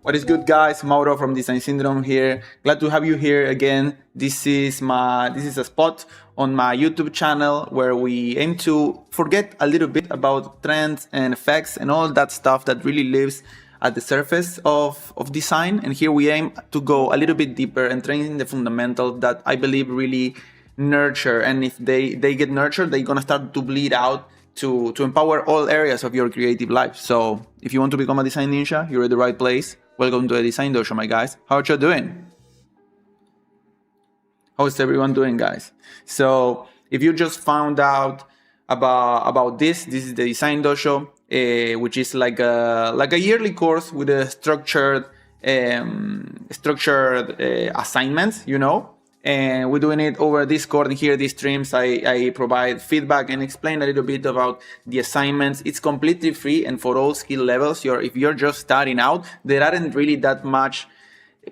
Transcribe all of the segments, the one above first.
What is good, guys? Mauro from Design Syndrome here. Glad to have you here again. This is a spot on my YouTube channel where we aim to forget a little bit about trends and effects and all that stuff that really lives at the surface of design. And here we aim to go a little bit deeper and train the fundamentals that I believe really nurture. And if they get nurtured, they're gonna start to bleed out to empower all areas of your creative life. So if you want to become a design ninja, you're at the right place. Welcome to the Design Dojo, my guys. How are you doing? How's everyone doing, guys? So if you just found out about this is the Design Dojo, which is like a yearly course with a structured assignments, you know. And we're doing it over Discord, and here these streams I provide feedback and explain a little bit about the assignments. It's completely free and for all skill levels. If you're just starting out, there aren't really that much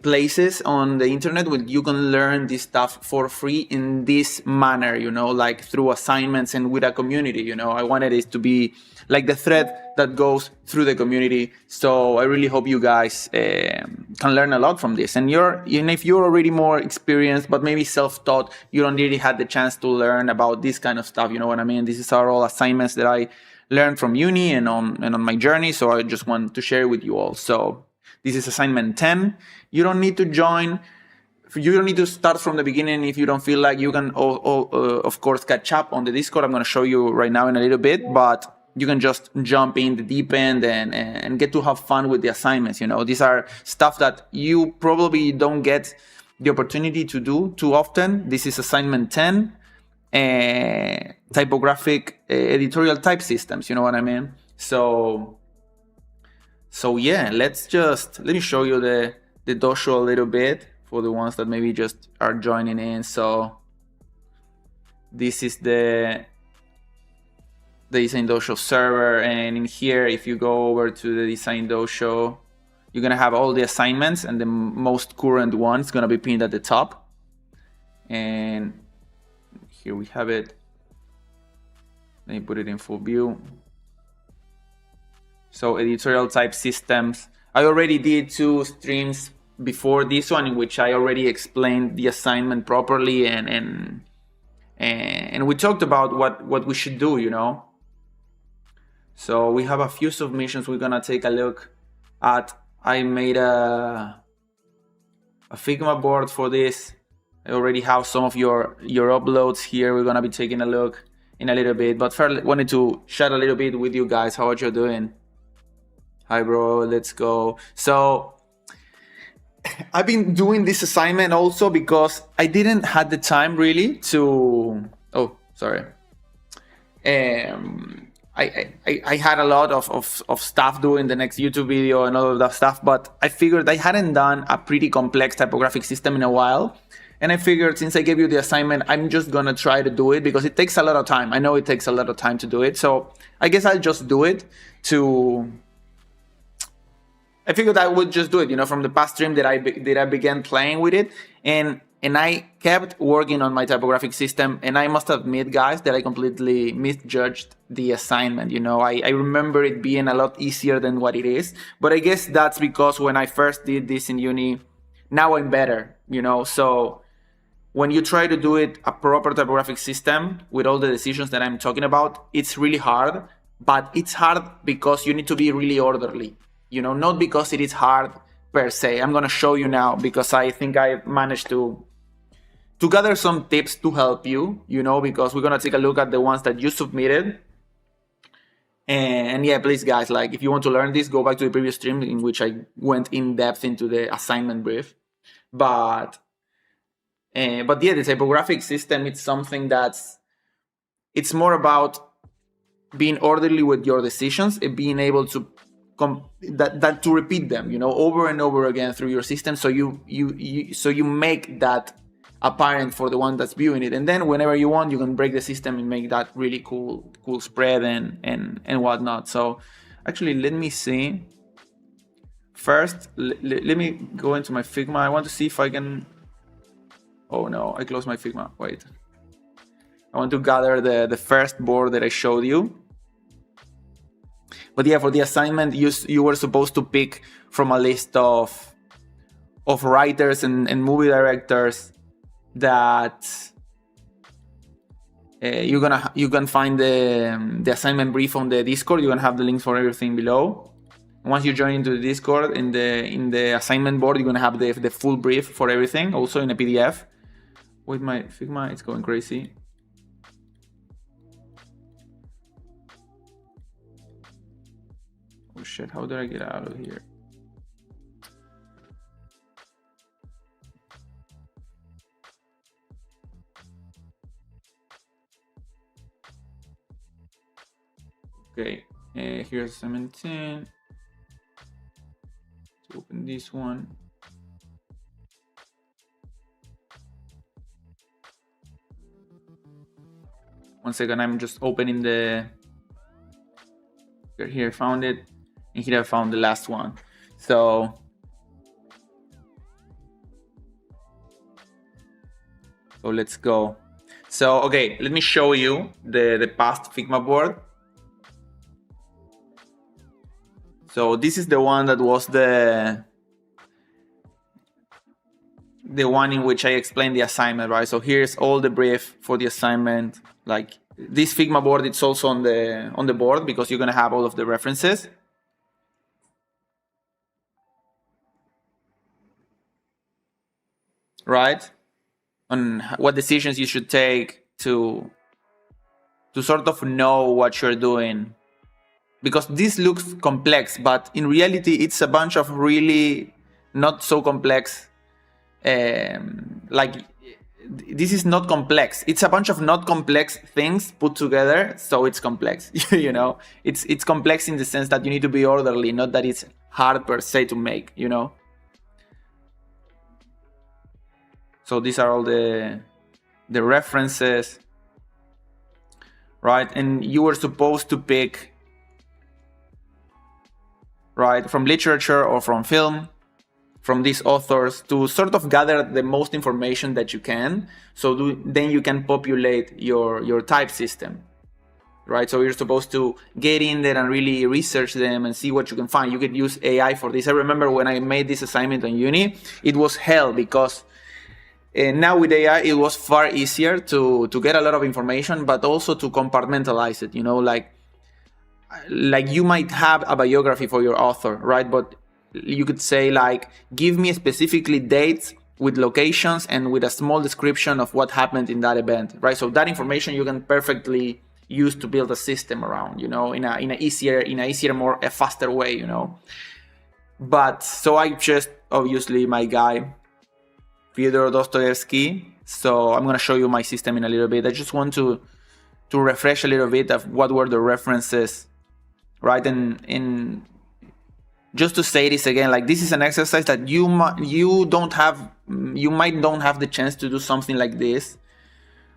places on the internet where you can learn this stuff for free in this manner, you know, like through assignments and with a community. You know, I wanted it to be like the thread that goes through the community. So I really hope you guys can learn a lot from this. And even if you're already more experienced, but maybe self-taught, you don't really had the chance to learn about this kind of stuff. You know what I mean? These are all assignments that I learned from uni and on my journey. So I just want to share with you all. So this is assignment 10. You don't need to join. You don't need to start from the beginning if you don't feel like. You can, of course, catch up on the Discord. I'm going to show you right now in a little bit, but you can just jump in the deep end and get to have fun with the assignments. You know, these are stuff that you probably don't get the opportunity to do too often. This is assignment 10, typographic editorial type systems. You know what I mean? So yeah, let me show you the dojo a little bit for the ones that maybe just are joining in. So this is the Design Dojo server, and in here, if you go over to the Design Dojo, you're gonna have all the assignments, and the most current one is gonna be pinned at the top. And here we have it. Let me put it in full view. So editorial type systems. I already did 2 streams before this one in which I already explained the assignment properly, and we talked about what we should do, you know. So we have a few submissions we're gonna take a look at. I made a Figma board for this. I already have some of your uploads here. We're gonna be taking a look in a little bit. But first, I wanted to chat a little bit with you guys. How are you doing? Hi, bro. Let's go. So I've been doing this assignment also because I didn't have the time really to. Oh, sorry. I had a lot of stuff doing the next YouTube video and all of that stuff, but I figured I hadn't done a pretty complex typographic system in a while. And I figured since I gave you the assignment, I'm just gonna try to do it because it takes a lot of time. I know it takes a lot of time to do it. So I guess I'll just do it I figured I would just do it, you know, from the past stream that I began playing with it. And I kept working on my typographic system, and I must admit, guys, that I completely misjudged the assignment. You know, I remember it being a lot easier than what it is, but I guess that's because when I first did this in uni, now I'm better, you know. So when you try to do it a proper typographic system with all the decisions that I'm talking about, it's really hard, but it's hard because you need to be really orderly, you know, not because it is hard per se. I'm going to show you now because I think I managed to gather some tips to help you, you know, because we're going to take a look at the ones that you submitted. And yeah, please guys, like if you want to learn this, go back to the previous stream in which I went in depth into the assignment brief. But yeah, the typographic system, it's something it's more about being orderly with your decisions and being able to to repeat them, you know, over and over again through your system, so you make that apparent for the one that's viewing it, and then whenever you want, you can break the system and make that really cool spread and whatnot. So actually, let me see. First, let me go into my Figma. I want to see if I can. Oh no, I closed my Figma. Wait. I want to gather the first board that I showed you. But yeah, for the assignment, you were supposed to pick from a list of writers and movie directors that you can find the assignment brief on the Discord. You're gonna have the links for everything below. Once you join into the Discord, in the assignment board, you're gonna have the full brief for everything, also in a PDF. With my Figma, it's going crazy. Oh shit, how did I get out of here? Okay, here's 17. Let's open this one. One second, I'm just opening the... Here, found it. And here I found the last one. So let's go. So, okay, let me show you the past Figma board. So this is the one that was the one in which I explained the assignment, right? So here's all the brief for the assignment. Like this Figma board, it's also on the board because you're gonna have all of the references. Right? On what decisions you should take to sort of know what you're doing. Because this looks complex, but in reality, it's a bunch of really not so complex. Like this is not complex. It's a bunch of not complex things put together, so it's complex. You know, it's complex in the sense that you need to be orderly, not that it's hard per se to make. You know. So these are all the references, right? And you were supposed to pick, right, from literature or from film, from these authors, to sort of gather the most information that you can. So then you can populate your type system, right? So you're supposed to get in there and really research them and see what you can find. You could use AI for this. I remember when I made this assignment on uni, it was hell because now with AI, it was far easier to get a lot of information, but also to compartmentalize it. You know, like you might have a biography for your author, right? But you could say like, give me specifically dates with locations and with a small description of what happened in that event, right? So that information you can perfectly use to build a system around, you know, in a easier, more a faster way, you know. But so I just obviously my guy. Fyodor Dostoevsky. So I'm going to show you my system in a little bit. I just want to refresh a little bit of what were the references, right? And just to say this again, like this is an exercise that you might don't have the chance to do something like this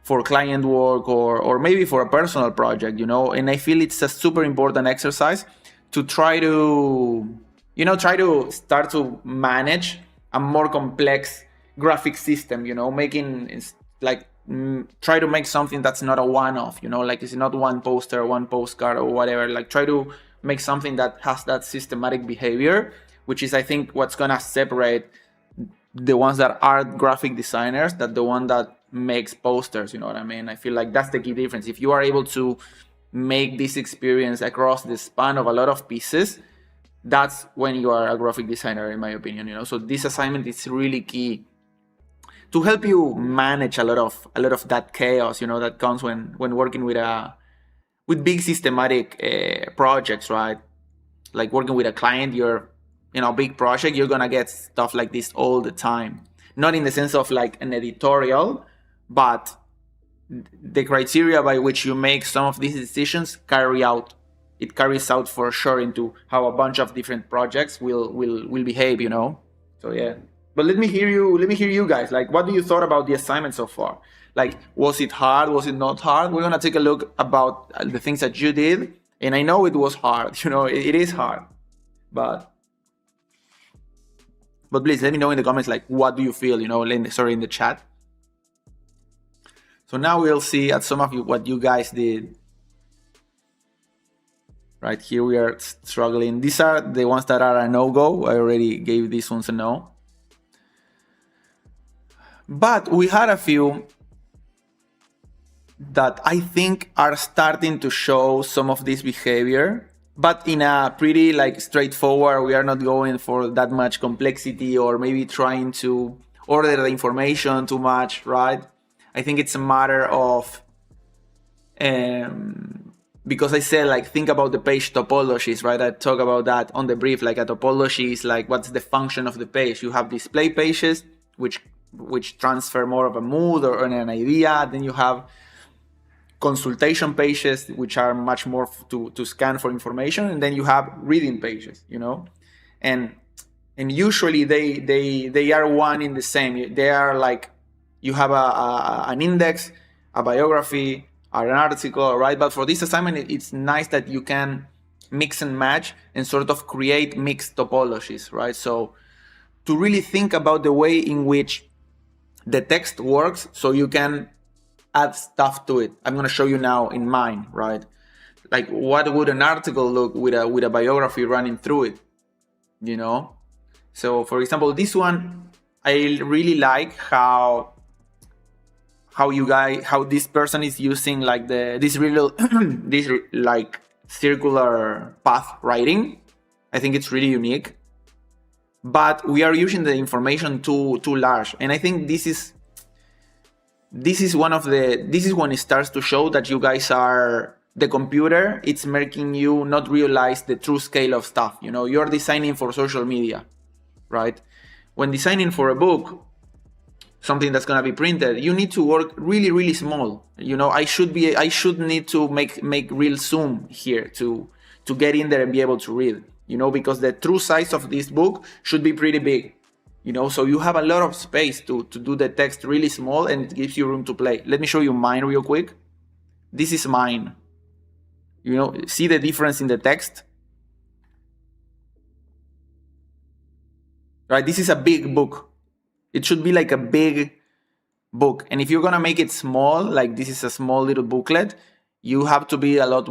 for client work or maybe for a personal project, you know. And I feel it's a super important exercise to try to start to manage a more complex graphic system, you know, try to make something that's not a one-off, you know, like it's not one poster, one postcard or whatever. Like try to make something that has that systematic behavior, which is I think what's gonna separate the ones that are graphic designers than the one that makes posters, you know what I mean? I feel like that's the key difference. If you are able to make this experience across the span of a lot of pieces, that's when you are a graphic designer, in my opinion, you know. So this assignment is really key to help you manage a lot of that chaos, you know, that comes when working with big systematic projects, right? Like working with a client, big project, you're gonna get stuff like this all the time. Not in the sense of like an editorial, but the criteria by which you make some of these decisions carries out for sure into how a bunch of different projects will behave, you know. So yeah. But let me hear you guys. Like, what do you thought about the assignment so far? Like, was it hard? Was it not hard? We're gonna take a look about the things that you did, and I know it was hard. You know, it is hard, but please let me know in the comments, like, what do you feel? You know, in the chat. So now we'll see at some of what you guys did. right? Here we are struggling. These are the ones that are a no-go. I already gave these ones a no. But we had a few that I think are starting to show some of this behavior, but in a pretty like straightforward. We are not going for that much complexity or maybe trying to order the information too much, right? I think it's a matter of because I said like think about the page topologies, right? I talk about that on the brief. Like a topology is like what's the function of the page. You have display pages which transfer more of a mood or an idea. Then you have consultation pages, which are much more to scan for information, and then you have reading pages, and usually they are one in the same. They are like you have an index, a biography, or an article, right? But for this assignment, it's nice that you can mix and match and sort of create mixed topologies, right? So to really think about the way in which the text works, so you can add stuff to it. I'm going to show you now in mine, right? Like what would an article look with a biography running through it, So for example, this one, I really like how this person is using like this like circular path writing. I think it's really unique, but we are using the information too large, and I think this is when it starts to show that you guys are the computer. It's making you not realize the true scale of stuff. You're designing for social media, right? When designing for a book, something that's going to be printed, you need to work really, really small. I should need to make real zoom here to get in there and be able to read, because the true size of this book should be pretty big. So you have a lot of space to do the text really small, and it gives you room to play. Let me show you mine real quick. This is mine. See the difference in the text? Right, this is a big book. It should be like a big book. And if you're gonna make it small, like this is a small little booklet, you have to be a lot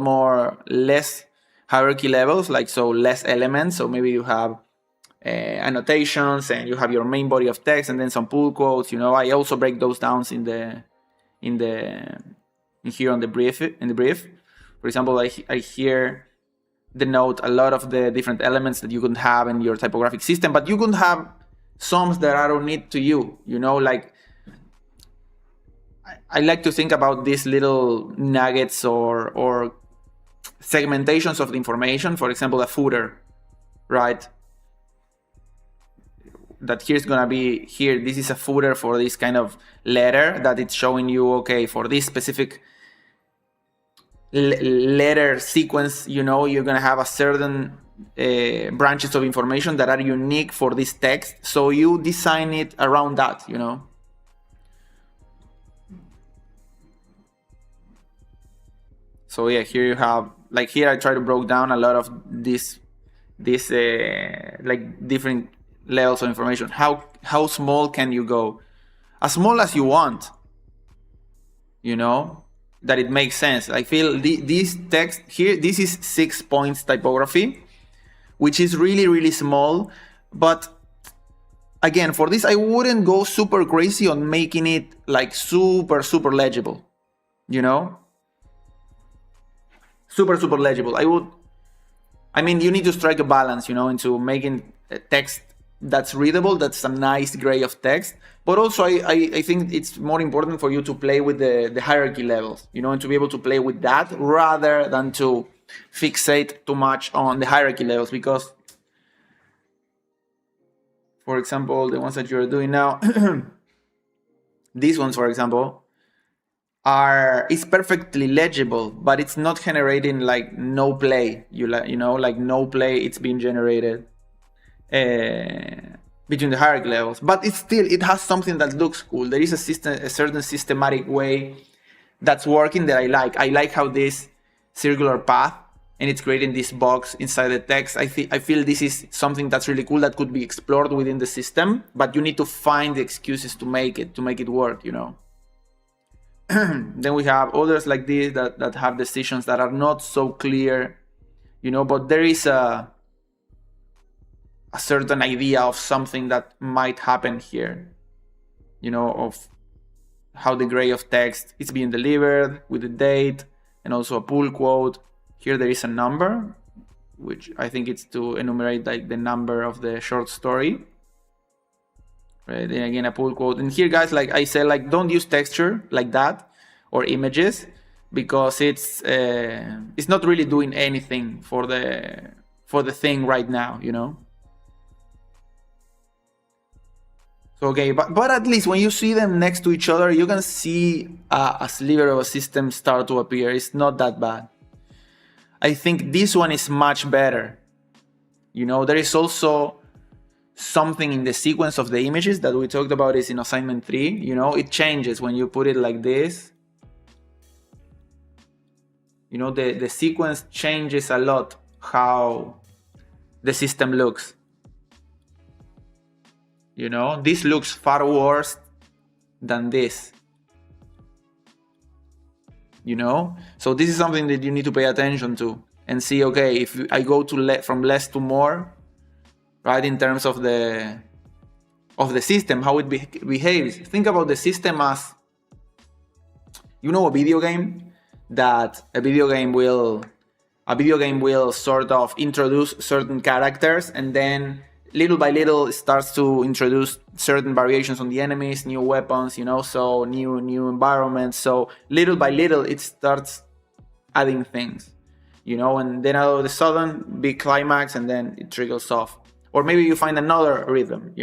less hierarchy levels, like so less elements. So maybe you have annotations, and you have your main body of text, and then some pull quotes. I also break those down in here on the brief. In the brief, for example, I here denote a lot of the different elements that you could have in your typographic system, but you could have some that are unique to you. Like I like to think about these little nuggets or segmentations of the information. For example, a footer, right? That here's gonna be here. This is a footer for this kind of letter that it's showing you. Okay, for this specific letter sequence, you're gonna have a certain branches of information that are unique for this text. So you design it around that. So yeah, here you have like here I try to break down a lot of this like different levels of information. How small can you go? As small as you want, that it makes sense. I feel this text here, this is 6 points typography, which is really, really small. But again, for this, I wouldn't go super crazy on making it like super, super legible, super, super legible. You need to strike a balance, into making text that's readable, that's a nice gray of text. But also I think it's more important for you to play with the hierarchy levels, and to be able to play with that rather than to fixate too much on the hierarchy levels. Because, for example, the ones that you're doing now, these ones, for example, is perfectly legible, but it's not generating like no play. Like no play, it's being generated between the hierarchy levels, but it has something that looks cool. There is a certain systematic way that's working that I like. I like how this circular path, and it's creating this box inside the text. I feel this is something that's really cool that could be explored within the system, but you need to find the excuses to make it work. Then we have others like this that have decisions that are not so clear. but there is a certain idea of something that might happen here, of how the gray of text is being delivered with the date and also a pull quote. Here there is a number, which I think it's to enumerate like the number of the short story. Right, and again a pull quote. And here, guys, like I said, like don't use texture like that or images, because it's not really doing anything for the thing right now, So okay, but at least when you see them next to each other, you can see a sliver of a system start to appear. It's not that bad. I think this one is much better. There is also something in the sequence of the images that we talked about is in assignment 3. It changes when you put it like this. The sequence changes a lot how the system looks. This looks far worse than this. So this is something that you need to pay attention to and see, okay, if I go to from less to more, right, in terms of the system, how it behaves. Think about the system as, a video game, that a video game will sort of introduce certain characters, and then little by little it starts to introduce certain variations on the enemies, new weapons, so new environments. So little by little it starts adding things, and then all of a sudden big climax, and then it trickles off. Or maybe you find another rhythm.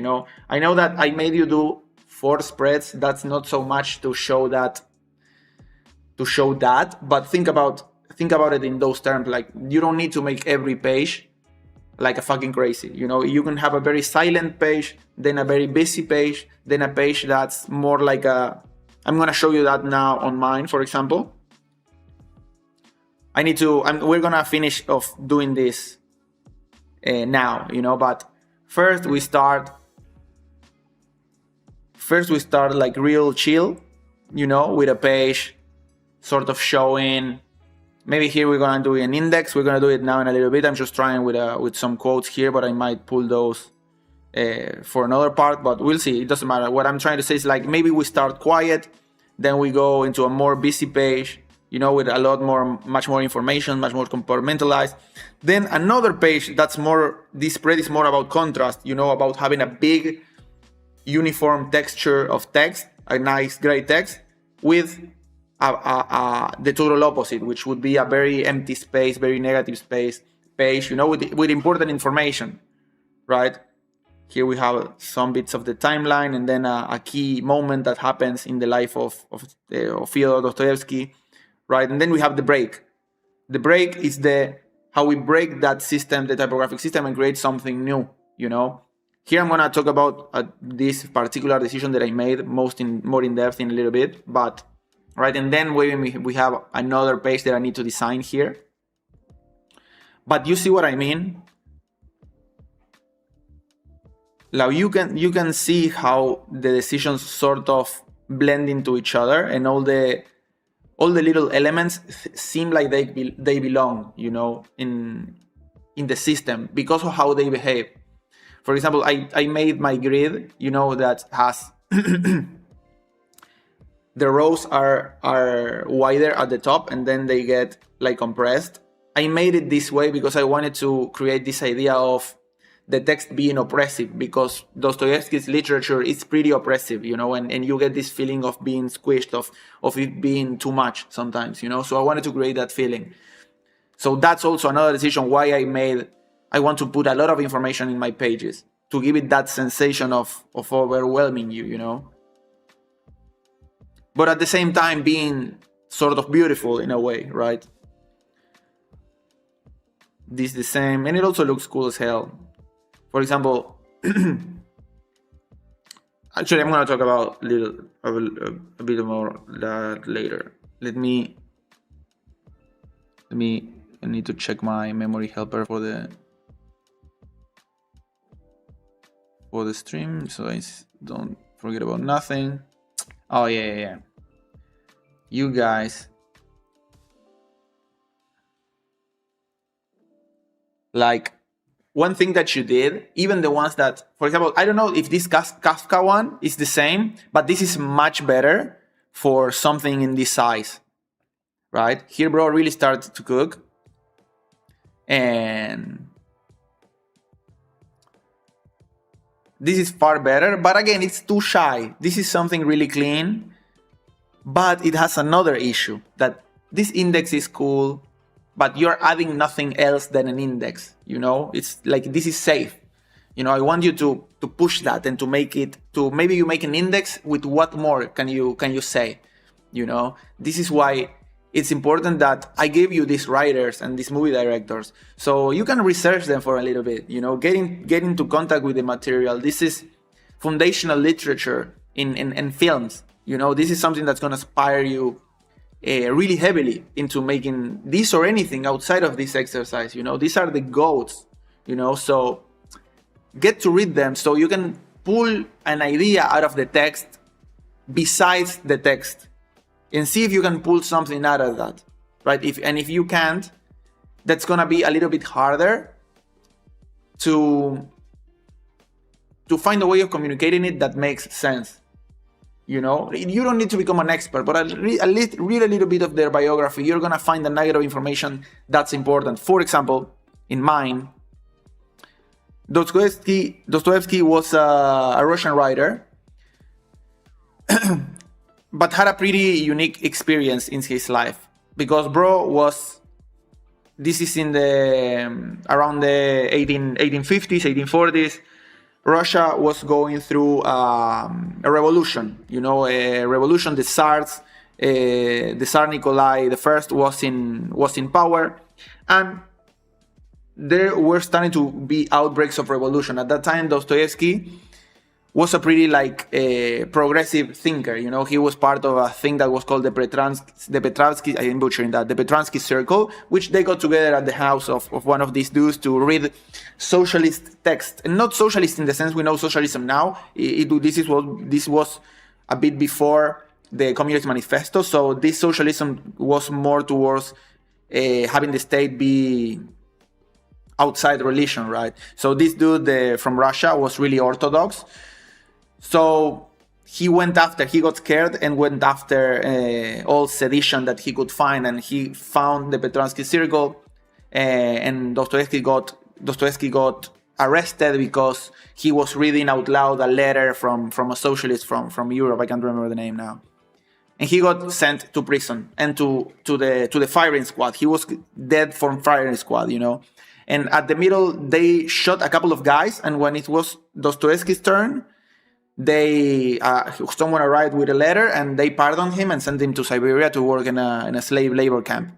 I know that I made you do 4 spreads. That's not so much to show that, but think about it in those terms. Like, you don't need to make every page like a fucking crazy. You can have a very silent page, then a very busy page, then a page that's more like I'm gonna show you that now on mine, for example. We're gonna finish off doing this now, but first we start like real chill, with a page sort of showing. Maybe here we're gonna do an index. We're gonna do it now in a little bit. I'm just trying with some quotes here, but I might pull those for another part, but we'll see. It doesn't matter. What I'm trying to say is, like, maybe we start quiet, then we go into a more busy page, with much more information, much more compartmentalized. Then another page that's this spread is more about contrast, about having a big uniform texture of text, a nice gray text, with the total opposite, which would be a very empty space, very negative space page, with important information, right? Here we have some bits of the timeline, and then a key moment that happens in the life of Fyodor Dostoevsky, right? And then we have the break. The break is how we break that system, the typographic system, and create something new, Here I'm gonna talk about this particular decision that I made more in depth in a little bit, but right, and then we have another page that I need to design here. But you see what I mean? Now you can see how the decisions sort of blend into each other, and all the little elements seem like they belong, in the system because of how they behave. For example, I made my grid, that has the rows are wider at the top, and then they get like compressed. I made it this way because I wanted to create this idea of the text being oppressive, because Dostoevsky's literature is pretty oppressive, and you get this feeling of being squished, of it being too much sometimes, so I wanted to create that feeling. So that's also another decision why I want to put a lot of information in my pages, to give it that sensation of overwhelming you, but at the same time being sort of beautiful in a way, right? This the same, and it also looks cool as hell. For example, actually, I'm going to talk about a bit more that later. I need to check my memory helper for the stream, so I don't forget about nothing. Oh yeah. You guys, Like, one thing that you did, even the ones that, for example, I don't know if this Kafka one is the same, but this is much better for something in this size, right? Here, bro really started to cook. And this is far better, but again, it's too shy. This is something really clean, but it has another issue, that this index is cool, but you're adding nothing else than an index, you know? It's like, this is safe. You know, I want you to push that and to make it, to maybe you make an index with what more can you say, you know? This is why it's important that I gave you these writers and these movie directors, so you can research them for a little bit, you know, get into contact with the material. This is foundational literature in films, you know. This is something that's going to inspire you really heavily into making this or anything outside of this exercise, you know. These are the goats, you know, so get to read them so you can pull an idea out of the text besides the text and see if you can pull something out of that, right? If you can't, that's gonna be a little bit harder to find a way of communicating it that makes sense. You know, you don't need to become an expert, but at least read a little bit of their biography. You're gonna find the nugget of information that's important. For example, in mine, Dostoevsky was a Russian writer, but had a pretty unique experience in his life, because bro was, this is in the around the 1850s, 1840s. Russia was going through a revolution, you know, a revolution. The Tsar Nikolai I was in power, and there were starting to be outbreaks of revolution. At that time, Dostoevsky was a pretty progressive thinker. You know, he was part of a thing that was called the Petransky, I am butchering that, the Petransky Circle, which they got together at the house of one of these dudes to read socialist text, and not socialist in the sense we know socialism now. This was a bit before the Communist Manifesto, so this socialism was more towards having the state be outside religion, right? So this dude from Russia was really orthodox. So he got scared and went after all sedition that he could find, and he found the Petransky Circle, and Dostoevsky got arrested because he was reading out loud a letter from a socialist from Europe. I can't remember the name now. And he got sent to prison and to the firing squad. He was dead from firing squad, you know. And at the middle, they shot a couple of guys, and when it was Dostoevsky's turn, someone arrived with a letter, and they pardoned him and sent him to Siberia to work in a slave labor camp.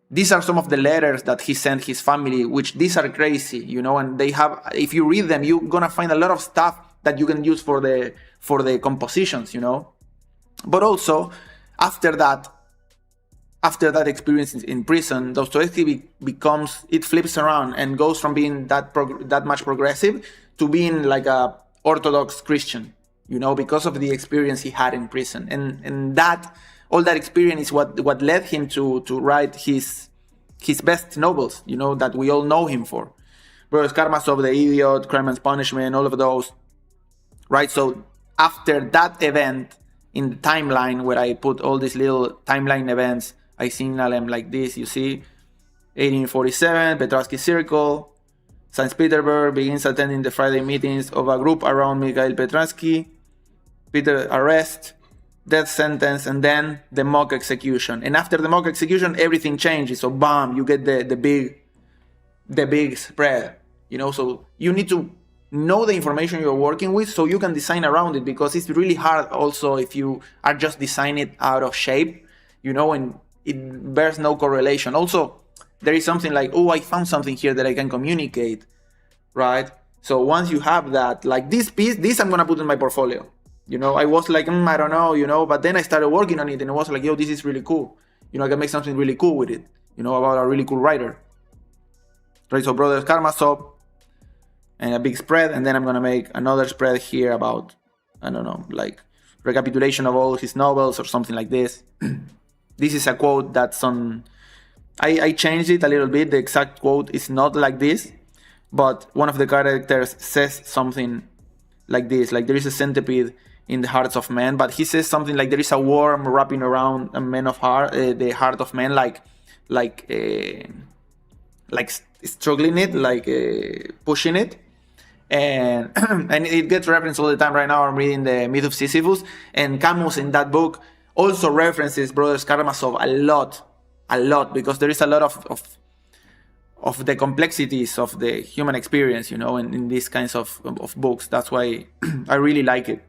These are some of the letters that he sent his family, which these are crazy, you know, and they have, if you read them, you're gonna find a lot of stuff that you can use for the compositions, you know. But also, after that experience in prison, Dostoevsky flips around and goes from being that much progressive to being like a Orthodox Christian, you know, because of the experience he had in prison, and all that experience is what led him to write his best novels, you know, that we all know him for. Brothers Karamazov, The Idiot, Crime and Punishment, all of those, right? So after that event in the timeline, where I put all these little timeline events, I signal them like this, you see, 1847, Petransky Circle, St. Petersburg begins attending the Friday meetings of a group around Mikhail Petransky, Peter arrest, death sentence, and then the mock execution. And after the mock execution, everything changes. So bam, you get the big spread, you know. So you need to know the information you're working with so you can design around it, because it's really hard also if you are just designing it out of shape, you know, and it bears no correlation. Also, there is something like, oh, I found something here that I can communicate, right? So once you have that, like this piece, this I'm gonna put in my portfolio. You know, I was like, I don't know, you know, but then I started working on it, and it was like, yo, this is really cool. You know, I can make something really cool with it, you know, about a really cool writer. Right, so Brothers Karamazov, and a big spread, and then I'm gonna make another spread here about, I don't know, like recapitulation of all his novels or something like this. This is a quote that's on I changed it a little bit. The exact quote is not like this, but one of the characters says something like this, like there is a centipede in the hearts of men, but he says something like there is a worm wrapping around a man of heart, the heart of men, like struggling it, pushing it, and and it gets referenced all the time. Right now I'm reading the Myth of Sisyphus, and Camus in that book also references Brothers Karamazov a lot, because there is a lot of the complexities of the human experience, in these kinds of books. That's why I really like it.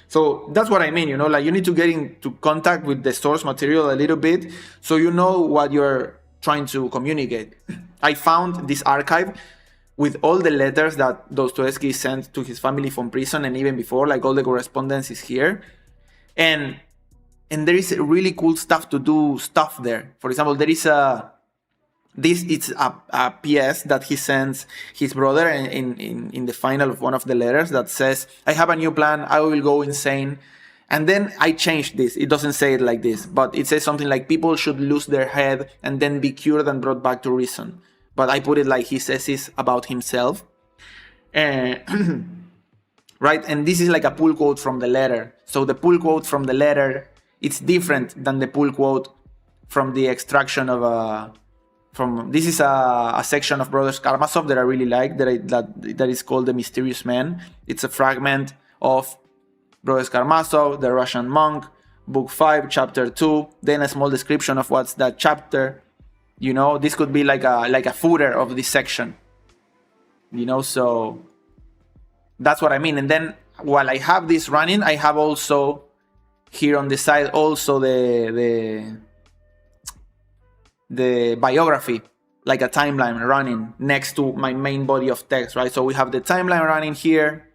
So that's what I mean, like you need to get into contact with the source material a little bit so you know what you're trying to communicate. I found this archive with all the letters that Dostoevsky sent to his family from prison and even before, like all the correspondence is here. And there is really cool stuff to do stuff there. For example, there is it's a PS that he sends his brother in the final of one of the letters that says, I have a new plan, I will go insane. And then I changed this. It doesn't say it like this, but it says something like people should lose their head and then be cured and brought back to reason. But I put it like he says this about himself. Right? And this is like a pull quote from the letter. So the pull quote from the letter, it's different than the pull quote from the extraction of this is a section of Brothers Karamazov that I really like, that is called The Mysterious Man. It's a fragment of Brothers Karamazov, The Russian Monk, Book 5, Chapter 2, then a small description of what's that chapter. This could be like a footer of this section. So that's what I mean. And then while I have this running, I have also here on the side also the biography, like a timeline running next to my main body of text, right? So we have the timeline running here.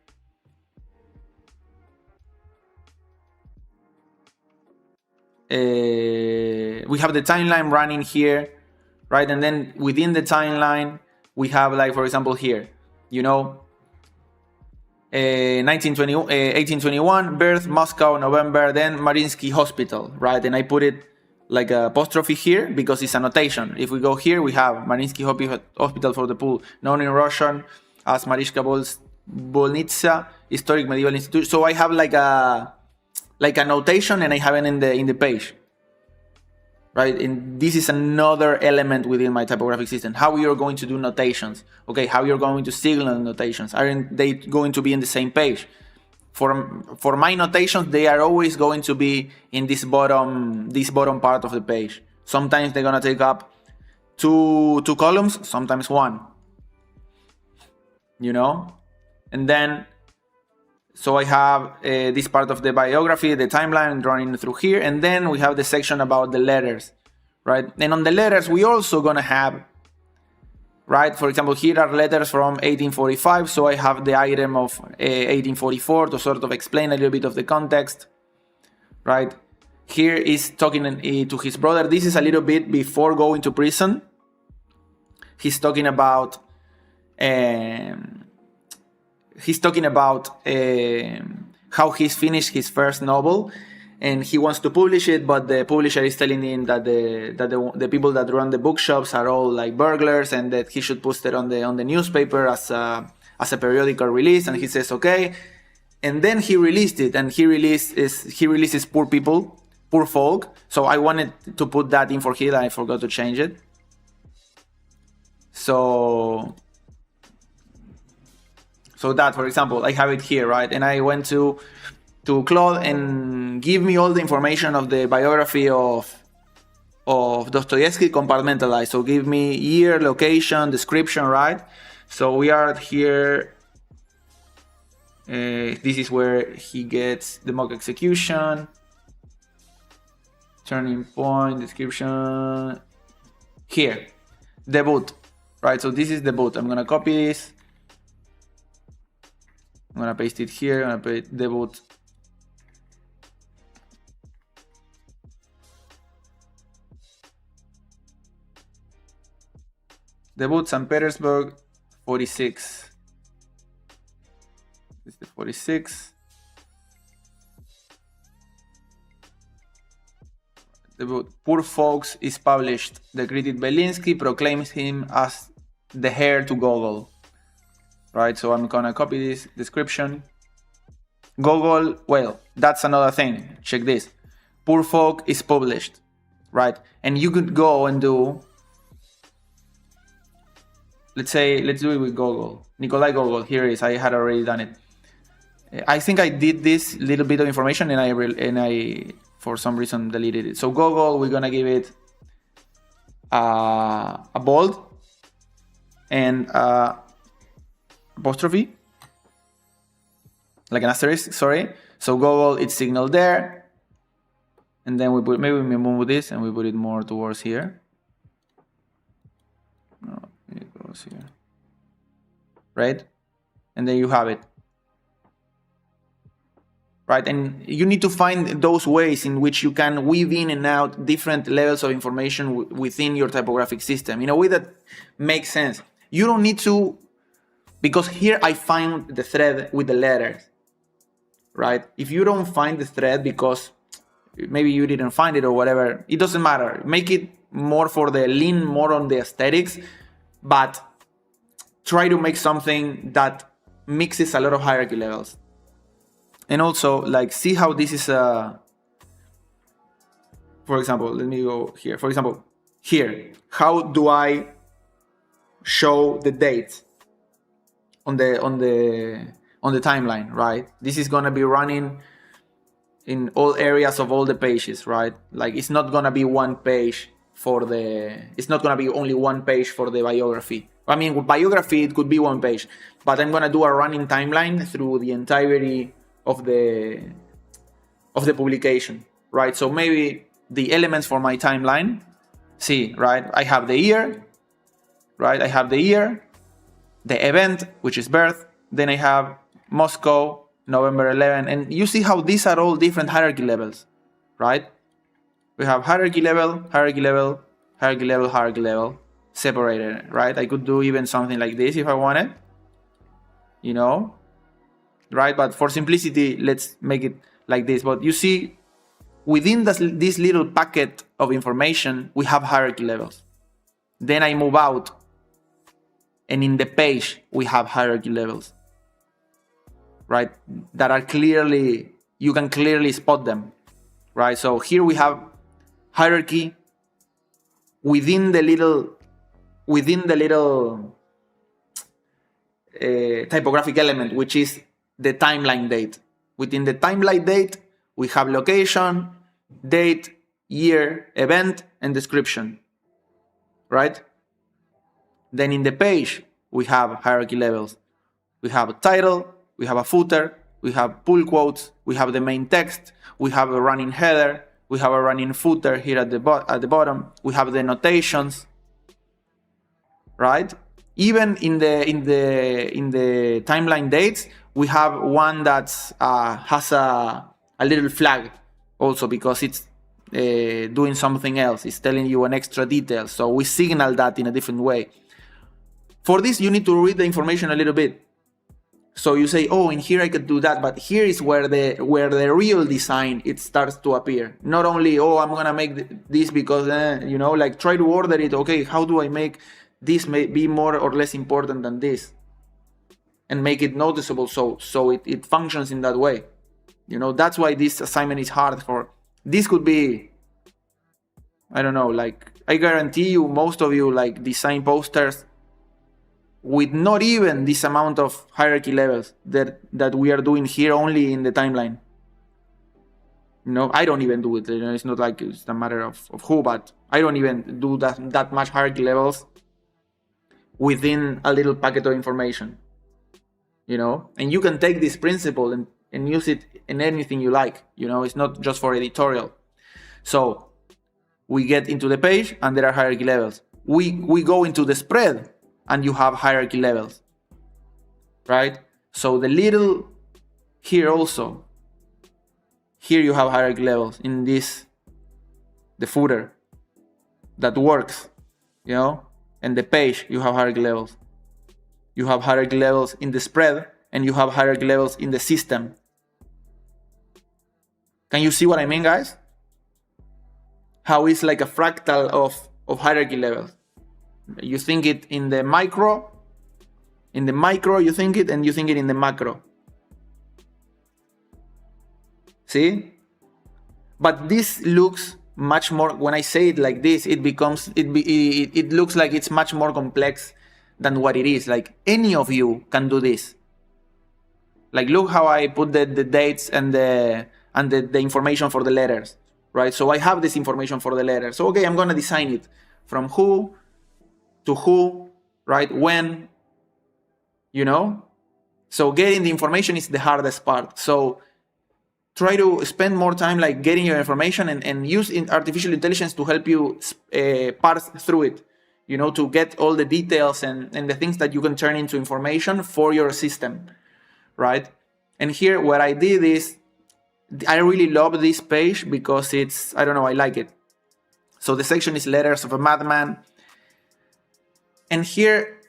We have the timeline running here, right? And then within the timeline, we have, like, for example, here, 1821, birth, Moscow, November, then Mariinsky Hospital, right? And I put it like a apostrophe here because it's a notation. If we go here, we have Mariinsky Hospital for the Poor, known in Russian as Mariishka Bolnitsa, Historic Medieval Institute. So I have like a notation, and I have it in the page, right? And this is another element within my typographic system. How you're going to do notations, okay? How you're going to signal notations. Aren't they going to be in the same page? For my notations, they are always going to be in this bottom part of the page. Sometimes they're gonna take up two columns, sometimes one. And then so I have this part of the biography, the timeline running through here, and then we have the section about the letters, right? And on the letters, we also gonna have, right? For example, here are letters from 1845, so I have the item of 1844 to sort of explain a little bit of the context, right? Here is talking to his brother. This is a little bit before going to prison. He's talking about how he's finished his first novel, and he wants to publish it, but the publisher is telling him that the people that run the bookshops are all like burglars, and that he should post it on the newspaper as a periodical release. And he says okay, and then he released it, and he releases poor folk. So I wanted to put that in for here, and I forgot to change it. So that, for example, I have it here, right? And I went to Claude and give me all the information of the biography of Dostoevsky compartmentalized. So give me year, location, description, right? So we are here. This is where he gets the mock execution, turning point, description. Here, debut, right? So this is debut. I'm gonna copy this. I'm gonna paste it here. I'm gonna paste debut. Debut St. Petersburg, 46. This is the 46. the book Poor Folks is published. The critic Belinsky proclaims him as the heir to Gogol. Right, so I'm gonna copy this description. Gogol, well, that's another thing. Check this. Poor Folk is published, right? And you could go and do, let's do it with Gogol. Nikolai Gogol, here it is. I had already done it. I think I did this little bit of information and I for some reason deleted it. So Gogol, we're gonna give it a bold and apostrophe, like an asterisk, sorry. So Gogol, it's signaled there. And then maybe we move this and we put it more towards here. No, it goes here. Right? And then you have it. Right, and you need to find those ways in which you can weave in and out different levels of information within your typographic system in a way that makes sense. You don't need to, because here I find the thread with the letters, right? If you don't find the thread because maybe you didn't find it or whatever, it doesn't matter. Make it more for the lean more on the aesthetics, but try to make something that mixes a lot of hierarchy levels. And also, like, see how this is for example, let me go here. For example, here, how do I show the dates on the timeline, right? This is gonna be running in all areas of all the pages, right? Like, it's not gonna be one page it's not gonna be only one page for the biography. I mean, with biography, it could be one page, but I'm gonna do a running timeline through the entirety of the publication, right? So maybe the elements for my timeline, see, right? I have the year, right? I have the year, the event, which is birth. Then I have Moscow, November 11. And you see how these are all different hierarchy levels, right? We have hierarchy level, hierarchy level, hierarchy level, hierarchy level, separated, right? I could do even something like this if I wanted, you know? Right, but for simplicity, let's make it like this. But you see, within this little packet of information, we have hierarchy levels. Then I move out, and in the page, we have hierarchy levels, right? That are clearly, you can clearly spot them, right? So here we have hierarchy within the little typographic element, which is the timeline date. Within the timeline date, we have location, date, year, event, and description, right? Then in the page, we have hierarchy levels. We have a title, we have a footer, we have pull quotes, we have the main text, we have a running header, we have a running footer here at the bottom, we have the notations, right? Even in the timeline dates, we have one that has a little flag also because it's doing something else. It's telling you an extra detail. So we signal that in a different way. For this, you need to read the information a little bit. So you say, oh, in here I could do that, but here is where the real design, it starts to appear. Not only, oh, I'm gonna make this because, you know, like try to order it. Okay, how do I make this may be more or less important than this? And make it noticeable so it functions in that way. You know, that's why this assignment is hard for. This could be, I don't know, like, I guarantee you, most of you like design posters with not even this amount of hierarchy levels that we are doing here only in the timeline. You know, I don't even do it. You know, it's not like it's a matter of who, but I don't even do that much hierarchy levels within a little packet of information. You know, and you can take this principle and use it in anything you like. You know, it's not just for editorial. So we get into the page and there are hierarchy levels. We go into the spread and you have hierarchy levels, right? So the little here also, here you have hierarchy levels in this, the footer that works, you know, and the page you have hierarchy levels. You have hierarchy levels in the spread and you have hierarchy levels in the system. Can you see what I mean, guys? how it's like a fractal of hierarchy levels. You think it in the micro, you think it, and you think it in the macro. See? But this looks much more, when I say it like this, it looks like it's much more complex than what it is. Like any of you can do this. Like look how I put the dates and the information for the letters, right? So I have this information for the letters. So okay, I'm gonna design it from who to who, right? When, you know? So getting the information is the hardest part. So try to spend more time like getting your information and use artificial intelligence to help you parse through it, you know, to get all the details and the things that you can turn into information for your system, right? And here what I did is, I really love this page because it's, I don't know, I like it. So the section is letters of a madman. And here,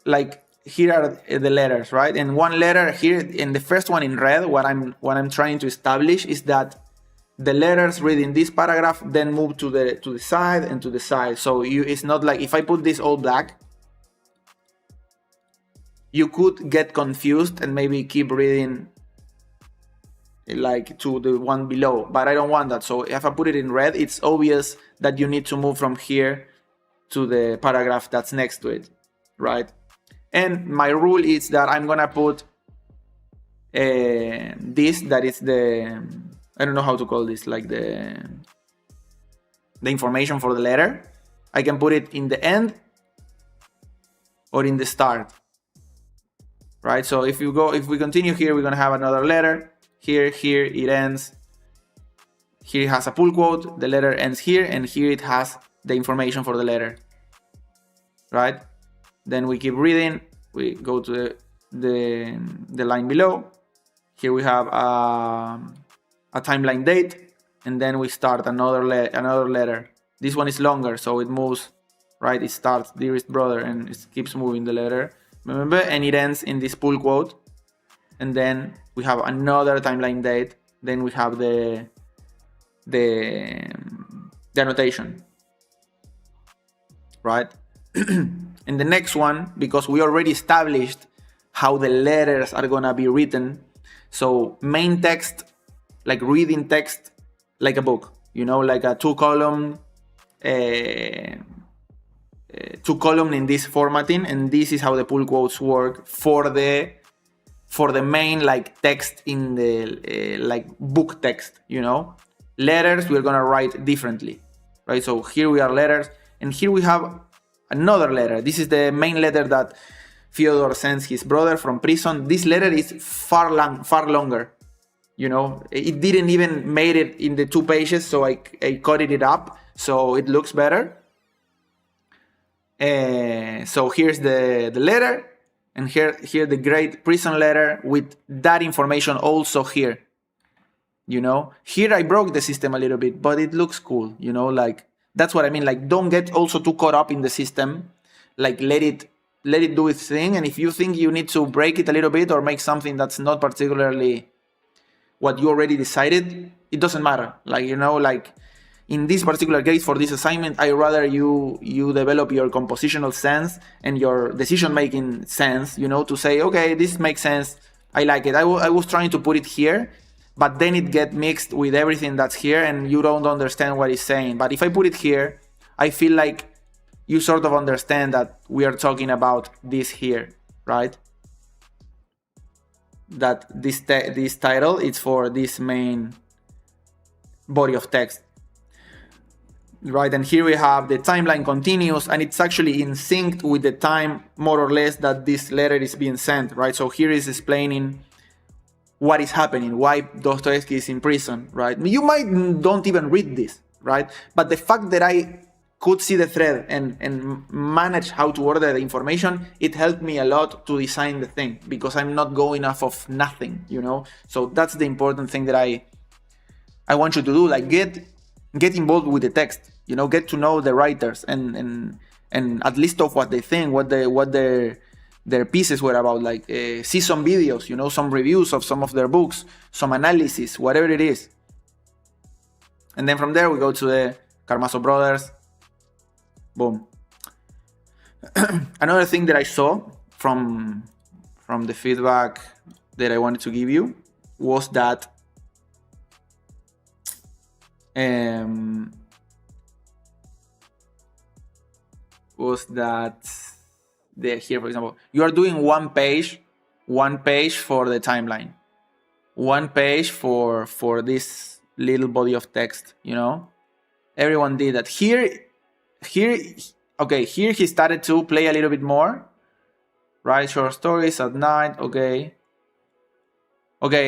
like, here are the letters, right? And one letter here, in the first one in red, what I'm trying to establish is that the letters read in this paragraph then move to the side and to the side. So it's not like if I put this all black, you could get confused and maybe keep reading like to the one below, but I don't want that. So if I put it in red, it's obvious that you need to move from here to the paragraph that's next to it, right? And my rule is that I'm gonna put this, that is the, I don't know how to call this, like the information for the letter. I can put it in the end or in the start, right? So if we continue here, we're gonna have another letter. Here it ends. Here it has a pull quote, the letter ends here, and here it has the information for the letter, right? Then we keep reading, we go to the line below. Here we have a timeline date, and then we start another letter. This one is longer, so it moves, right? It starts dearest brother, and it keeps moving the letter, remember? And it ends in this pull quote, and then we have another timeline date. Then we have the annotation, right? And the next one, because we already established how the letters are gonna be written, so main text, like reading text like a book, you know, like a two column in this formatting, and this is how the pull quotes work for the main like text in the like book text, you know. Letters we're gonna write differently, right? So here we are letters, and here we have another letter. This is the main letter that Fyodor sends his brother from prison. This letter is far longer, you know. It didn't even made it in the 2 pages, so I cut it up so it looks better. So here's the letter, and here the great prison letter with that information also here, you know. Here I broke the system a little bit, but it looks cool, you know. Like that's what I mean. Like don't get also too caught up in the system. Like let it do its thing, and if you think you need to break it a little bit or make something that's not particularly what you already decided, it doesn't matter. Like, you know, like in this particular case for this assignment, I rather you develop your compositional sense and your decision-making sense, you know, to say, okay, this makes sense, I like it. I was trying to put it here, but then it get mixed with everything that's here and you don't understand what it's saying. But if I put it here, I feel like you sort of understand that we are talking about this here, right? That this title is for this main body of text, right? And here we have the timeline continues, and it's actually in sync with the time, more or less, that this letter is being sent, right? So here is explaining what is happening, why Dostoevsky is in prison, right? You might don't even read this, right? But the fact that I could see the thread and manage how to order the information, it helped me a lot to design the thing, because I'm not going off of nothing, you know? So that's the important thing that I want you to do, like get involved with the text, you know, get to know the writers and at least of what they think, what their pieces were about, like see some videos, you know, some reviews of some of their books, some analysis, whatever it is. And then from there we go to the Karmaso Brothers. Boom. Another thing that I saw from the feedback that I wanted to give you was that here, for example, you are doing one page for the timeline, one page for this little body of text, you know. Everyone did that. Here okay, here he started to play a little bit more. Write short stories at night. Okay,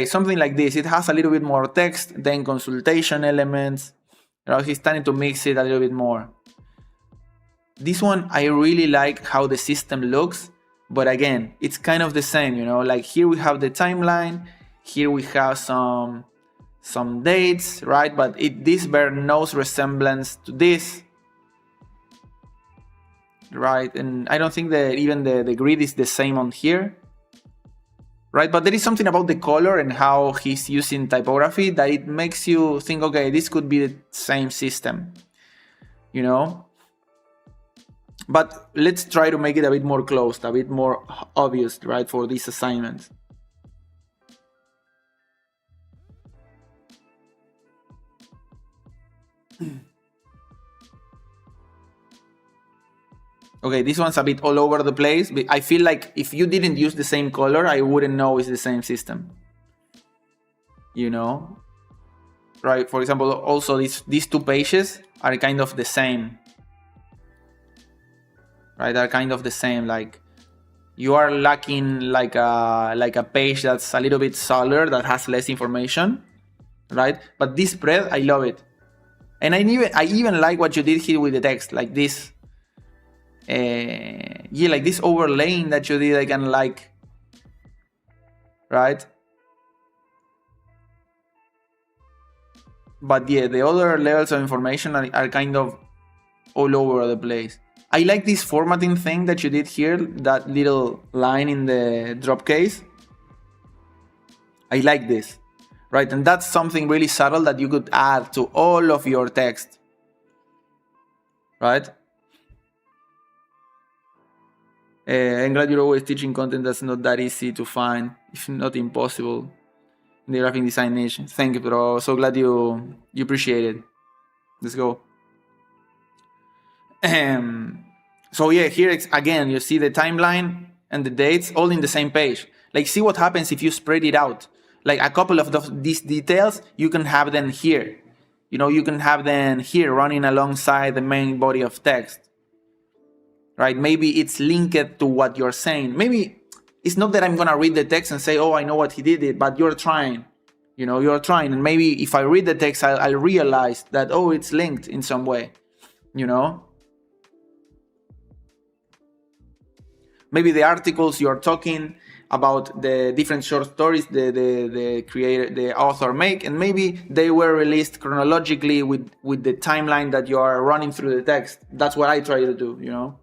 something like this. It has a little bit more text, then consultation elements. You know, he's starting to mix it a little bit more. This one, I really like how the system looks, but again, it's kind of the same, you know, like here we have the timeline, here we have some dates, right? But this bears no resemblance to this, right? And I don't think that even the grid is the same on here, right? But there is something about the color and how he's using typography that it makes you think, okay, this could be the same system, you know? But let's try to make it a bit more closed, a bit more obvious, right, for this assignment. Okay, this one's a bit all over the place. I feel like if you didn't use the same color, I wouldn't know it's the same system. You know? Right, for example, also these two pages are kind of the same. Right, are kind of the same. Like you are lacking like a page that's a little bit smaller, that has less information, right? But this spread, I love it, and I even like what you did here with the text, like this. Yeah, like this overlaying that you did, I can like, right? But yeah, the other levels of information are kind of all over the place. I like this formatting thing that you did here, that little line in the drop case. I like this, right? And that's something really subtle that you could add to all of your text, right? I'm glad you're always teaching content that's not that easy to find, if not impossible, in the graphic design niche. Thank you, bro. So glad you appreciate it. Let's go. So yeah, here again, you see the timeline and the dates all in the same page. Like, see what happens if you spread it out. Like a couple of these details, you can have them here. You know, you can have them here running alongside the main body of text. Right? Maybe it's linked to what you're saying. Maybe it's not that I'm gonna read the text and say, oh, I know what he did, but you're trying. You know, you're trying. And maybe if I read the text, I'll realize that, oh, it's linked in some way. You know? Maybe the articles you're talking about, the different short stories the author make, and maybe they were released chronologically with the timeline that you are running through the text. That's what I try to do, you know.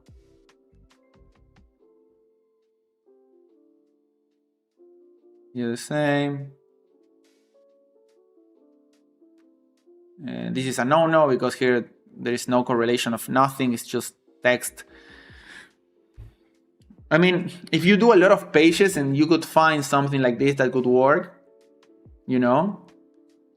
You're the same. This is a no-no because here there is no correlation of nothing. It's just text. I mean, if you do a lot of pages and you could find something like this that could work, you know.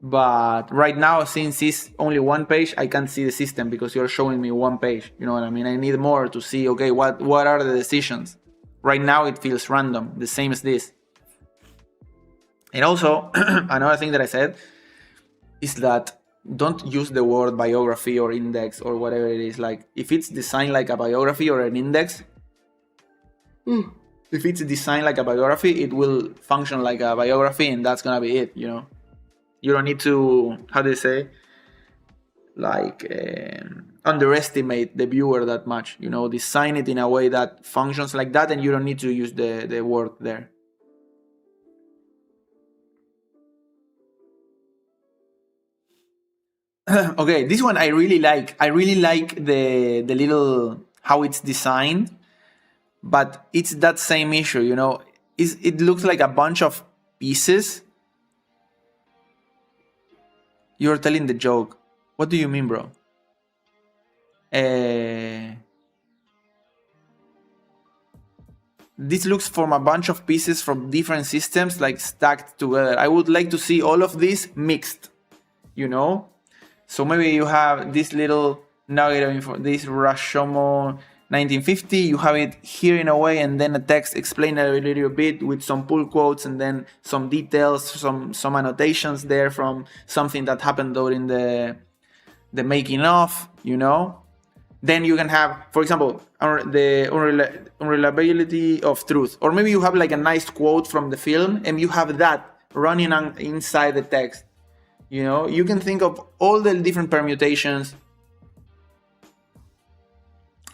But right now, since it's only one page, I can't see the system because you're showing me one page. You know what I mean? I need more to see, okay, what are the decisions? Right now, it feels random, the same as this. And also, another thing that I said is that don't use the word biography or index or whatever it is. Like, if it's designed like a biography or an index, if it's designed like a biography, it will function like a biography, and that's gonna be it, you know. You don't need to, how do you say, like underestimate the viewer that much, you know. Design it in a way that functions like that, and you don't need to use the word there. Okay, this one I really like. I really like the little, how it's designed, but it's that same issue, you know. It looks like a bunch of pieces. You're telling the joke. What do you mean, bro? this looks from a bunch of pieces from different systems, like stacked together. I would like to see all of this mixed, you know? So maybe you have this little nugget of info, this Rashomon 1950, you have it here in a way, and then a text explained a little bit with some pull quotes, and then some details, some annotations there from something that happened during the making of, you know? Then you can have, for example, the unreliability of truth. Or maybe you have like a nice quote from the film and you have that running on inside the text. You know, you can think of all the different permutations.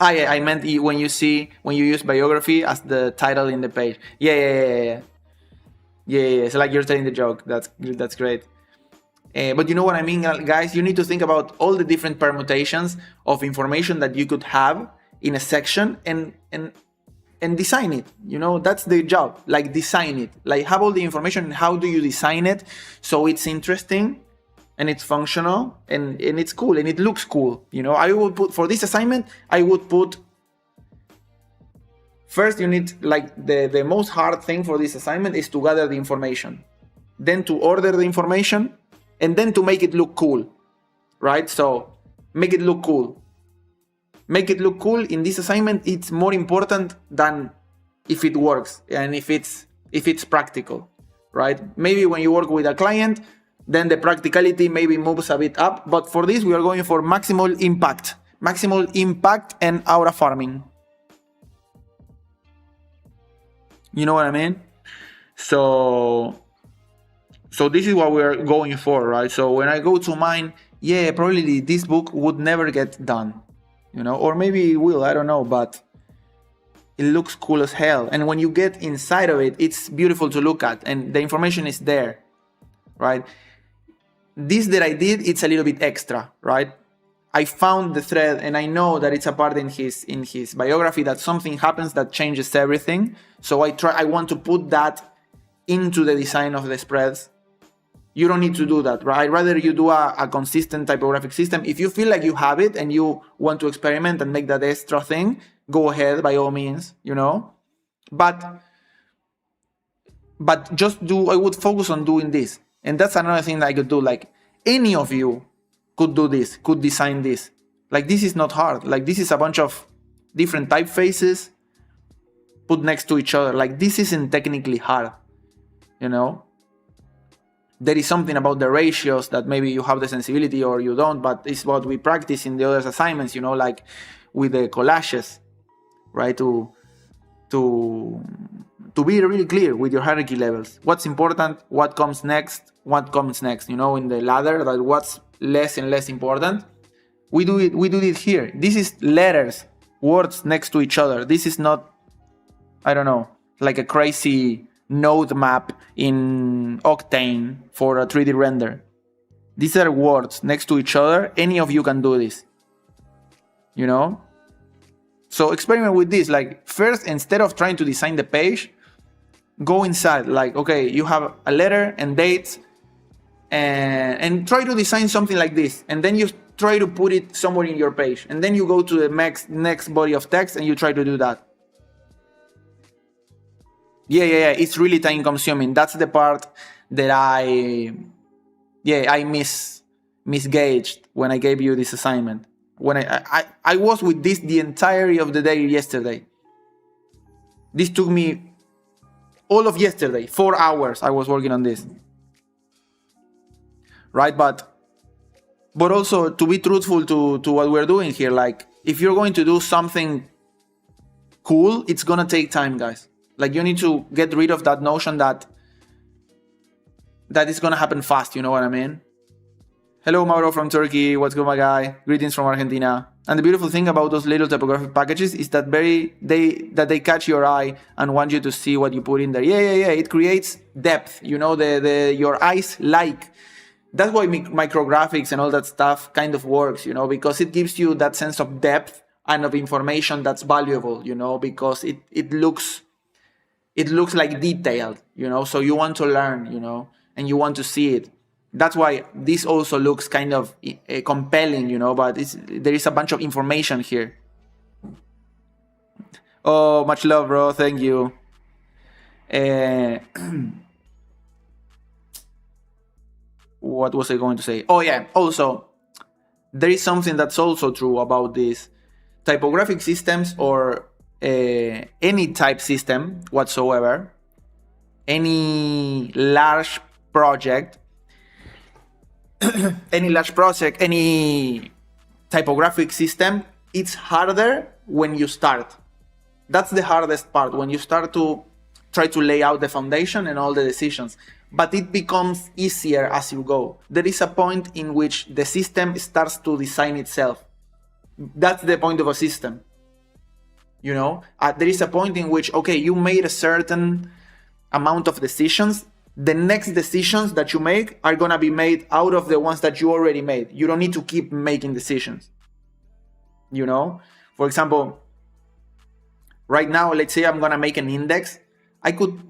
Yeah, I meant when you use biography as the title in the page. Yeah. It's like you're telling the joke. That's great. But you know what I mean, guys? You need to think about all the different permutations of information that you could have in a section and design it. You know, that's the job. Like, design it. Like, have all the information and how do you design it so it's interesting and it's functional and it's cool and it looks cool. You know, I would put, for this assignment, I would put, first you need, like, the most hard thing for this assignment is to gather the information, then to order the information, and then to make it look cool, right? So make it look cool. Make it look cool in this assignment. It's more important than if it works and if it's practical, right? Maybe when you work with a client, then the practicality maybe moves a bit up. But for this, we are going for maximal impact and aura farming. You know what I mean? So this is what we're going for, right? So when I go to mine, yeah, probably this book would never get done, you know, or maybe it will, I don't know, but it looks cool as hell. And when you get inside of it, it's beautiful to look at and the information is there, right? This that I did, it's a little bit extra, right? I found the thread and I know that it's a part in his biography that something happens that changes everything. So I want to put that into the design of the spreads. You don't need to do that, right? Rather you do a consistent typographic system. If you feel like you have it and you want to experiment and make that extra thing, go ahead by all means, you know. But I would focus on doing this. And that's another thing that I could do. Like, any of you could do this, could design this. Like, this is not hard. Like, this is a bunch of different typefaces put next to each other. Like, this isn't technically hard, you know. There is something about the ratios that maybe you have the sensibility or you don't, but it's what we practice in the other assignments, you know, like with the collages, right? To be really clear with your hierarchy levels. What's important, what comes next, you know, in the ladder, that what's less and less important. We do it here. This is letters, words next to each other. This is not, I don't know, like a crazy node map in Octane for a 3D render. These are words next to each other. Any of you can do this, you know? So experiment with this. Like, first, instead of trying to design the page, go inside. Like, okay, you have a letter and dates, and try to design something like this. And then you try to put it somewhere in your page. And then you go to the next body of text and you try to do that. Yeah, it's really time consuming. That's the part that I misgauged when I gave you this assignment. When I was with this the entirety of the day yesterday. This took me all of yesterday, 4 hours I was working on this. Right, but also to be truthful to what we're doing here, like, if you're going to do something cool, it's gonna take time, guys. Like, you need to get rid of that notion that it's gonna happen fast, you know what I mean? Hello, Mauro from Turkey. What's good, my guy? Greetings from Argentina. And the beautiful thing about those little typographic packages is that they catch your eye and want you to see what you put in there. Yeah. It creates depth, you know, your eyes like. That's why micrographics and all that stuff kind of works, you know, because it gives you that sense of depth and of information that's valuable, you know, because it looks like detailed, you know, so you want to learn, you know, and you want to see it. That's why this also looks kind of compelling, but there is a bunch of information here. Oh, much love, bro. Thank you. What was I going to say? Oh, yeah. Also, there is something that's also true about these typographic systems, or any type system whatsoever, any large project, any typographic system, it's harder when you start. That's the hardest part, when you start to try to lay out the foundation and all the decisions. But it becomes easier as you go. There is a point in which the system starts to design itself. That's the point of a system. There is a point in which, okay, you made a certain amount of decisions. The next decisions that you make are going to be made out of the ones that you already made. You don't need to keep making decisions. For example, right now, let's say I'm going to make an index. I could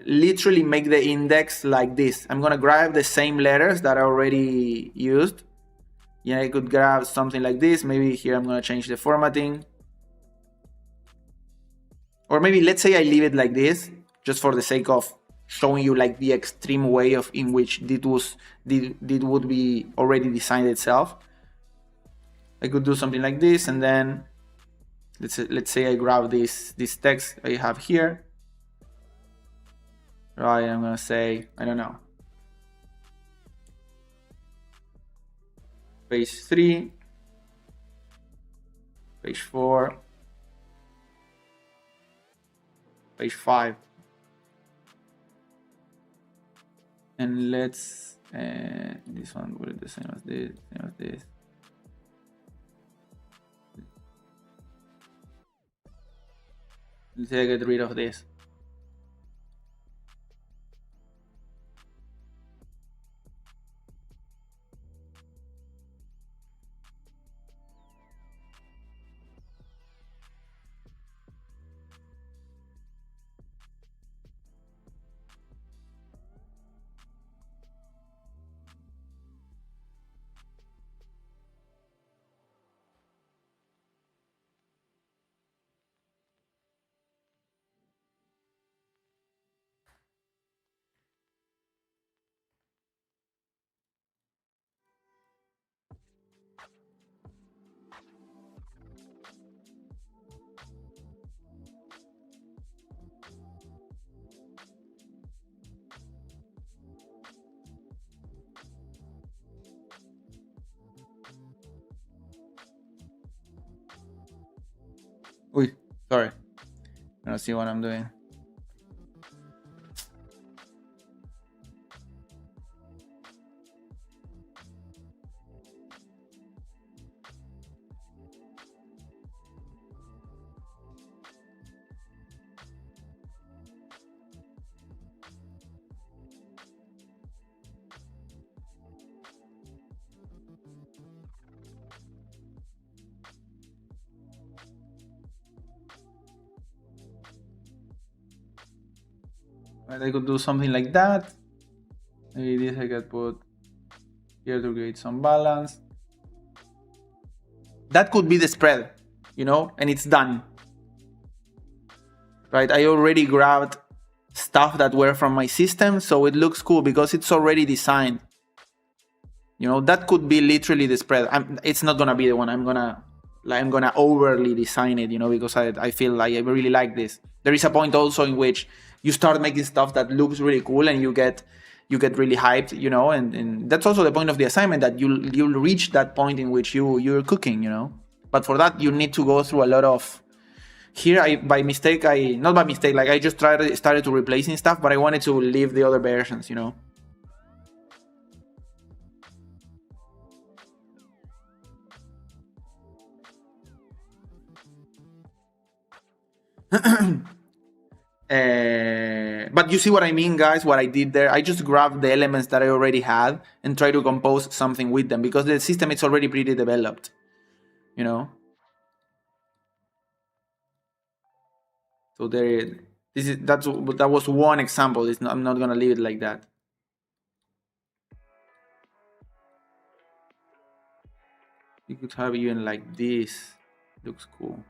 literally make the index like this. I'm going to grab the same letters that I already used. Yeah, I could grab something like this. Maybe here I'm going to change the formatting. Or maybe let's say I leave it like this, just for the sake of showing you like the extreme way of in which it would be already designed itself. I could do something like this, and then let's say I grab this text I have here. Right, I'm gonna say, I don't know, page 3, page 4, page 5. And let's this one will be the same as this, Let's say I get rid of this. Uy, sorry. I don't see what I'm doing. Right, I could do something like that. Maybe this I could put here to create some balance. That could be the spread, and it's done. Right, I already grabbed stuff that were from my system, so it looks cool because it's already designed. That could be literally the spread. It's not gonna be the one I'm gonna overly design it, because I feel like I really like this. There is a point also in which you start making stuff that looks really cool and you get really hyped, and that's also the point of the assignment, that you'll reach that point in which you're cooking, but for that you need to go through a lot of. Here, not by mistake, like I just started to replacing stuff, but I wanted to leave the other versions, But you see what I mean, guys, what I did there? I just grabbed the elements that I already had and try to compose something with them, because the system is already pretty developed, So that was one example. I'm not gonna leave it like that. You could have even like this. Looks cool.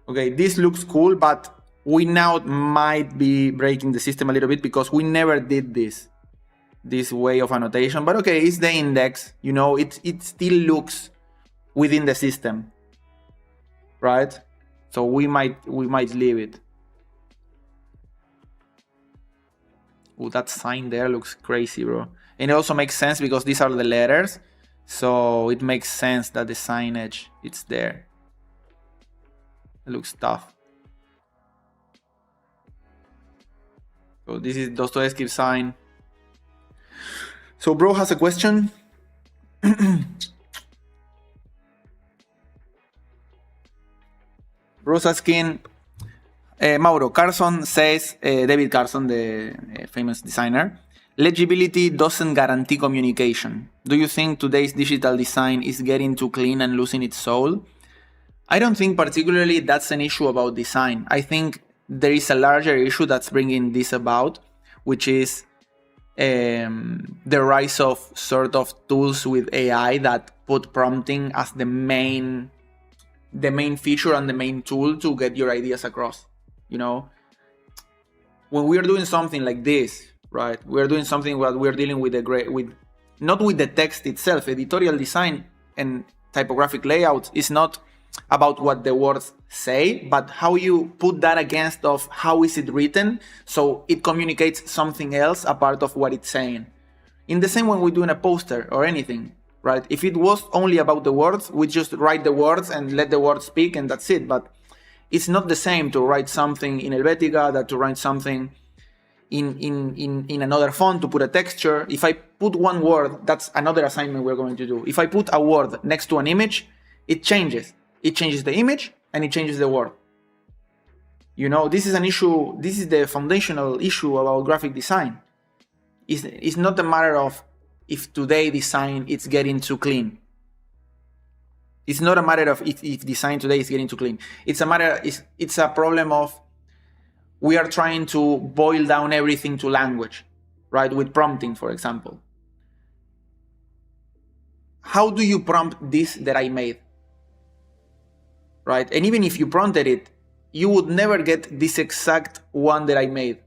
Okay, this looks cool, but we now might be breaking the system a little bit because we never did this way of annotation. But okay, it's the index. You know, it still looks within the system, right? So we might leave it. Oh, that sign there looks crazy, bro. And it also makes sense because these are the letters, so it makes sense that the signage it's there. It looks tough. So this is Dostoevsky's sign. So bro has a question. Bro's asking, Mauro, Carson says, David Carson, the famous designer, legibility doesn't guarantee communication. Do you think today's digital design is getting too clean and losing its soul? I don't think particularly that's an issue about design. I think there is a larger issue that's bringing this about, which is the rise of sort of tools with AI that put prompting as the main feature and the main tool to get your ideas across. You know, when we are doing something like this, right? We're doing something where we're dealing with not with the text itself. Editorial design and typographic layouts is not about what the words say, but how you put that against of how is it written, so it communicates something else apart of what it's saying. In the same way we do in a poster or anything, right? If it was only about the words, we just write the words and let the words speak and that's it. But it's not the same to write something in Helvetica that to write something in another font, to put a texture. If I put one word, that's another assignment we're going to do. If I put a word next to an image, it changes. It changes the image and it changes the word. You know, this is an issue. This is the foundational issue about graphic design. It's not a matter of if today design is getting too clean. It's not a matter of if design today is getting too clean. It's a problem of we are trying to boil down everything to language, right? With prompting, for example. How do you prompt this that I made? Right? And even if you prompted it, you would never get this exact one that I made,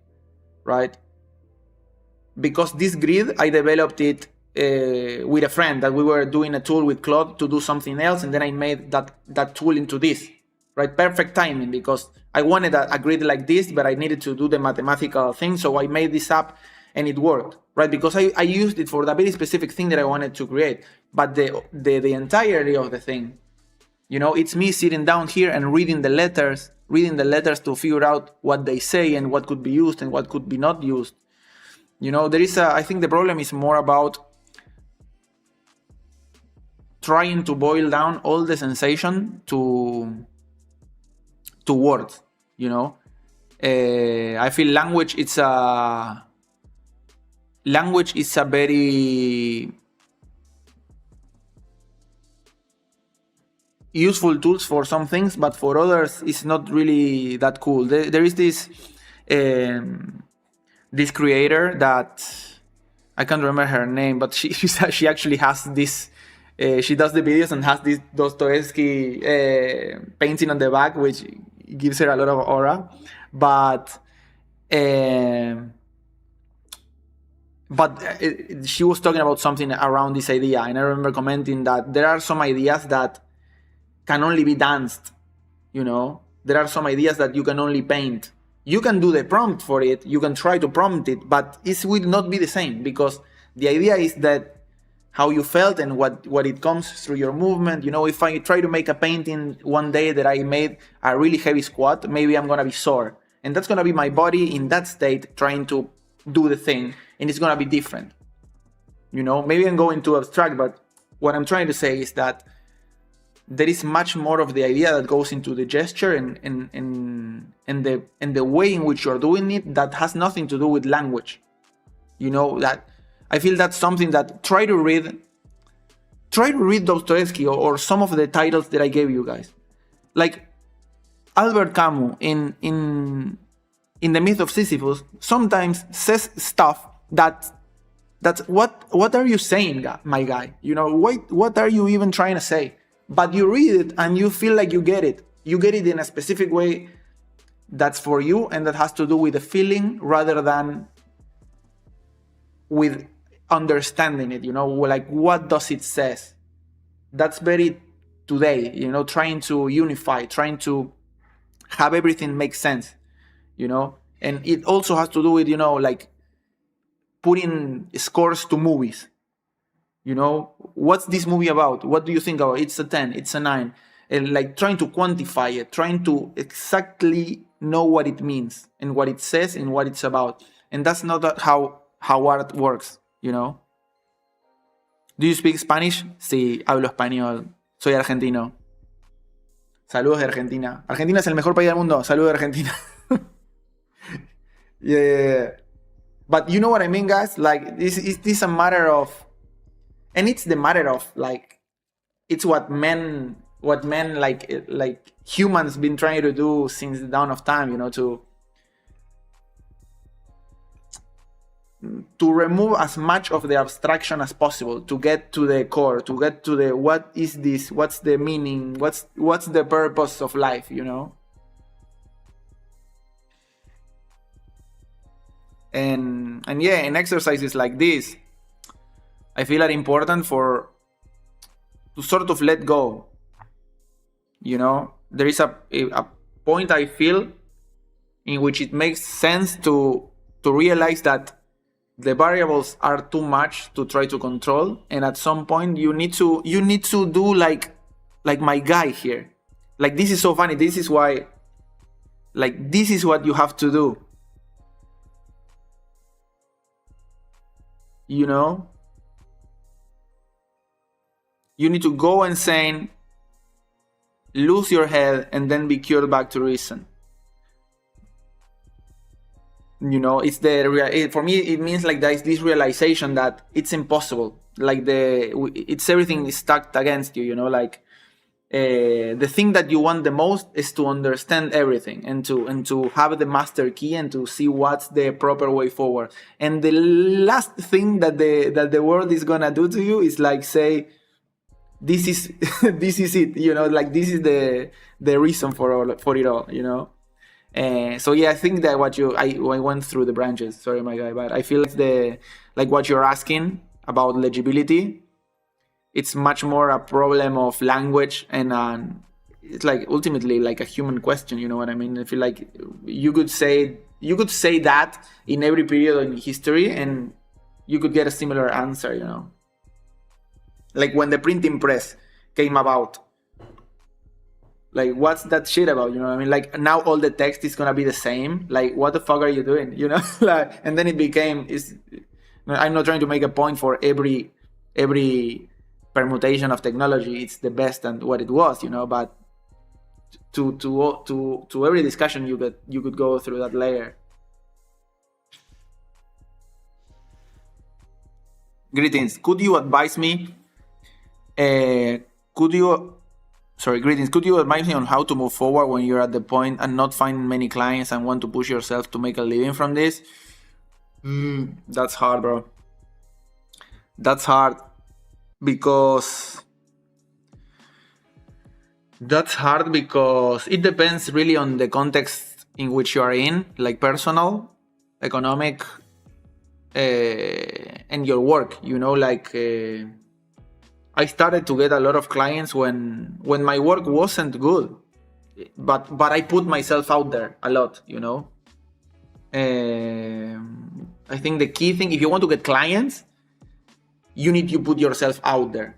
right? Because this grid, I developed it with a friend that we were doing a tool with Claude to do something else, and then I made that tool into this, right? Perfect timing, because I wanted a grid like this, but I needed to do the mathematical thing, so I made this up and it worked, right? Because I used it for the very specific thing that I wanted to create, but the entirety of the thing, you know, it's me sitting down here and reading the letters to figure out what they say and what could be used and what could be not used. You know, I think the problem is more about trying to boil down all the sensation to words, you know. I feel language is a very useful tools for some things, but for others it's not really that cool. There is this creator that I can't remember her name, but she actually has this. She does the videos and has this Dostoevsky painting on the back, which gives her a lot of aura. But she was talking about something around this idea, and I remember commenting that there are some ideas that can only be danced, you know. There are some ideas that you can only paint. You can do the prompt for it, you can try to prompt it, but it will not be the same, because the idea is that how you felt and what it comes through your movement. You know, if I try to make a painting one day that I made a really heavy squat, maybe I'm gonna be sore, and that's gonna be my body in that state trying to do the thing, and it's gonna be different. You know, maybe I'm going too abstract, but what I'm trying to say is that there is much more of the idea that goes into the gesture and the way in which you're doing it that has nothing to do with language. You know, that I feel that's something that try to read Dostoevsky or some of the titles that I gave you guys. like Albert Camus in the Myth of Sisyphus sometimes says stuff that's what are you saying, my guy? You know, what are you even trying to say? But you read it and you feel like you get it. You get it in a specific way that's for you, and that has to do with the feeling rather than with understanding it, you know, like what does it says. That's very today, you know, trying to unify, trying to have everything make sense, you know. And it also has to do with, you know, like putting scores to movies. You know, what's this movie about? What do you think about? It's a 10, it's a 9. And like trying to quantify it, trying to exactly know what it means and what it says and what it's about. And that's not how art works, you know. Do you speak Spanish? Sí, hablo español. Soy argentino. Saludos de Argentina. Argentina es el mejor país del mundo. Saludos de Argentina. Yeah. But you know what I mean, guys? Like, is this a matter of, and it's the matter of, like, it's what men like humans been trying to do since the dawn of time, you know, to remove as much of the abstraction as possible, to get to the core, to get to the what is this, what's the meaning, what's the purpose of life, you know. And yeah, in exercises like this, I feel it important to sort of let go, you know. There is a point, I feel, in which it makes sense to realize that the variables are too much to try to control, and at some point you need to do like my guy here. Like, this is so funny. This is why, like, this is what you have to do, you know. You need to go insane, lose your head, and then be cured back to reason. You know, it's for me, it means like there is this realization that it's impossible. Like it's everything is stacked against you. You know, like the thing that you want the most is to understand everything and to have the master key and to see what's the proper way forward. And the last thing that the world is gonna do to you is like say, this is this is it. You know, like this is the reason for it all. You know. So yeah, I think that I went through the branches. Sorry, my guy, but I feel like what you're asking about legibility, it's much more a problem of language, and it's like ultimately like a human question. You know what I mean? I feel like you could say that in every period in history, and you could get a similar answer. You know, like when the printing press came about. Like, what's that shit about? You know what I mean? Like, now all the text is gonna be the same. Like, what the fuck are you doing? You know? Like, and then it became I'm not trying to make a point for every permutation of technology. It's the best and what it was, you know. But to every discussion, you could go through that layer. Greetings. Could you advise me? Greetings. Could you advise me on how to move forward when you're at the point and not finding many clients and want to push yourself to make a living from this? That's hard, bro. That's hard because it depends really on the context in which you are in, like personal, economic, and your work. You know, like. I started to get a lot of clients when my work wasn't good, but I put myself out there a lot, you know. I think the key thing, if you want to get clients, you need to put yourself out there,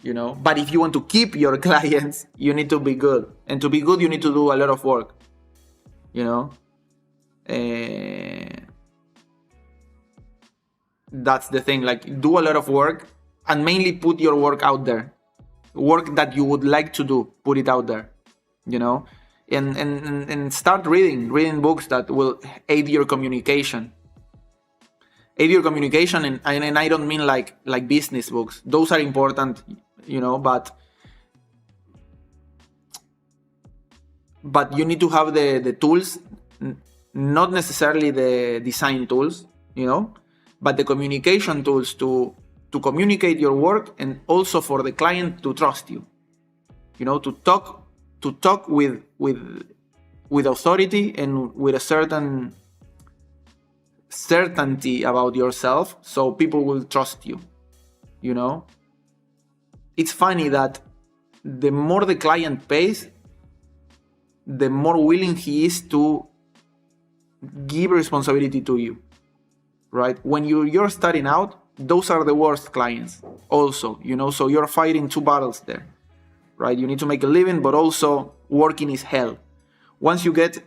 you know. But if you want to keep your clients, you need to be good, and to be good, you need to do a lot of work, you know. That's the thing. Like, do a lot of work. And mainly put your work out there. Work that you would like to do, put it out there, you know? And start reading books that will aid your communication. Aid your communication, and I don't mean like business books. Those are important, you know, but but you need to have the tools, not necessarily the design tools, but the communication tools to communicate your work, and also for the client to trust you, to talk with authority and with a certain certainty about yourself, so people will trust you. It's funny that the more the client pays, the more willing he is to give responsibility to you, right? When you're starting out, those are the worst clients also, so you're fighting two battles there, right? You need to make a living, but also working is hell. Once you get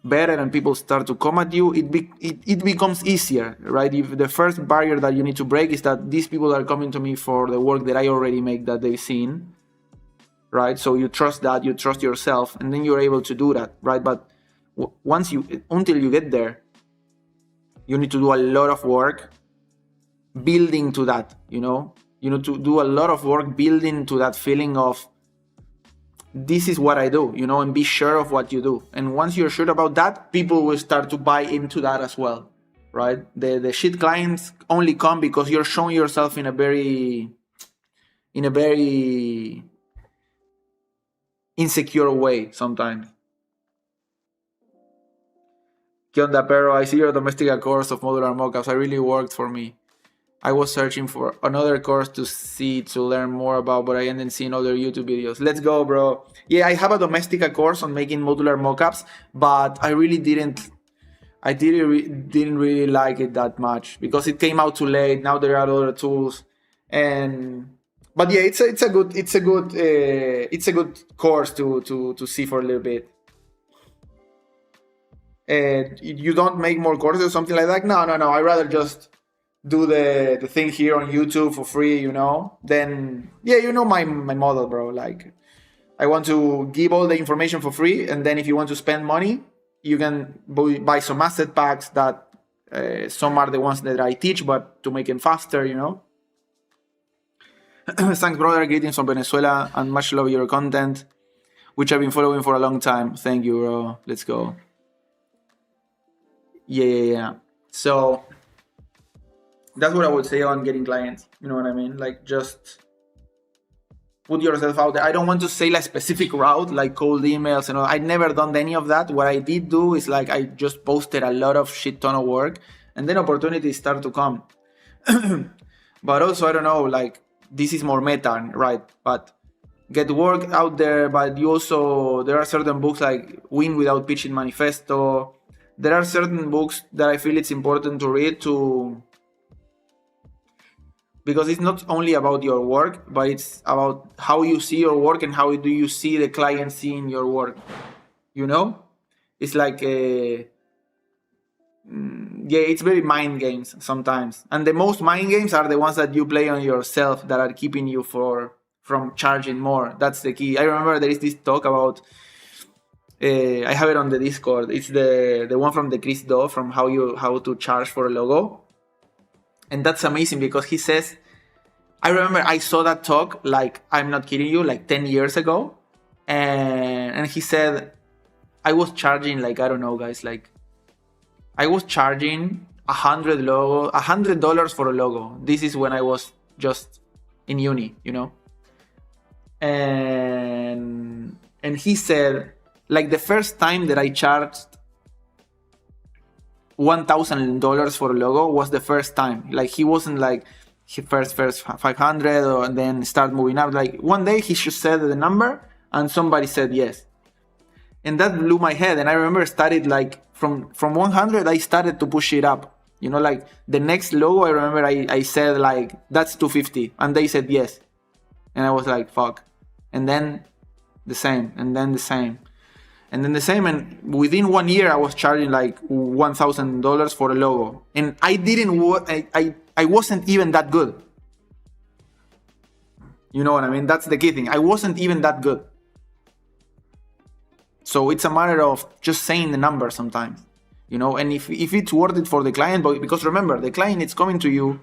better and people start to come at you, it becomes easier, right? If the first barrier that you need to break is that these people are coming to me for the work that I already make, that they've seen, right? So you trust that, you trust yourself, and then you're able to do that, right? But until you get there, you need to do a lot of work building to that, you need to do a lot of work building to that feeling of, this is what I do, and be sure of what you do. And once you're sure about that, people will start to buy into that as well, right? The shit clients only come because you're showing yourself in a very insecure way sometimes. ¿Qué onda, Pero? I see your Domestica course of modular mockups. It really worked for me. I was searching for another course to learn more about, but I ended seeing other YouTube videos. Let's go, bro. Yeah, I have a Domestica course on making modular mockups, but I didn't really like it that much because it came out too late. Now there are other tools, but yeah, it's a good course to see for a little bit. You don't make more courses or something like that? No. I rather just do the thing here on YouTube for free, Then yeah, my model, bro. Like, I want to give all the information for free, and then if you want to spend money, you can buy some asset packs that some are the ones that I teach, but to make them faster, Thanks, brother. Greetings from Venezuela, and much love your content, which I've been following for a long time. Thank you, bro. Let's go. Yeah. So that's what I would say on getting clients. You know what I mean? Like, just put yourself out there. I don't want to say like specific route, like cold emails and all. I'd never done any of that. What I did do is like, I just posted a lot of shit ton of work, and then opportunities start to come. But also, I don't know, like, this is more meta, right? But get work out there, but there are certain books like Win Without Pitching Manifesto. There are certain books that I feel it's important to read because it's not only about your work, but it's about how you see your work and how do you see the client seeing your work. It's like it's very mind games sometimes, and the most mind games are the ones that you play on yourself that are keeping you from charging more. That's the key. I remember there is this talk about. I have it on the Discord. It's the one from the Chris Do, from how to charge for a logo. And that's amazing because he says, I remember I saw that talk, like, I'm not kidding you, like 10 years ago. And he said, I was charging, like, I don't know, guys, like, I was charging $100 for a logo. This is when I was just in uni, And he said, like, the first time that I charged $1,000 for a logo was the first time. Like, he wasn't like first 500 or then start moving up. Like, one day he just said the number and somebody said yes. And that blew my head. And I remember started like from 100, I started to push it up. Like the next logo, I remember I said like, that's 250. And they said yes. And I was like, fuck. And then the same, and then the same. And then the same, and within 1 year, I was charging like $1,000 for a logo, and I wasn't even that good. You know what I mean? That's the key thing. I wasn't even that good. So it's a matter of just saying the number sometimes, And if it's worth it for the client, because remember, the client is coming to you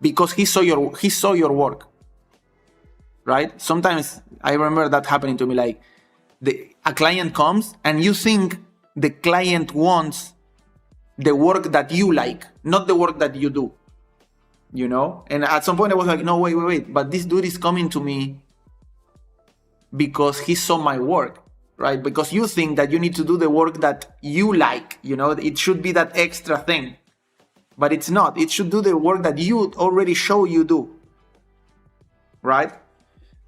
because he saw your work, right? Sometimes I remember that happening to me, like, a client comes and you think the client wants the work that you like, not the work that you do, you know? And at some point I was like, no, wait, but this dude is coming to me because he saw my work, right? Because you think that you need to do the work that you like, you know? It should be that extra thing, but it's not. It should do the work that you already show you do, right?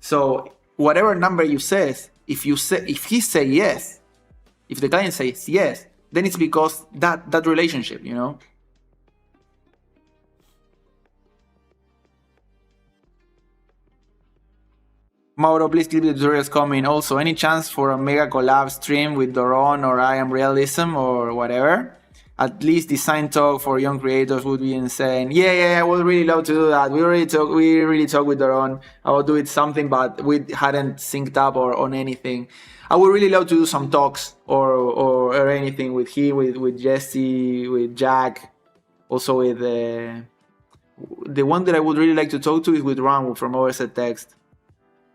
So whatever number you says, if he say yes, if the client says yes, then it's because that relationship, you know. Mauro, please keep the tutorials coming. Also, any chance for a mega collab stream with Doron or I Am Realism or whatever? At least design talk for young creators would be insane. Yeah, I would really love to do that. We really talk with Doron. I would do it something, but we hadn't synced up or on anything. I would really love to do some talks or anything with he, with Jesse, with Jack, also with the one that I would really like to talk to is with Ron from OSS Text.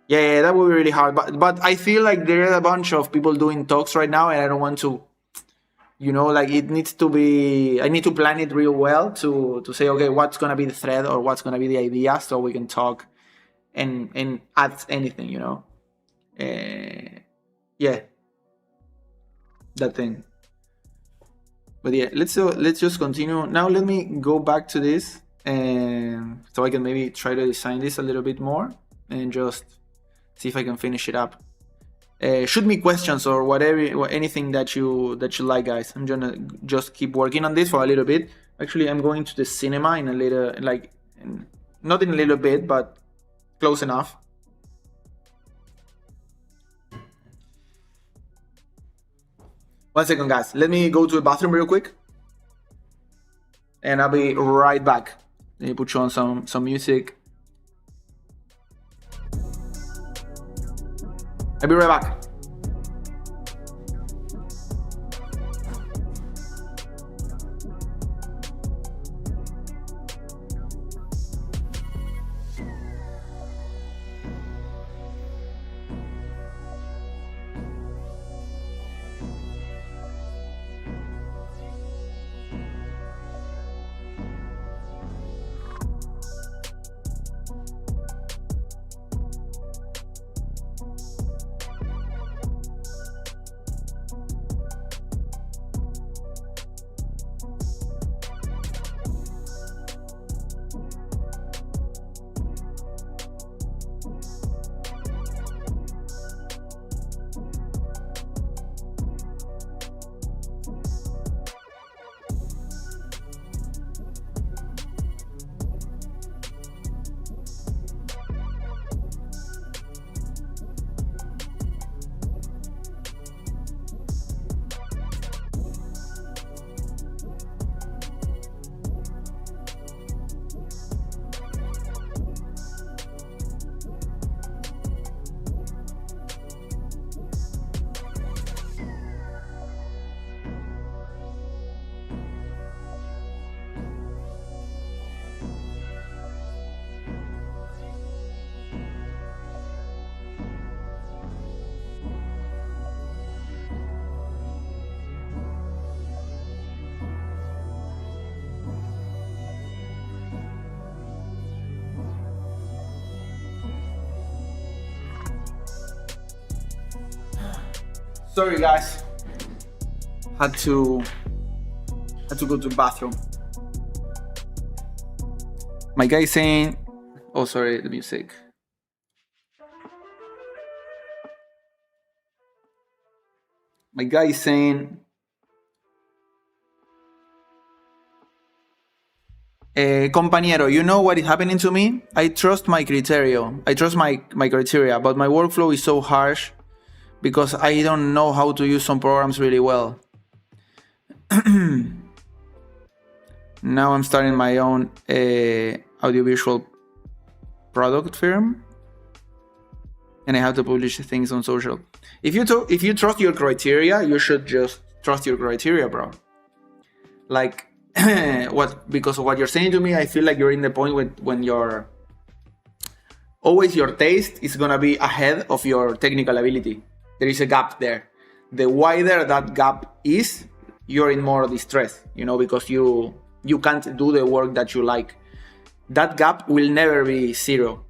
Yeah, that would be really hard. But I feel like there are a bunch of people doing talks right now, and I don't want to, you know, like it needs to be, I need to plan it real well to say, okay, what's going to be the thread or what's going to be the idea so we can talk and add anything, you know. Yeah, that thing. But yeah, let's just continue. Now let me go back to this so I can maybe try to design this a little bit more and just see if I can finish it up. Shoot me questions or whatever, anything that you like, guys. I'm gonna just keep working on this for a little bit. Actually, I'm going to the cinema in a little, not in a little bit, but close enough. One second, guys. Let me go to the bathroom real quick, and I'll be right back. Let me put you on some music. I'll be right back. Sorry, guys. Had to go to the bathroom. My guy saying, oh, sorry, the music. My guy is saying, compañero, you know what is happening to me? I trust my criteria. I trust my criteria, but my workflow is so harsh because I don't know how to use some programs really well. Now I'm starting my own audiovisual product firm, and I have to publish things on social. If you trust your criteria, you should just trust your criteria, bro. Like, because of what you're saying to me, I feel like you're in the point when always your taste is gonna be ahead of your technical ability. there is a gap there. The wider that gap is, you're in more distress, because you can't do the work that you like. That gap will never be zero,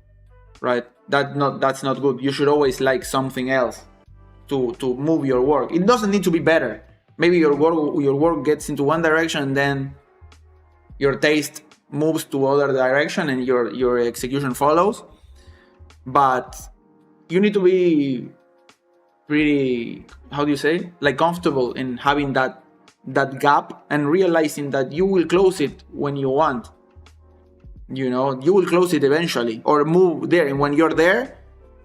right? That's not good. You should always like something else to move your work. It doesn't need to be better. Maybe your work gets into one direction and then your taste moves to other direction and your execution follows. But you need to be pretty, how do you say, like comfortable in having that gap and realizing that you will close it when you want. You will close it eventually or move there, and when you're there,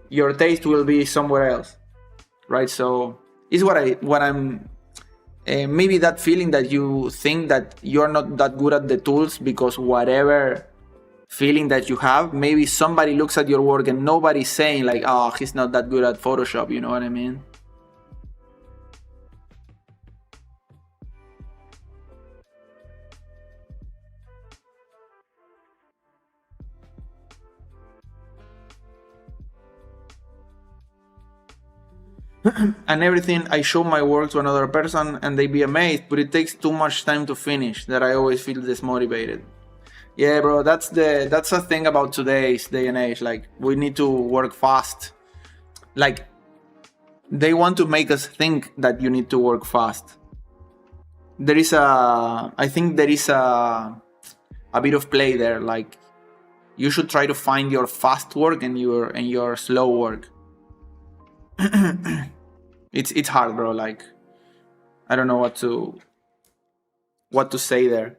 your taste will be somewhere else, right? So it's what I'm maybe that feeling that you think that you're not that good at the tools because whatever feeling that you have, maybe somebody looks at your work and nobody's saying like, oh, he's not that good at Photoshop, you know what I mean? And everything, I show my work to another person and they be amazed, but it takes too much time to finish that I always feel dismotivated. Yeah, bro, that's a thing about today's day and age. Like, we need to work fast. Like, they want to make us think that you need to work fast. I think there is a bit of play there. Like, you should try to find your fast work and your slow work. It's hard, bro. Like, I don't know what to say there,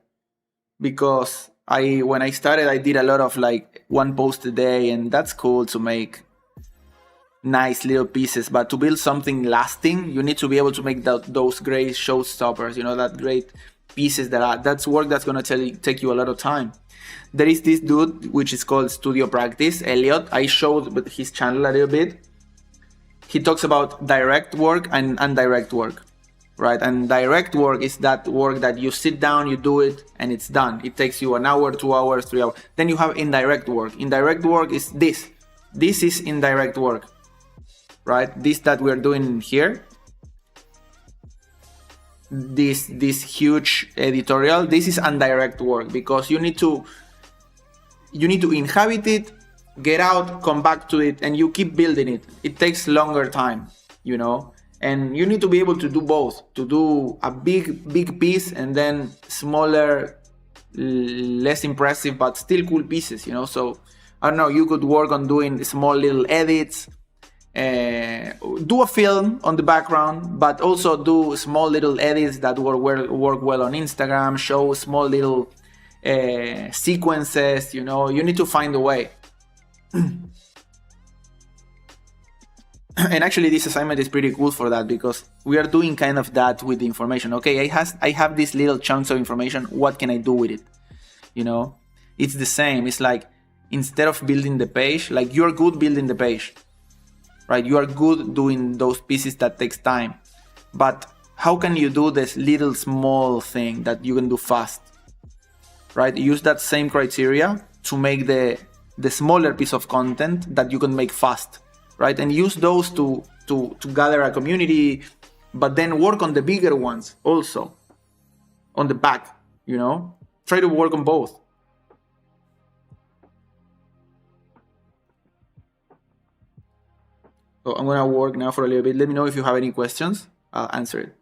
because when I started, I did a lot of like one post a day, and that's cool to make nice little pieces. But to build something lasting, you need to be able to make those great showstoppers. That great pieces that's work that's gonna take you a lot of time. There is this dude which is called Studio Practice, Elliot. I showed his channel a little bit. He talks about direct work and indirect work, right? And direct work is that work that you sit down, you do it, and it's done. It takes you an hour, 2 hours, 3 hours. Then you have indirect work. Indirect work is this. This is indirect work, right? This that we're doing here, this huge editorial, this is indirect work, because you need to inhabit it, get out, come back to it, and you keep building it. It takes longer time, and you need to be able to do both, to do a big piece and then smaller, less impressive but still cool pieces, so I don't know, you could work on doing small little edits, do a film on the background, but also do small little edits that work well on Instagram, show small little sequences. You need to find a way. And actually this assignment is pretty cool for that, because we are doing kind of that with the information. Okay, I have these little chunks of information, what can I do with it? It's the same. It's like, instead of building the page, like, you're good building the page, right? You are good doing those pieces that takes time, but how can you do this little small thing that you can do fast, right? Use that same criteria to make the smaller piece of content that you can make fast, right? And use those to gather a community, but then work on the bigger ones also on the back, try to work on both. So I'm gonna work now for a little bit. Let me know if you have any questions. I'll answer it.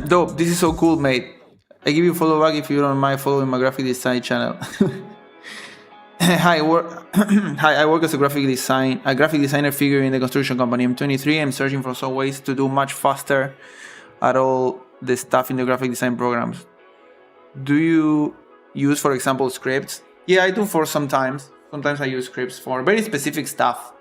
Dope. This is so cool, mate. I give you a follow back if you don't mind following my graphic design channel. Hi, hi. I work as a graphic designer figure in the construction company. I'm 23. I'm searching for some ways to do much faster at all the stuff in the graphic design programs. Do you use, for example, scripts? Yeah, I do for sometimes. Sometimes I use scripts for very specific stuff.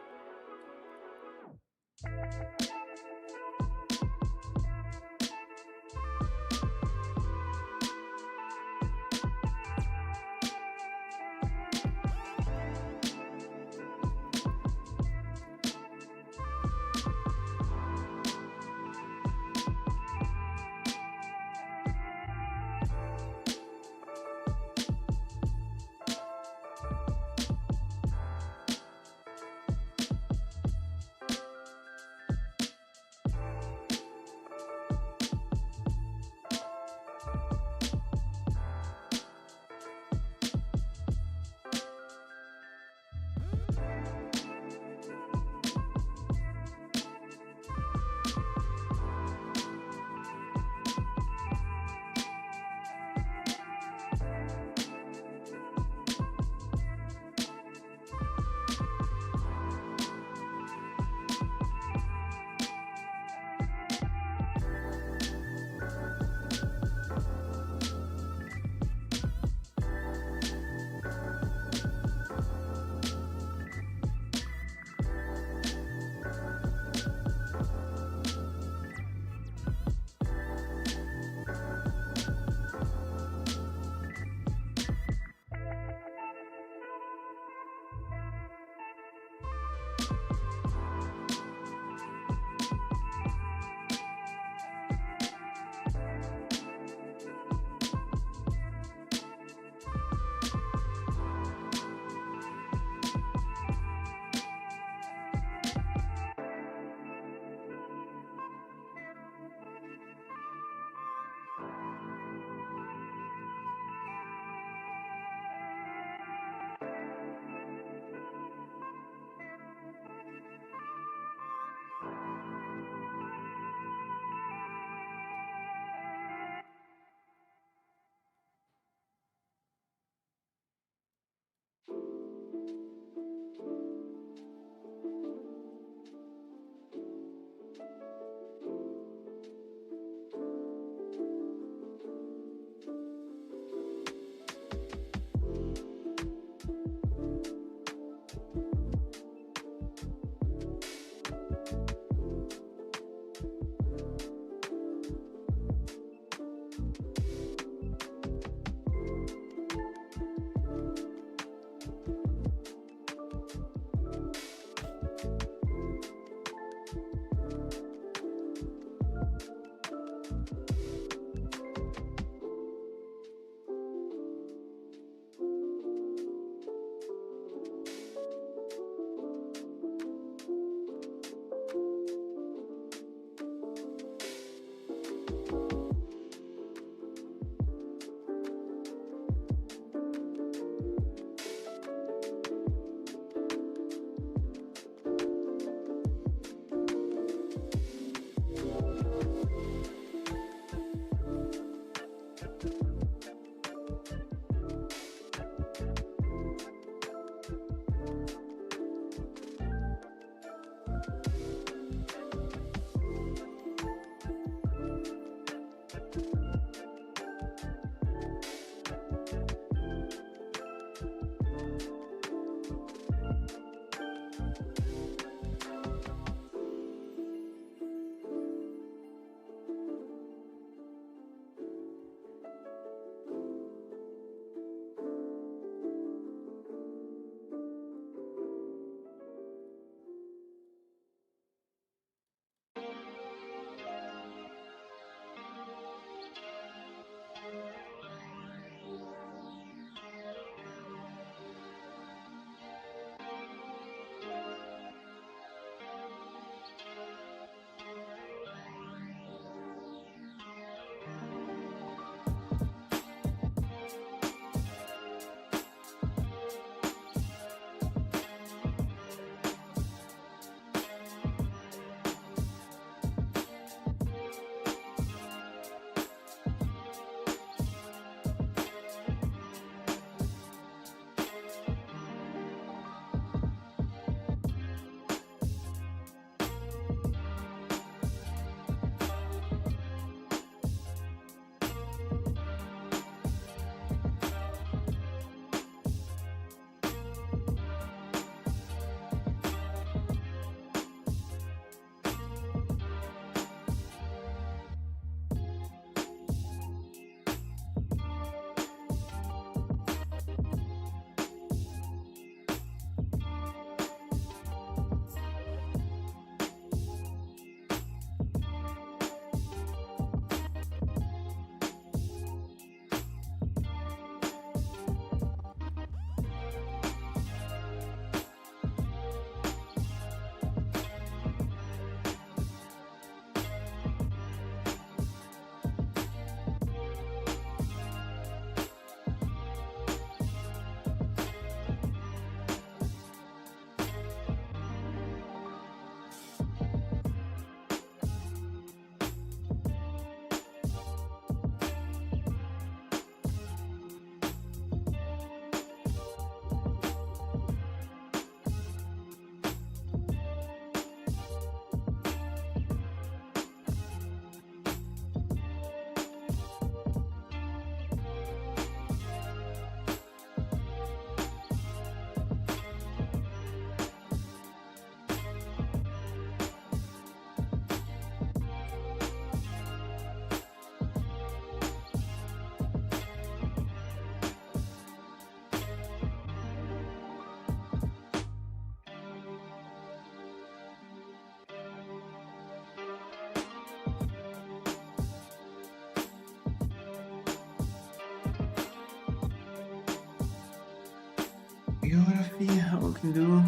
Geography, how we can do.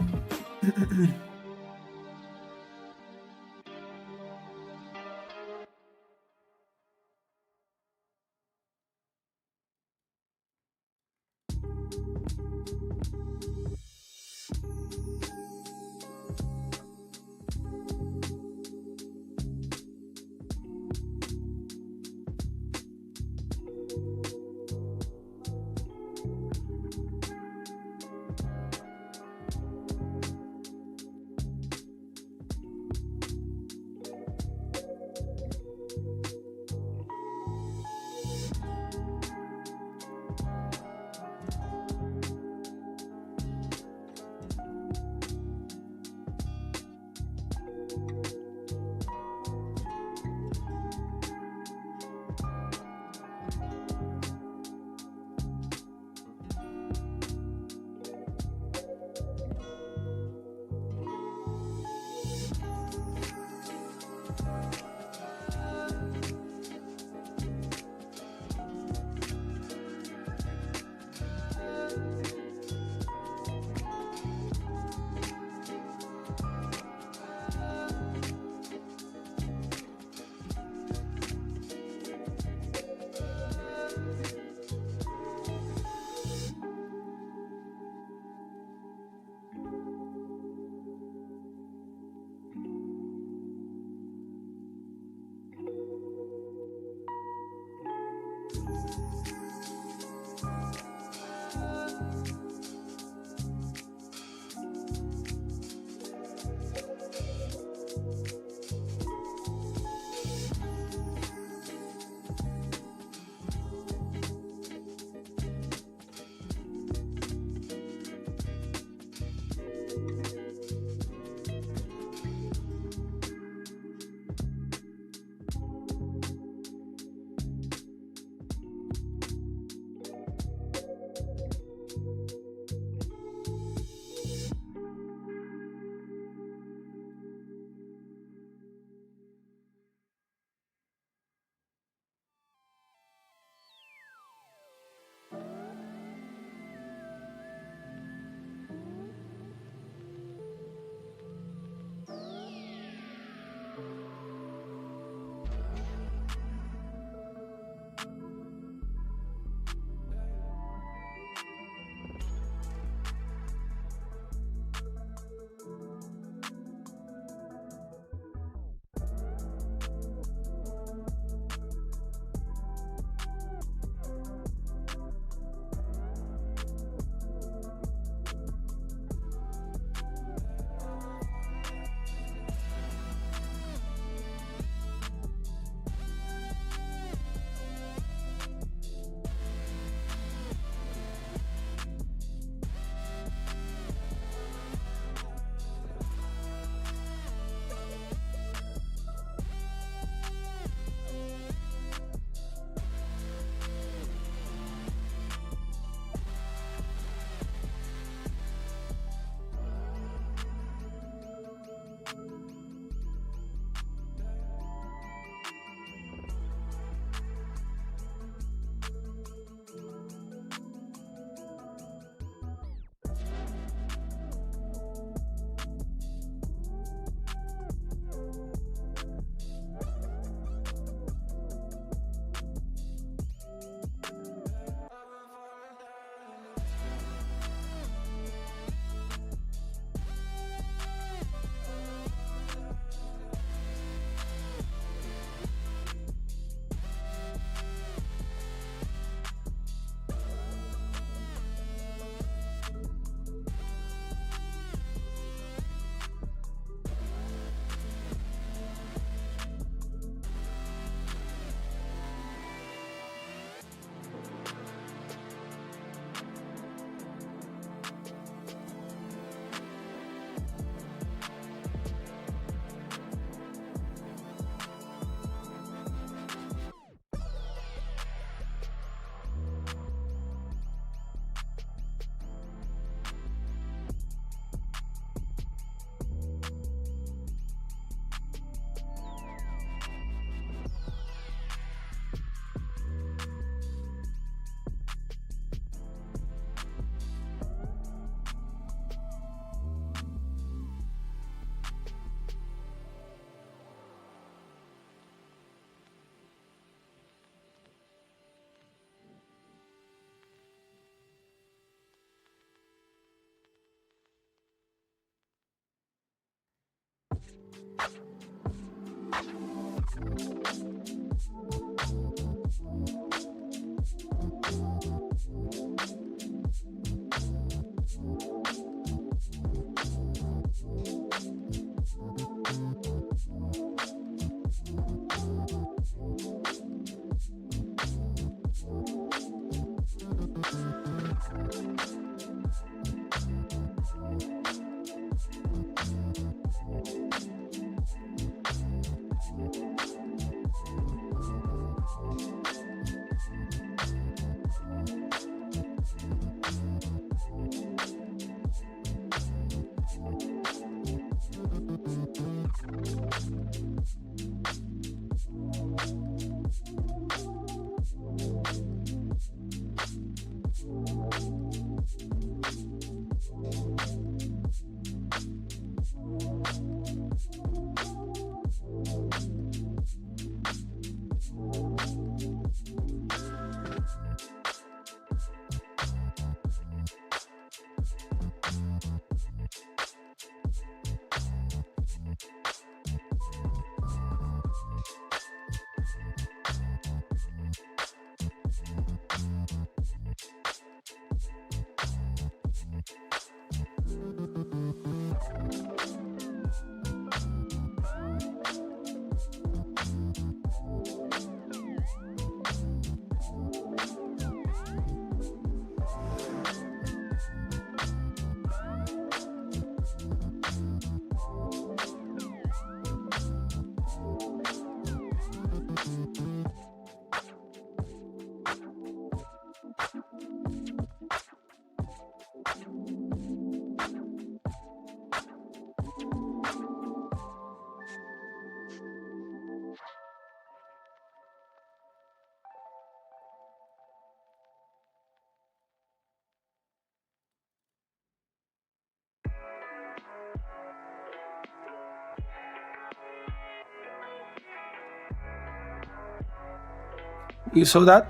You saw that?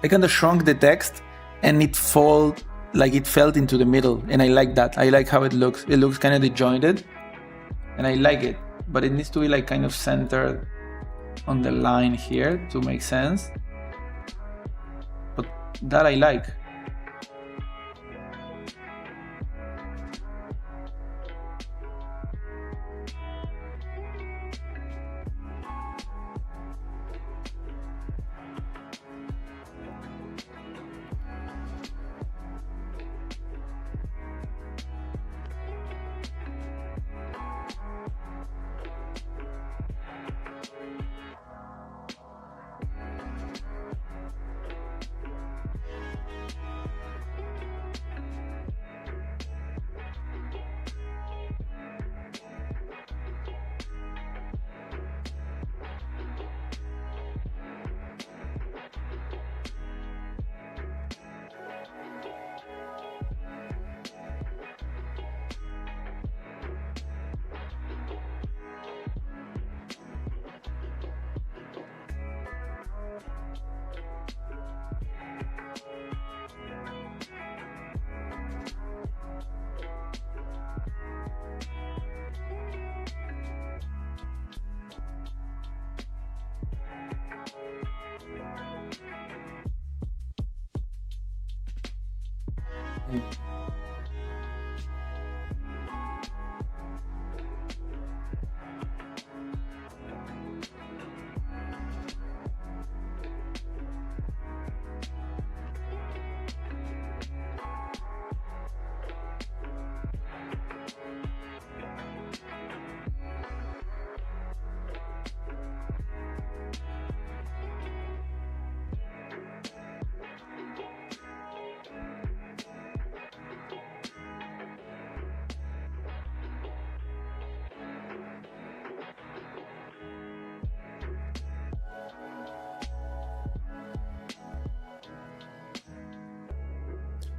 I kind of shrunk the text and it fell into the middle, and I like that. I like how it looks. It looks kind of disjointed, and I like it, but it needs to be like kind of centered on the line here to make sense. But that I like.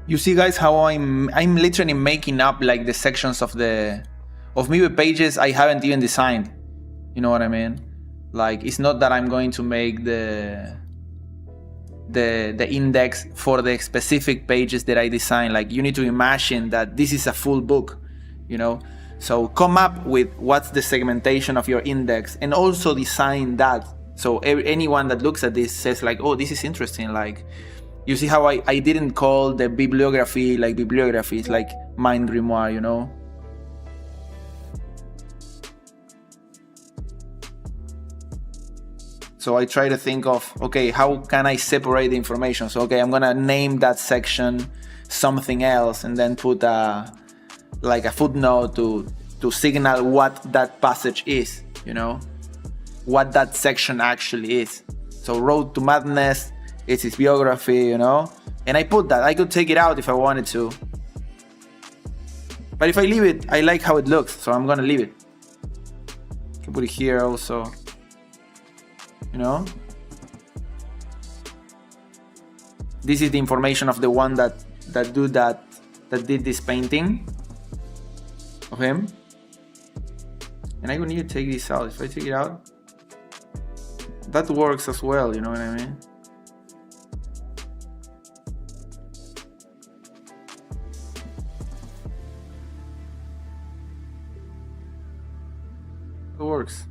You see, guys, how I'm literally making up like the sections of maybe pages I haven't even designed. You know what I mean? Like, it's not that I'm going to make the index for the specific pages that I design. Like, you need to imagine that this is a full book, you know? So come up with what's the segmentation of your index and also design that. So anyone that looks at this says like, oh, this is interesting. Like, you see how I didn't call the bibliography like bibliography, it's like mind grimoire, you know? So I try to think of, okay, how can I separate the information? So, okay, I'm gonna name that section something else and then put like a footnote to signal what that passage is, you know? What that section actually is. So Road to Madness, it's his biography, you know? And I put that. I could take it out if I wanted to. But if I leave it, I like how it looks, so I'm gonna leave it. I can put it here also. You know? This is the information of the one that did this painting of him. And I would need to take this out. If I take it out, that works as well, you know what I mean? It works.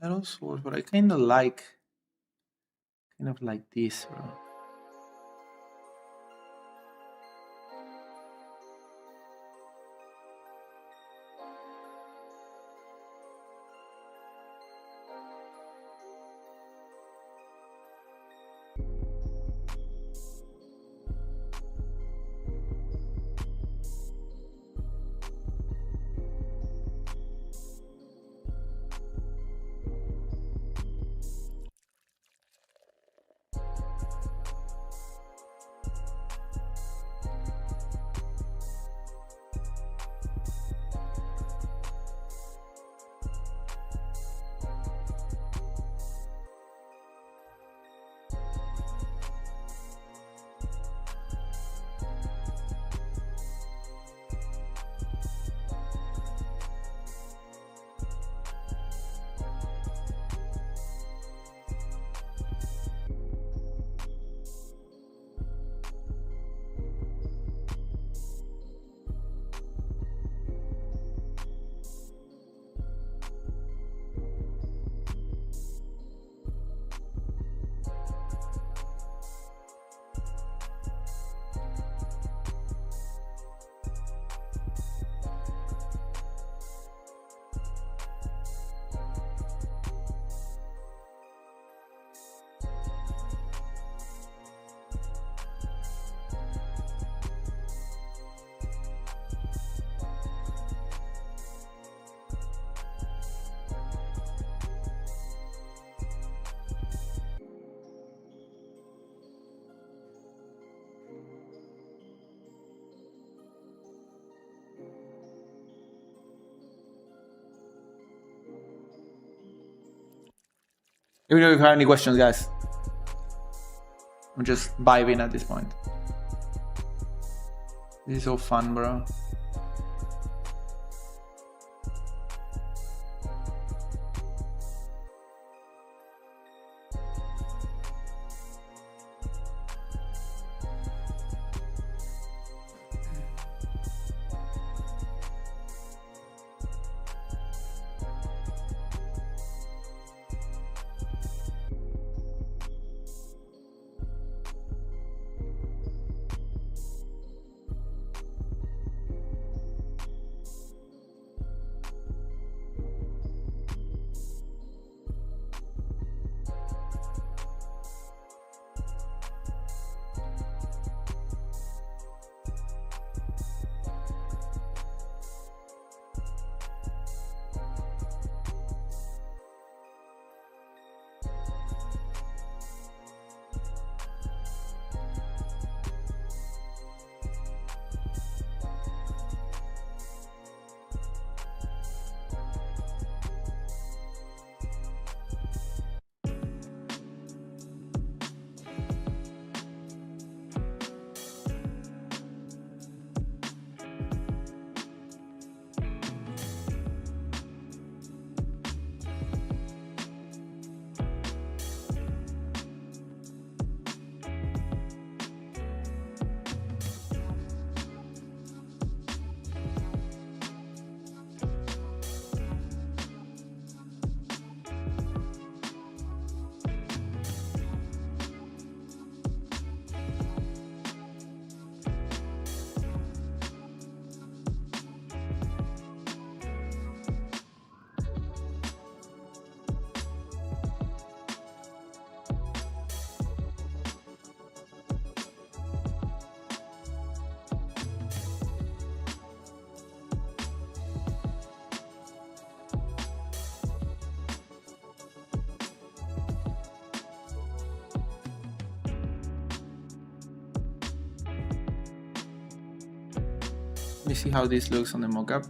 That also works, but I kind of like this, bro. Let me know if you have any questions, guys. I'm just vibing at this point. This is so fun, bro. Let me see how this looks on the mockup.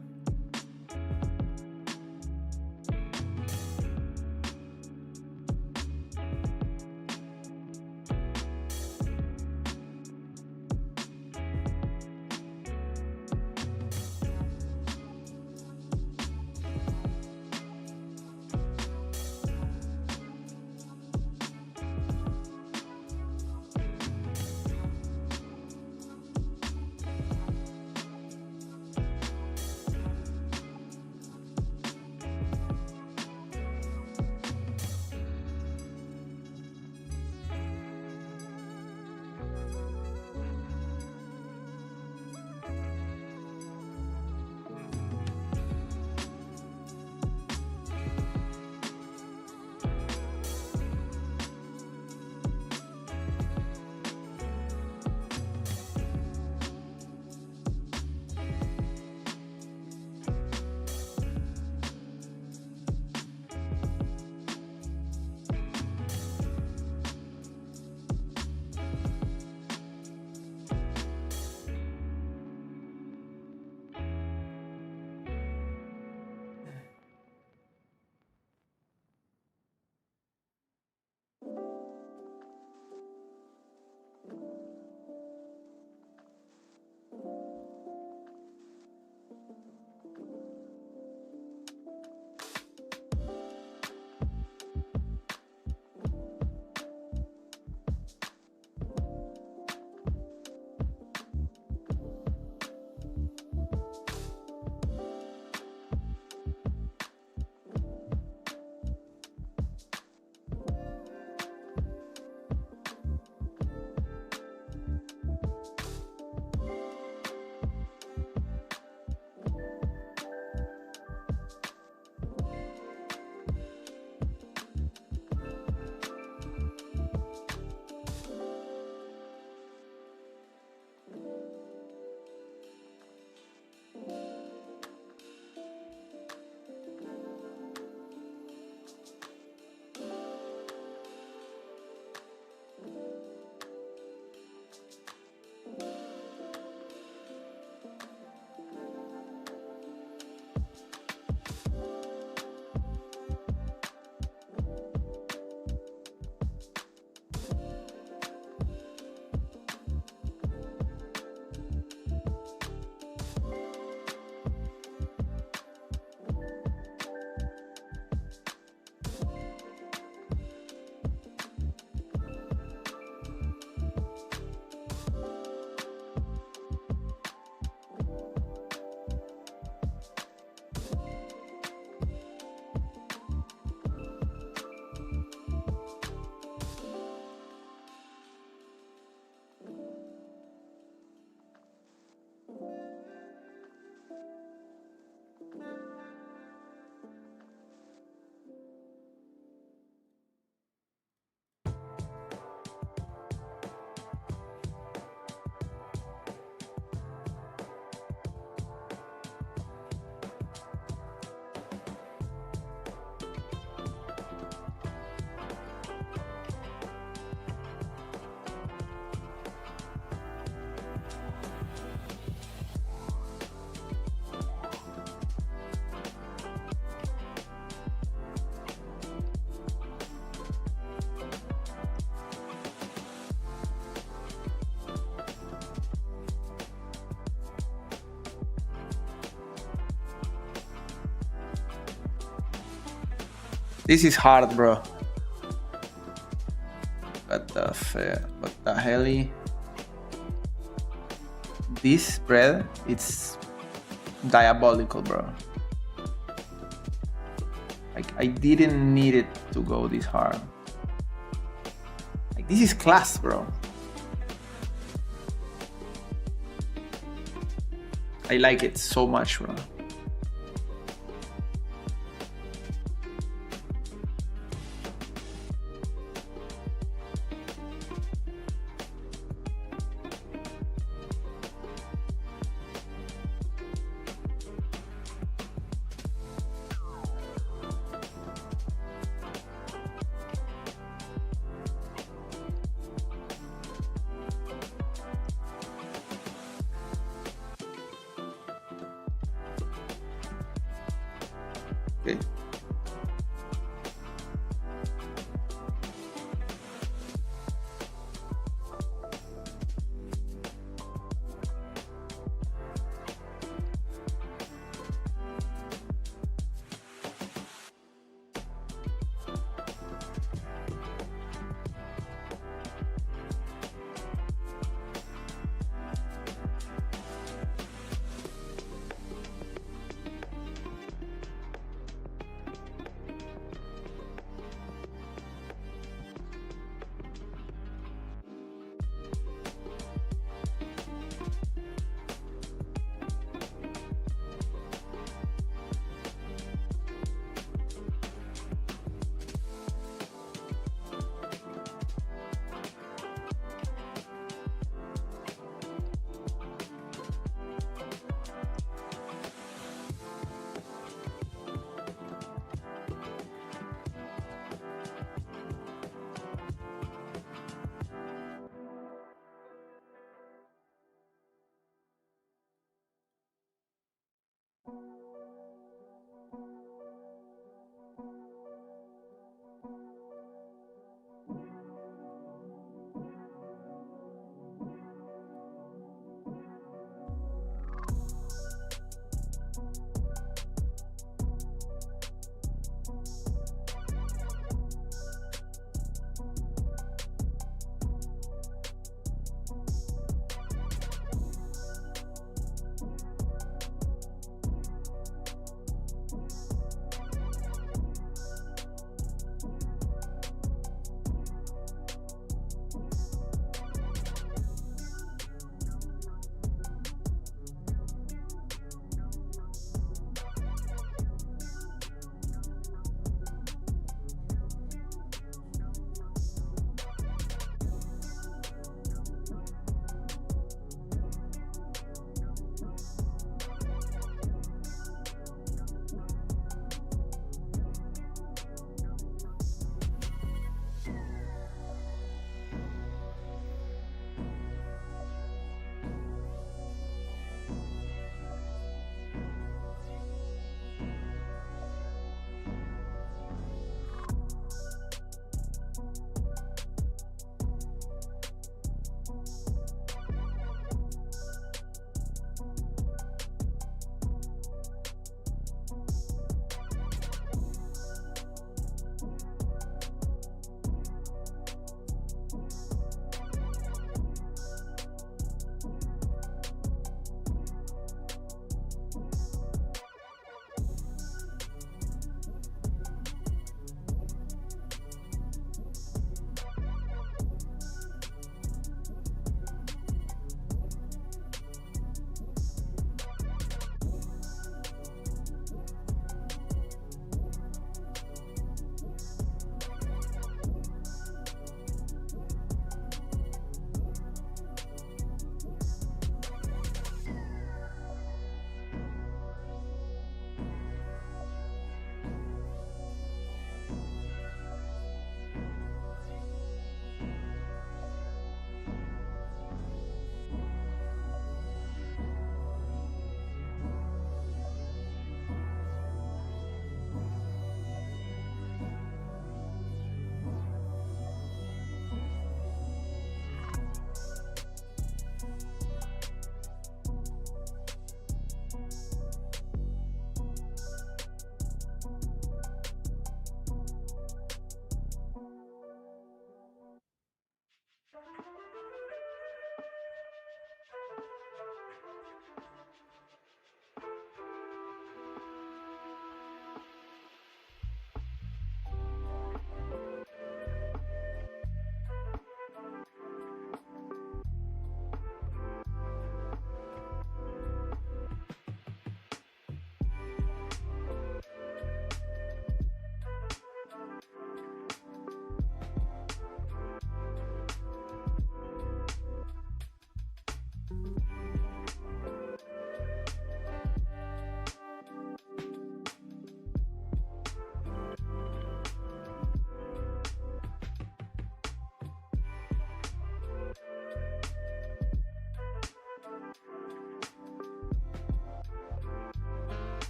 This is hard, bro. What the hell? This spread, it's diabolical, bro. Like, I didn't need it to go this hard. Like, this is class, bro. I like it so much, bro. Okay.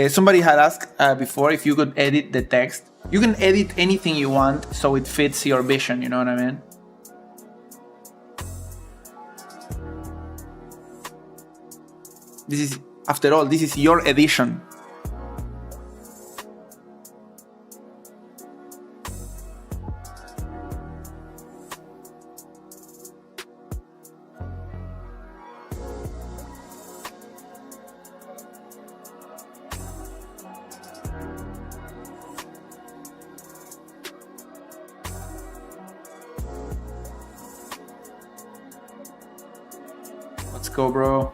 Somebody had asked before if you could edit the text. You can edit anything you want so it fits your vision, you know what I mean? This is, after all, this is your edition. Let's go, bro.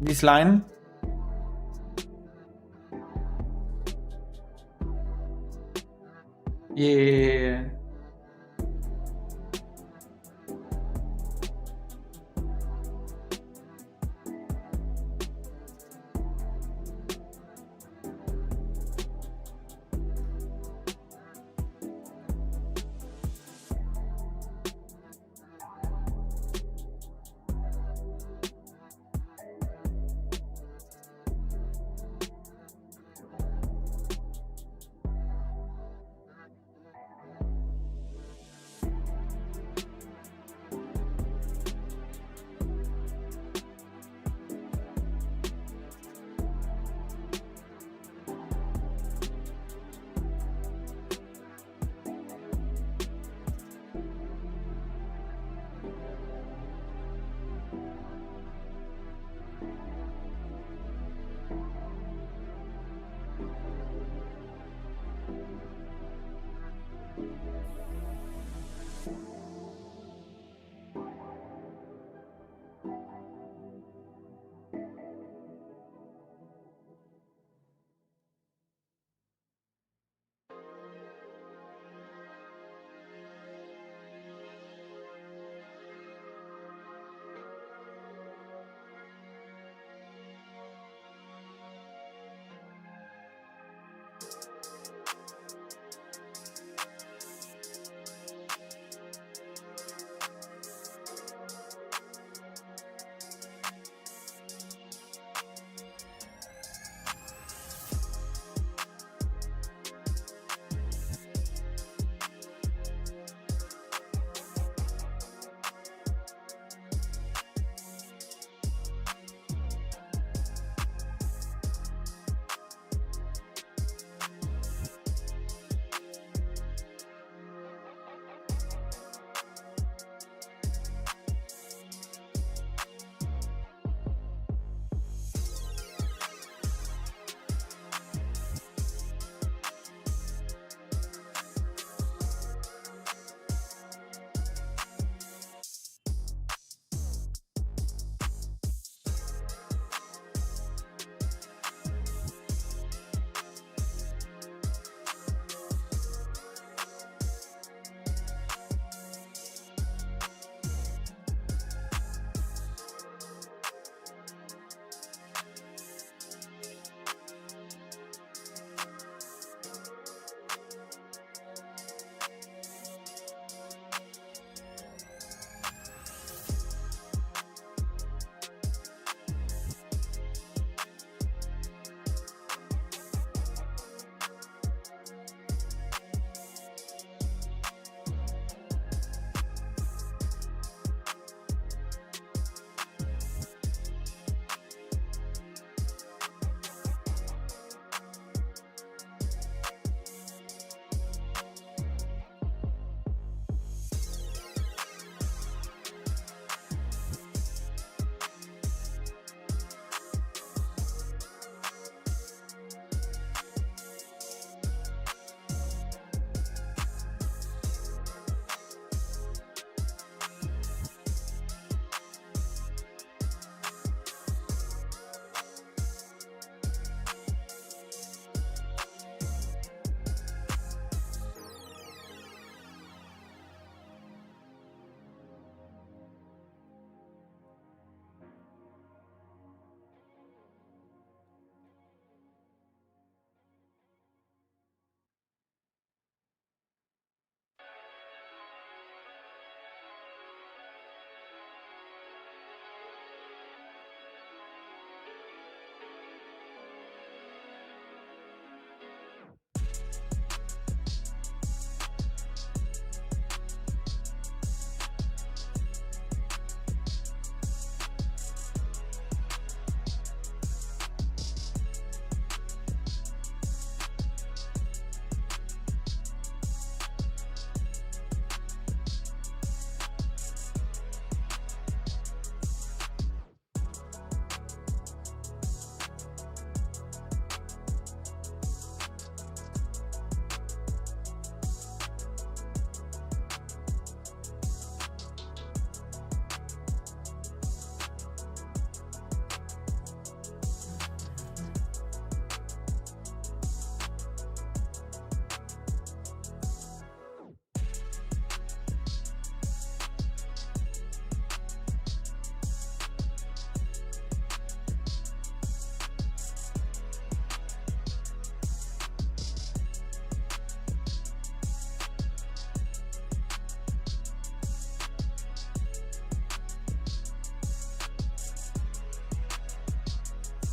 This line. Yeah.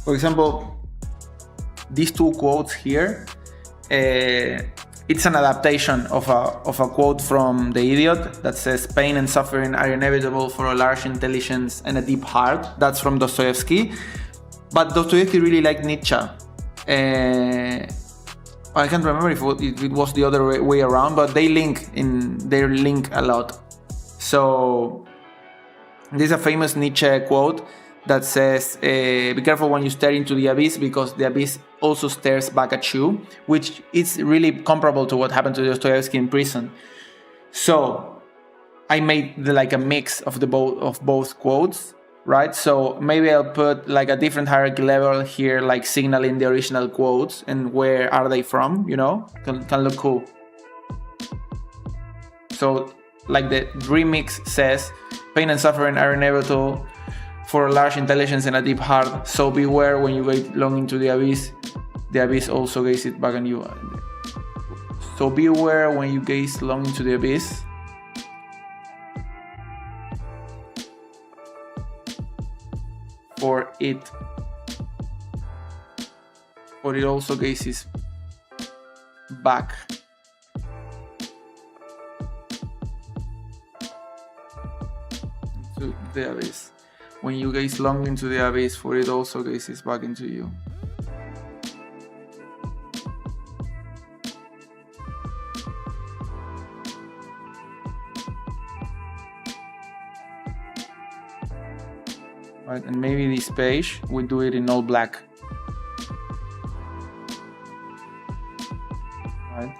For example, these two quotes here, it's an adaptation of a quote from The Idiot that says, "Pain and suffering are inevitable for a large intelligence and a deep heart." That's from Dostoevsky. But Dostoevsky really liked Nietzsche. I can't remember if it was the other way around, but they link a lot. So there's a famous Nietzsche quote that says, "Be careful when you stare into the abyss, because the abyss also stares back at you," which is really comparable to what happened to Dostoevsky in prison. So I made like a mix of both quotes, right? So maybe I'll put like a different hierarchy level here, like signaling the original quotes and where are they from, can look cool. So like the remix says, "Pain and suffering are inevitable for a large intelligence and a deep heart, so beware when you gaze long into the abyss also gazes back on you." So beware when you gaze long into the abyss, for it also gazes back. To the abyss. When you gaze long into the abyss, for it also gazes back into you. Right, and maybe this page, we do it in all black. Right.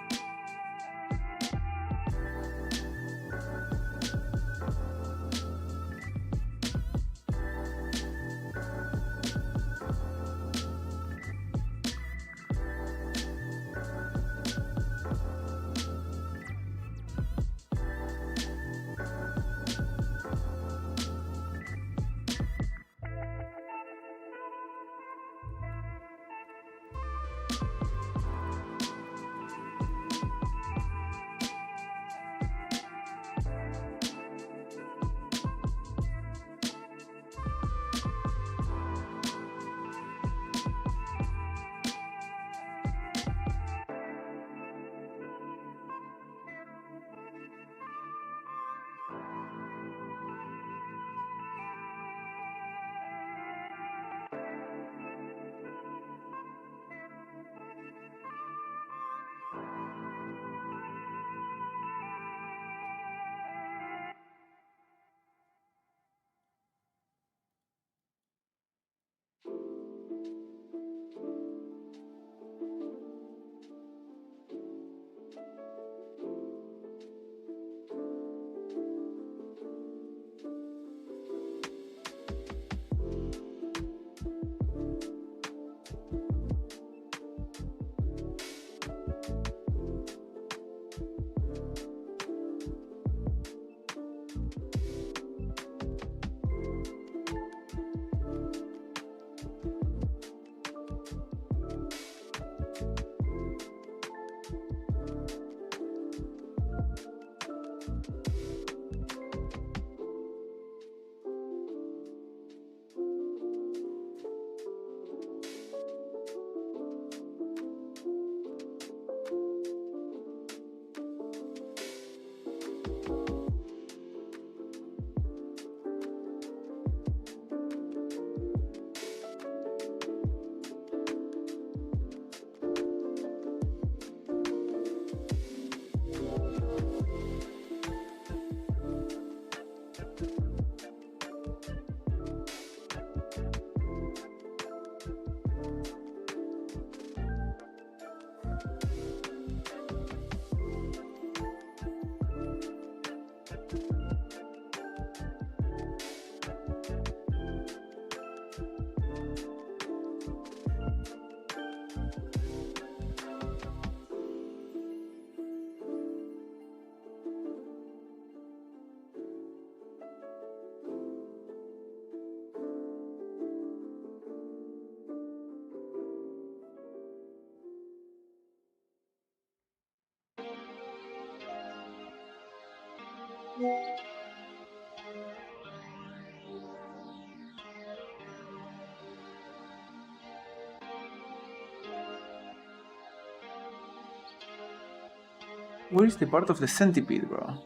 Where is the part of the centipede, bro?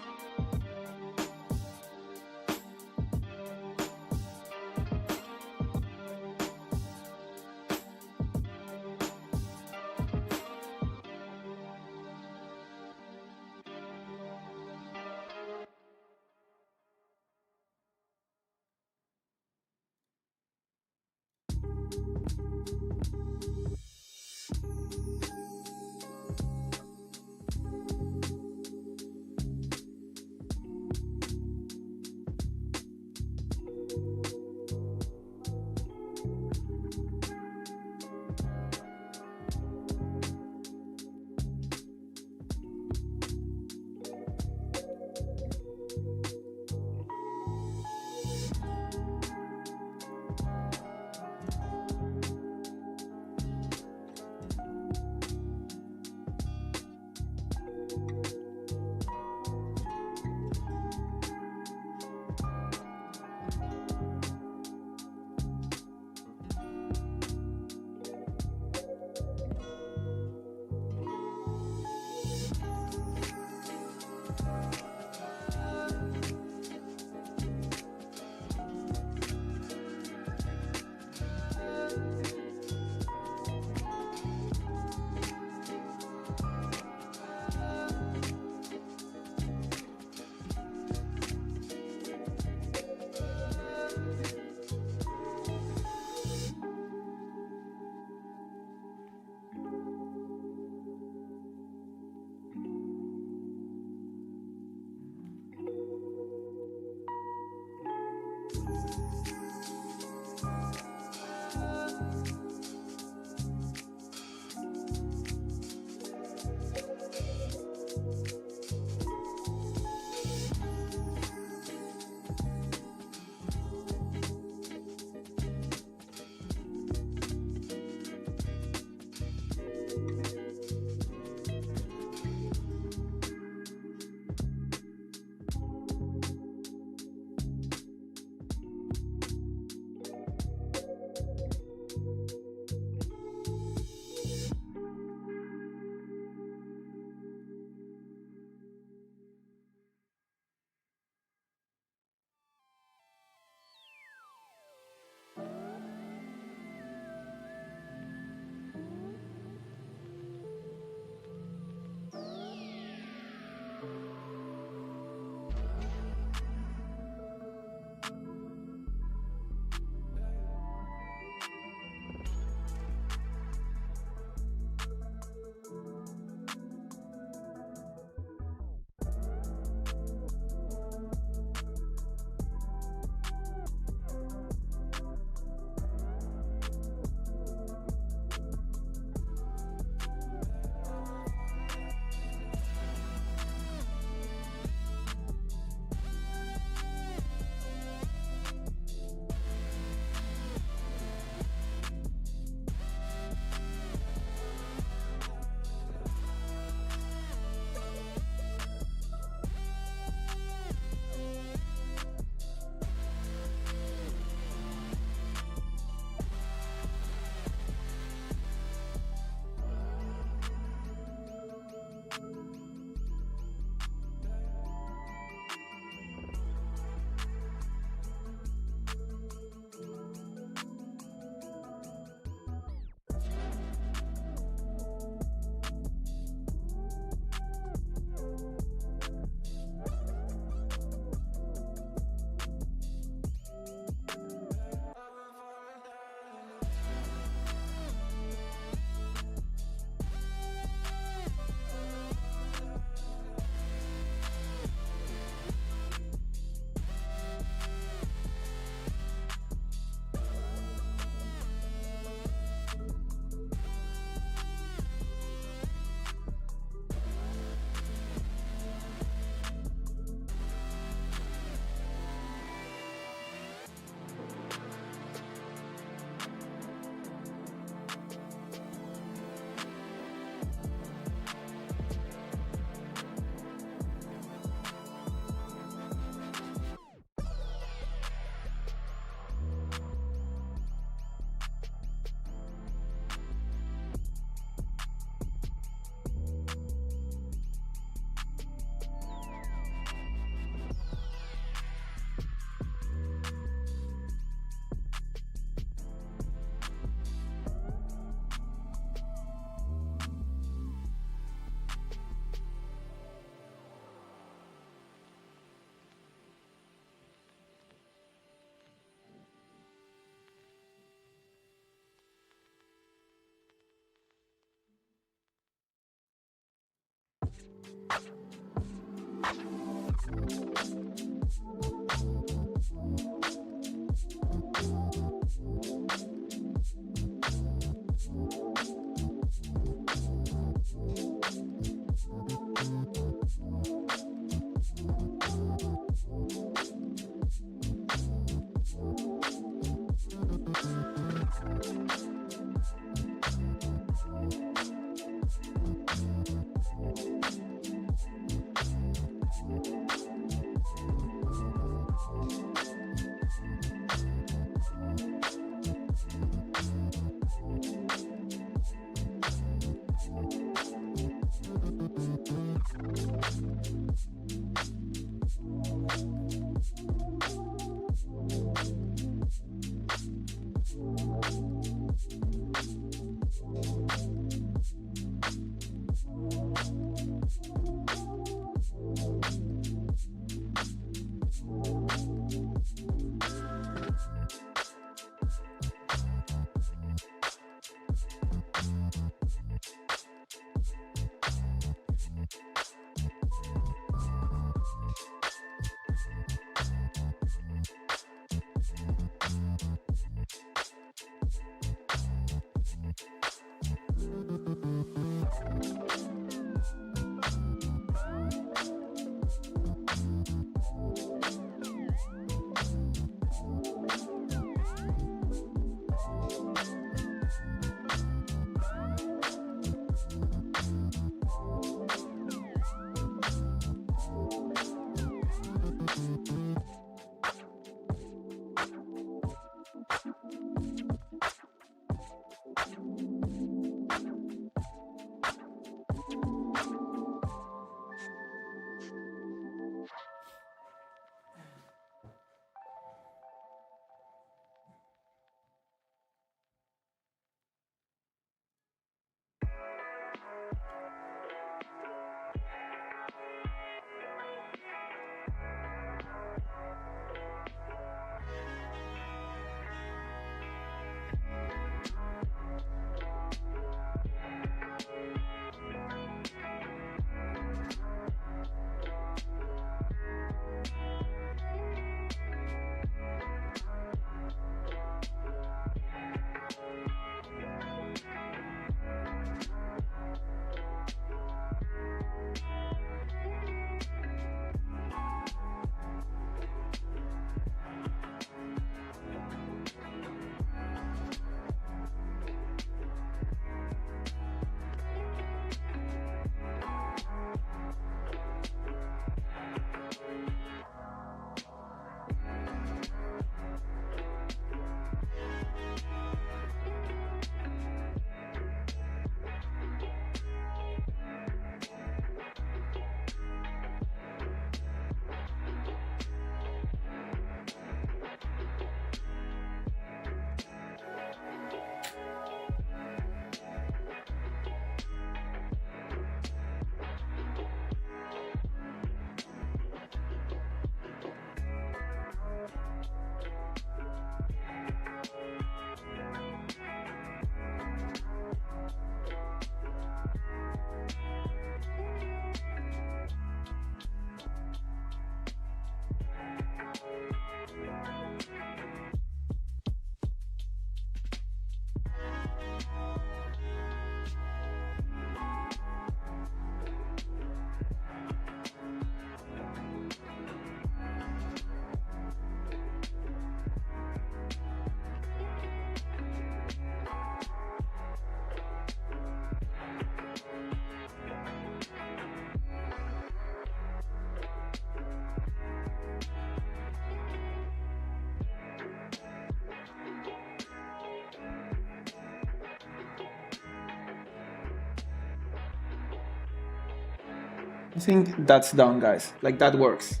I think that's done, guys. Like, that works.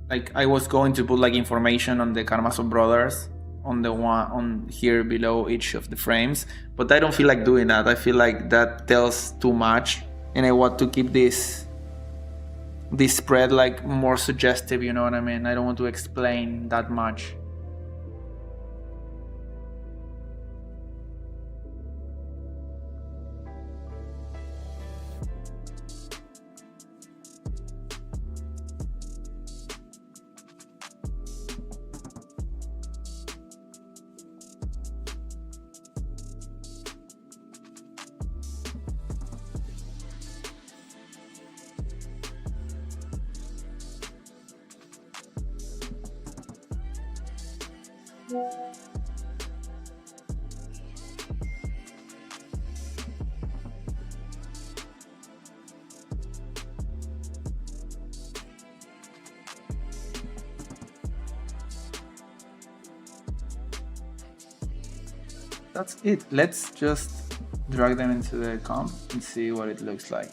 Like, I was going to put like information on the Karamazov brothers on the one on here below each of the frames, but I don't feel like doing that. I feel like that tells too much, and I want to keep this spread like more suggestive, you know what I mean? I don't want to explain that much. That's it. Let's just drag them into the comp and see what it looks like.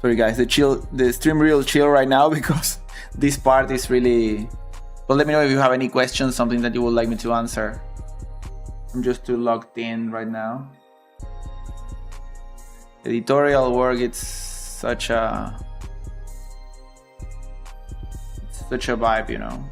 Sorry guys, the stream real chill right now because this part is really. But let me know if you have any questions, something that you would like me to answer. I'm just too logged in right now. Editorial work, it's such a vibe, you know.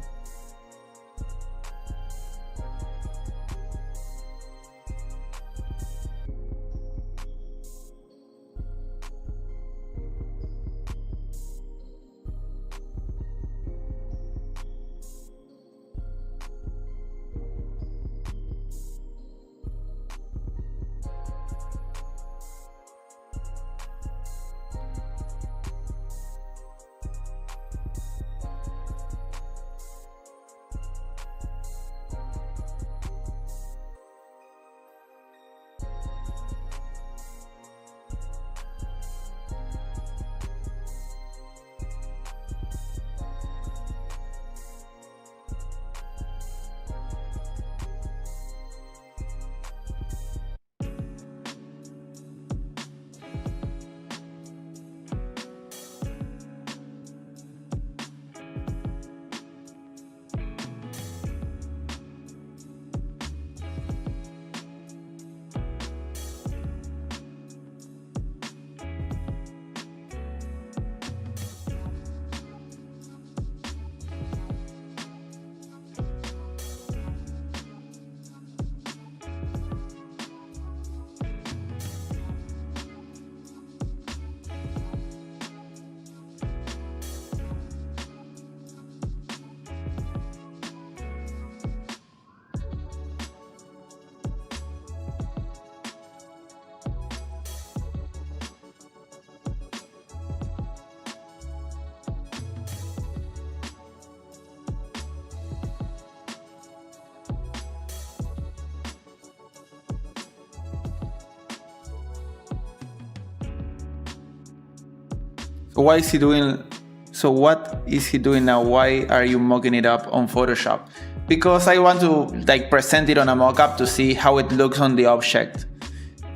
So why is he doing? So what is he doing now? Why are you mocking it up on Photoshop? Because I want to like present it on a mockup to see how it looks on the object.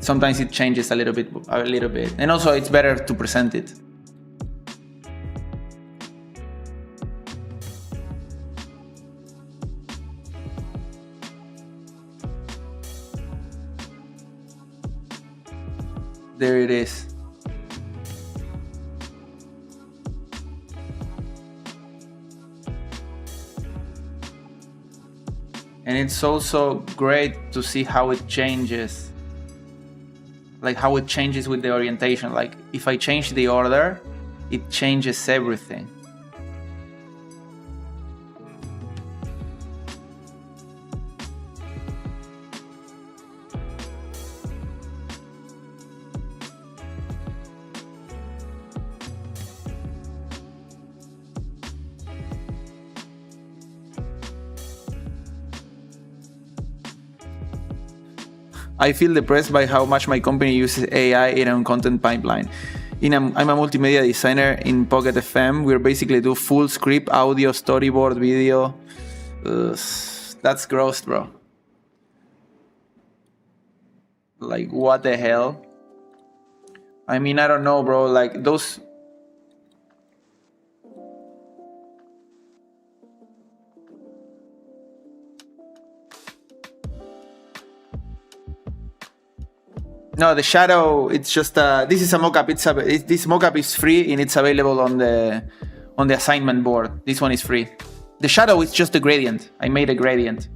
Sometimes it changes a little bit, and also it's better to present it. There it is. And it's also great to see how it changes. Like how it changes with the orientation. Like if I change the order, it changes everything. I feel depressed by how much my company uses AI in our content pipeline. I'm a multimedia designer in Pocket FM. We basically do full script, audio, storyboard, video. That's gross, bro. Like, what the hell? I mean, I don't know, bro. Like, those... No, the shadow, it's just this is a mockup. This mockup is free and it's available on the assignment board. This one is free. The shadow is just a gradient. I made a gradient.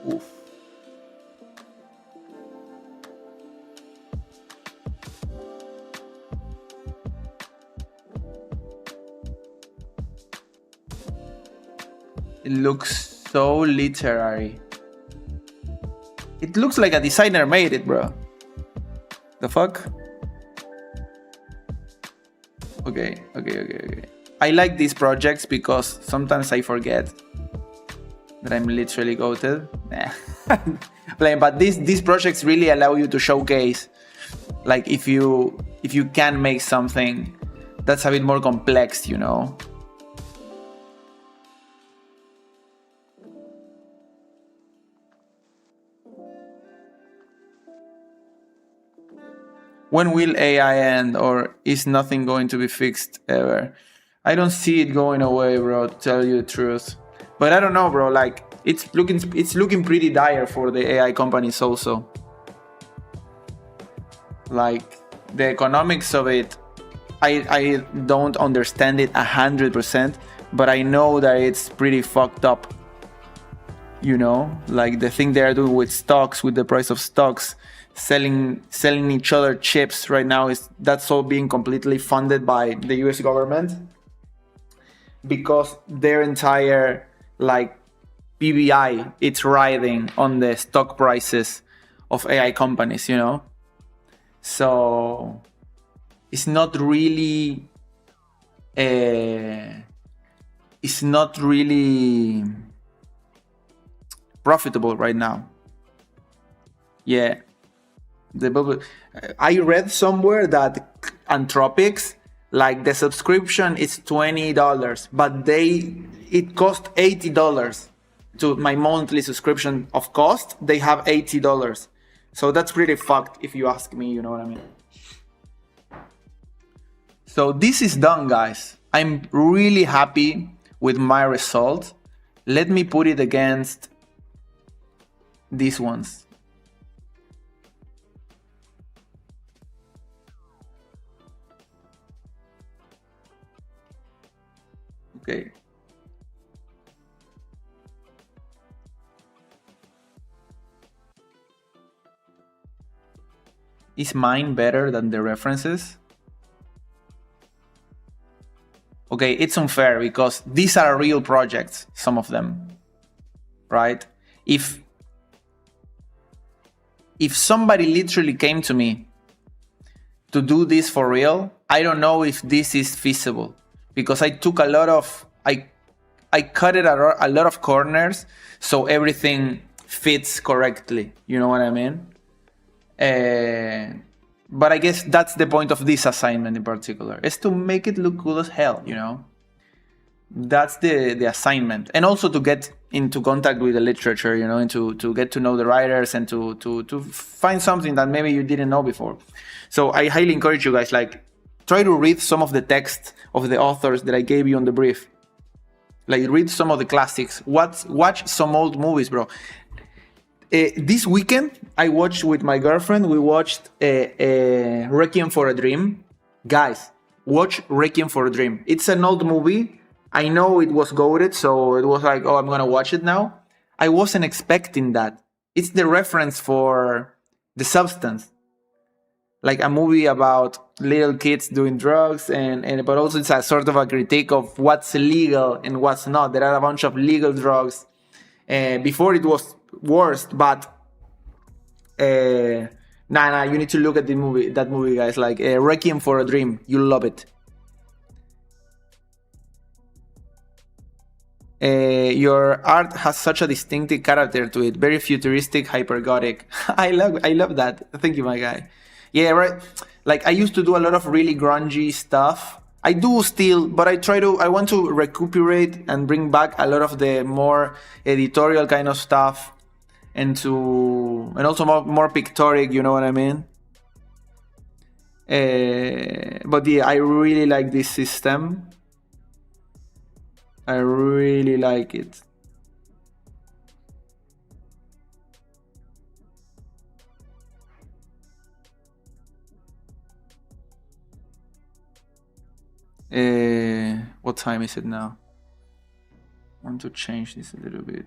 Oof. It looks so literary. It looks like a designer made it, bro. The fuck? Okay. I like these projects because sometimes I forget that I'm literally goated. Nah. But these projects really allow you to showcase, like, if you can make something that's a bit more complex, you know. When will AI end, or is nothing going to be fixed ever? I don't see it going away, bro, to tell you the truth. But I don't know, bro, like, it's looking pretty dire for the AI companies also. Like, the economics of it, I don't understand it 100%, but I know that it's pretty fucked up. You know, like the thing they're doing with stocks, with the price of stocks, selling each other chips right now, that's all being completely funded by the US government, because their entire, like, PBI, it's riding on the stock prices of AI companies, you know. So it's not really profitable right now. Yeah. I read somewhere that Anthropics, like, the subscription is $20, but it cost $80 to my monthly subscription of cost. They have $80, so that's pretty fucked if you ask me. You know what I mean? So this is done, guys. I'm really happy with my result. Let me put it against these ones. Okay. Is mine better than the references? Okay, it's unfair because these are real projects, some of them, right? If somebody literally came to me to do this for real, I don't know if this is feasible, because I took a lot of, I cut it a lot of corners so everything fits correctly. You know what I mean? But I guess that's the point of this assignment in particular, is to make it look cool as hell, you know? That's the assignment. And also to get into contact with the literature, you know, and to get to know the writers, and to find something that maybe you didn't know before. So I highly encourage you guys, like, try to read some of the text of the authors that I gave you on the brief. Like, read some of the classics. Watch some old movies, bro. This weekend, I watched with my girlfriend, we watched Requiem for a Dream. Guys, watch Requiem for a Dream. It's an old movie. I know it was goated, so it was like, oh, I'm gonna watch it now. I wasn't expecting that. It's the reference for The Substance. Like, a movie about little kids doing drugs, but also it's a sort of a critique of what's legal and what's not. There are a bunch of legal drugs. Before it was worse, but nah, you need to look at that movie, guys. Like, Requiem for a Dream, you'll love it. Your art has such a distinctive character to it, very futuristic, hypergothic. I love that. Thank you, my guy. Yeah, right. Like, I used to do a lot of really grungy stuff. I do still, but I want to recuperate and bring back a lot of the more editorial kind of stuff, and also more pictorial, you know what I mean? But yeah, I really like this system. I really like it. What time is it now? I want to change this a little bit.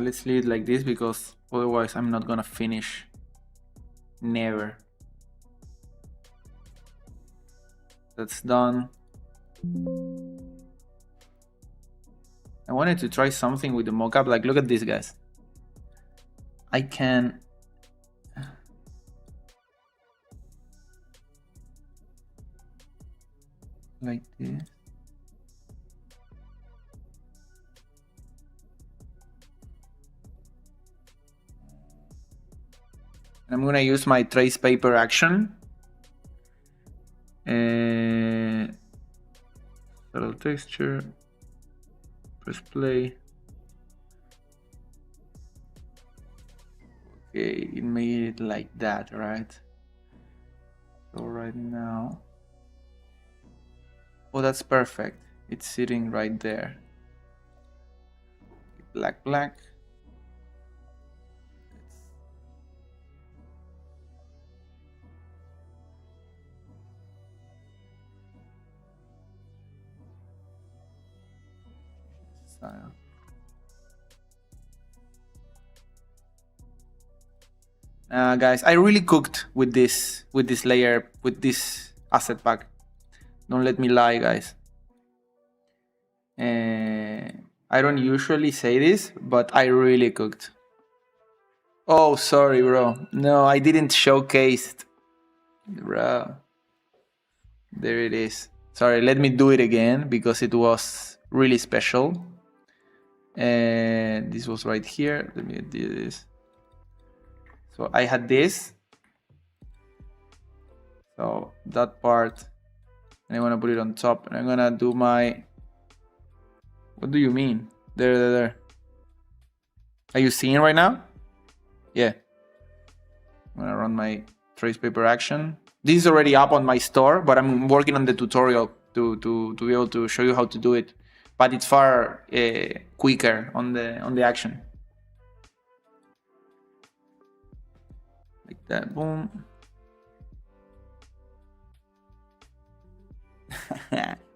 Let's leave it like this because otherwise I'm not gonna finish. Never. That's done. I wanted to try something with the mockup. Like, look at this, guys. I can like this. I'm gonna use my trace paper action. Subtle texture. Press play. Okay, it made it like that, right? So right now, oh, that's perfect. It's sitting right there. Black, black. Style. Guys, I really cooked with this layer, with this asset pack. Don't let me lie, guys. I don't usually say this, but I really cooked. Oh, sorry, bro. No, I didn't showcase it. Bro. There it is. Sorry, let me do it again because it was really special. And this was right here. Let me do this. So I had this. So that part. And I'm gonna put it on top. And I'm gonna do my... What do you mean? There. Are you seeing right now? Yeah. I'm gonna run my trace paper action. This is already up on my store, but I'm working on the tutorial to be able to show you how to do it. But it's far quicker on the action. Like that, boom.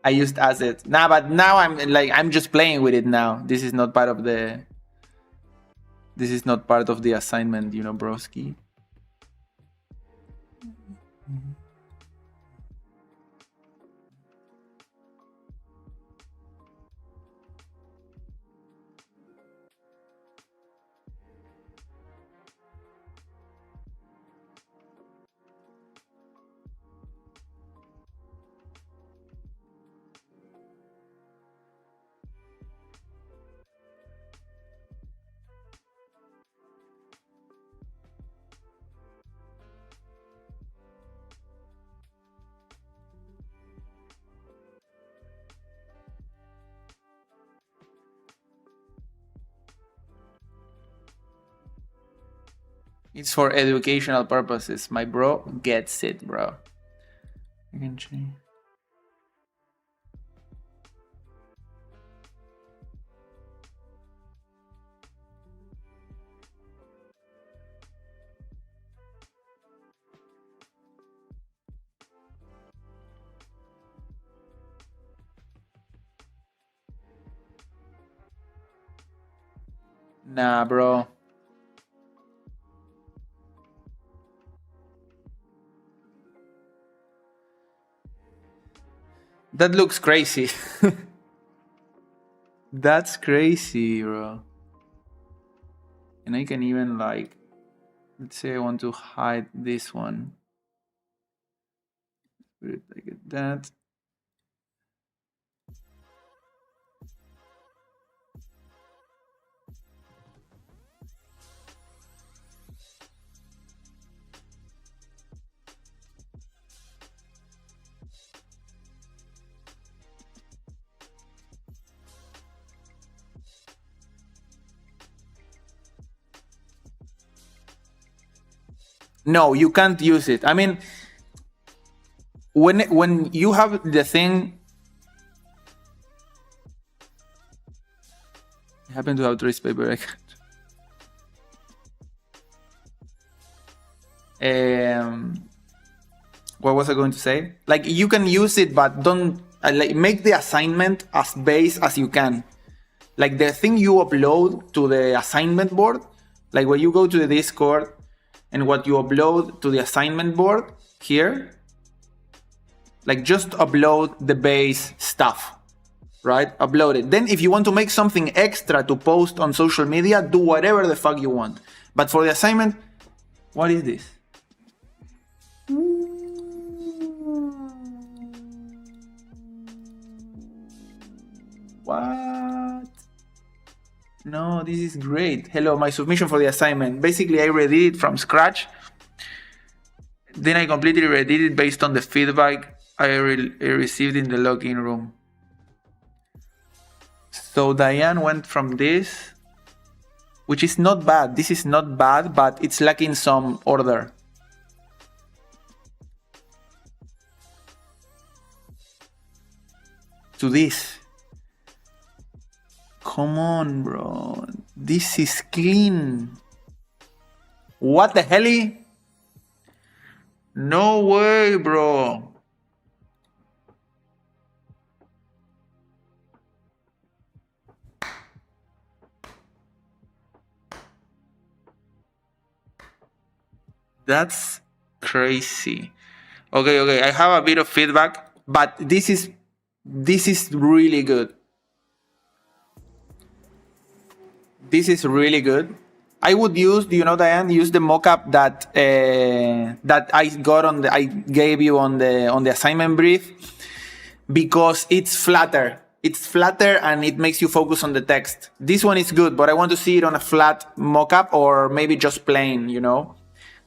I used assets. Nah, but now I'm just playing with it now. This is not part of the assignment, you know, broski. It's for educational purposes. My bro gets it, bro. I can change. Nah, bro. That looks crazy. That's crazy, bro. And I can even, like, let's say I want to hide this one. Put it like that. No, you can't use it. I mean, when you have the thing, I happen to have trace paper. What was I going to say? Like, you can use it, but don't like make the assignment as base as you can. like the thing you upload to the assignment board, like when you go to the Discord and what you upload to the assignment board here, like just upload the base stuff, right? Upload it. Then if you want to make something extra to post on social media, do whatever the fuck you want. But for the assignment, what is this? What? No, this is great. Hello, my submission for the assignment. Basically, I redid it from scratch. Then I completely redid it based on the feedback I received in the login room. So Diane went from this, which is not bad. This is not bad, but it's lacking some order. To this. Come on, bro. This is clean. What the hell? No way, bro. That's crazy. Okay, I have a bit of feedback, but this is really good. This is really good. I would use, do you know, Diane, use the mockup that that I got on the, I gave you on the assignment brief, because it's flatter. It's flatter and it makes you focus on the text. This one is good, but I want to see it on a flat mockup or maybe just plain, you know.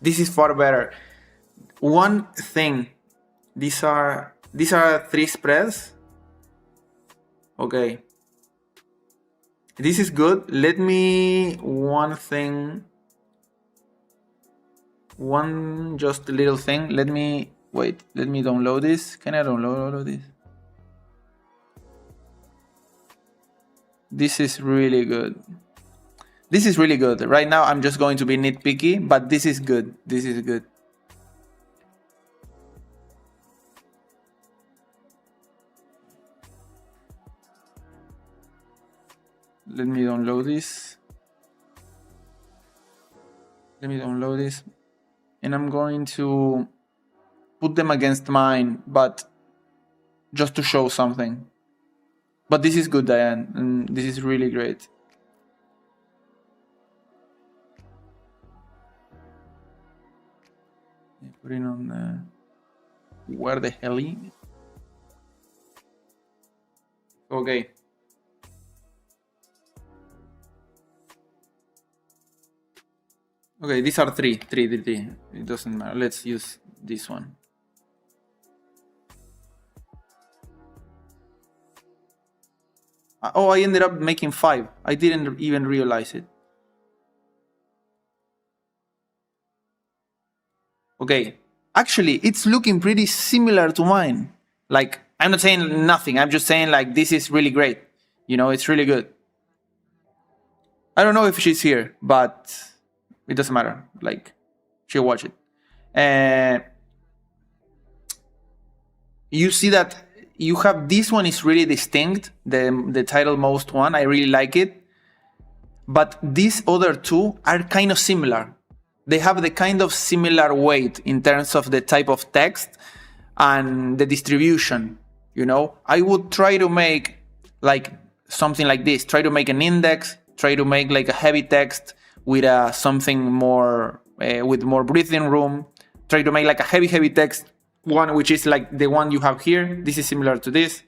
This is far better. One thing, these are 3 spreads. Okay. This is good. Let me one just a little thing. Let me download this. Can I download all of this? This is really good. This is really good. Right now I'm just going to be nitpicky, but this is good. This is good. Let me download this. And I'm going to put them against mine, but just to show something. But this is good, Diane, and this is really great. Put it on the... Where the hell is? Okay. Okay, these are 3. It doesn't matter. Let's use this one. Oh, I ended up making 5. I didn't even realize it. Okay, actually, it's looking pretty similar to mine. Like, I'm not saying nothing. I'm just saying, like, this is really great. You know, it's really good. I don't know if she's here, but it doesn't matter. Like, she'll watch it. You see that you have this one is really distinct. The title most one, I really like it. But these other 2 are kind of similar. They have the kind of similar weight in terms of the type of text and the distribution. You know, I would try to make like something like this. Try to make an index. Try to make like a heavy text with something more with more breathing room. Try to make like a heavy text one, which is like the one you have here. This is similar to this,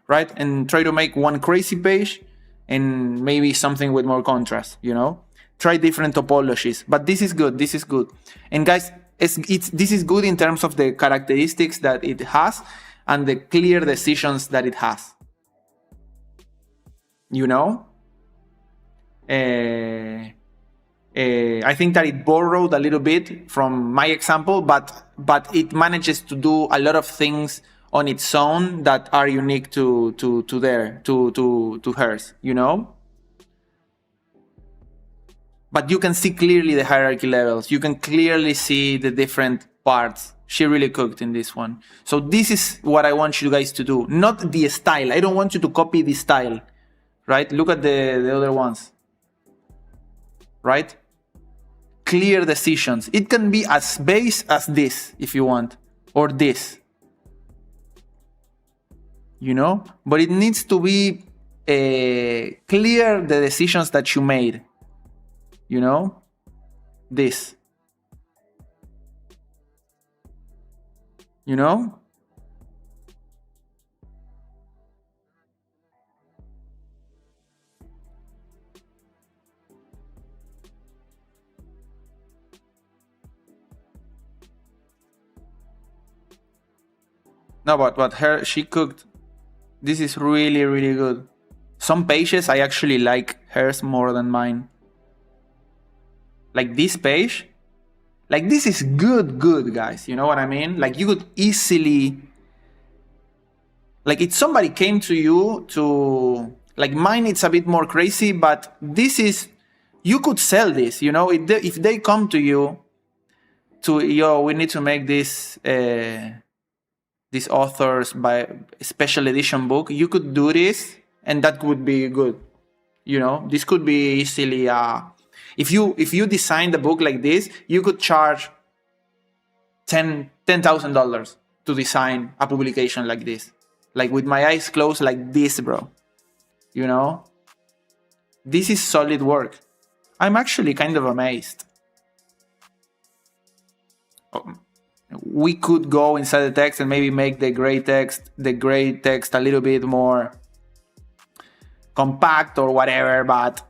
right? And try to make one crazy page and maybe something with more contrast, you know? Try different topologies, but this is good. This is good. And guys, this is good in terms of the characteristics that it has and the clear decisions that it has. You know? I think that it borrowed a little bit from my example, but it manages to do a lot of things on its own that are unique to hers, you know? But you can see clearly the hierarchy levels. You can clearly see the different parts. She really cooked in this one. So this is what I want you guys to do. Not the style. I don't want you to copy the style. right? Look at the other ones, right? Clear decisions. It can be as base as this if you want, or this, you know, but it needs to be clear the decisions that you made, you know, this, you know. No, but she cooked. This is really, really good. Some pages I actually like hers more than mine. Like this page, like this is good, guys. You know what I mean? Like you could easily, like if somebody came to you to, like mine, it's a bit more crazy, but this is, you could sell this, you know, if they come to you to, yo, we need to make this authors by special edition book, you could do this and that would be good. You know, this could be easily if you design the book like this, you could charge $10,000 to design a publication like this, like with my eyes closed like this, bro. You know, this is solid work. I'm actually kind of amazed. We could go inside the text and maybe make the gray text a little bit more compact or whatever, but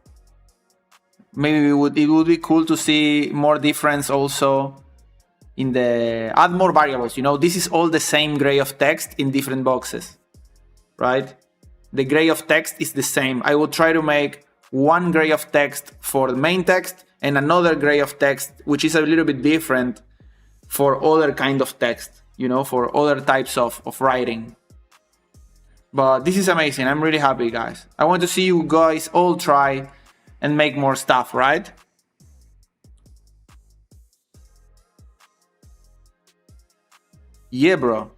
maybe it would be cool to see more difference also in the, add more variables, you know. This is all the same gray of text in different boxes, right? The gray of text is the same. I would try to make one gray of text for the main text and another gray of text which is a little bit different for other kind of text, you know, for other types of writing. But this is amazing. I'm really happy, guys. I want to see you guys all try and make more stuff, right? Yeah, bro.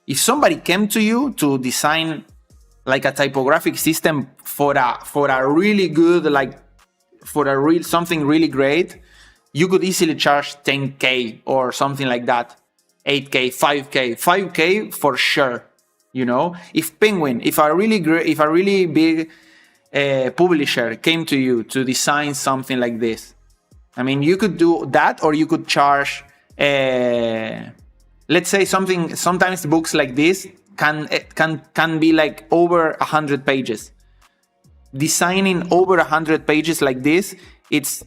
If somebody came to you to design like a typographic system for a really good, like for a real something really great, you could easily charge 10K or something like that. 8K, 5K for sure. You know, if Penguin, if a really big publisher came to you to design something like this, I mean, you could do that, or you could charge, let's say something. Sometimes books like this can be like over 100 pages. Designing over 100 pages like this, it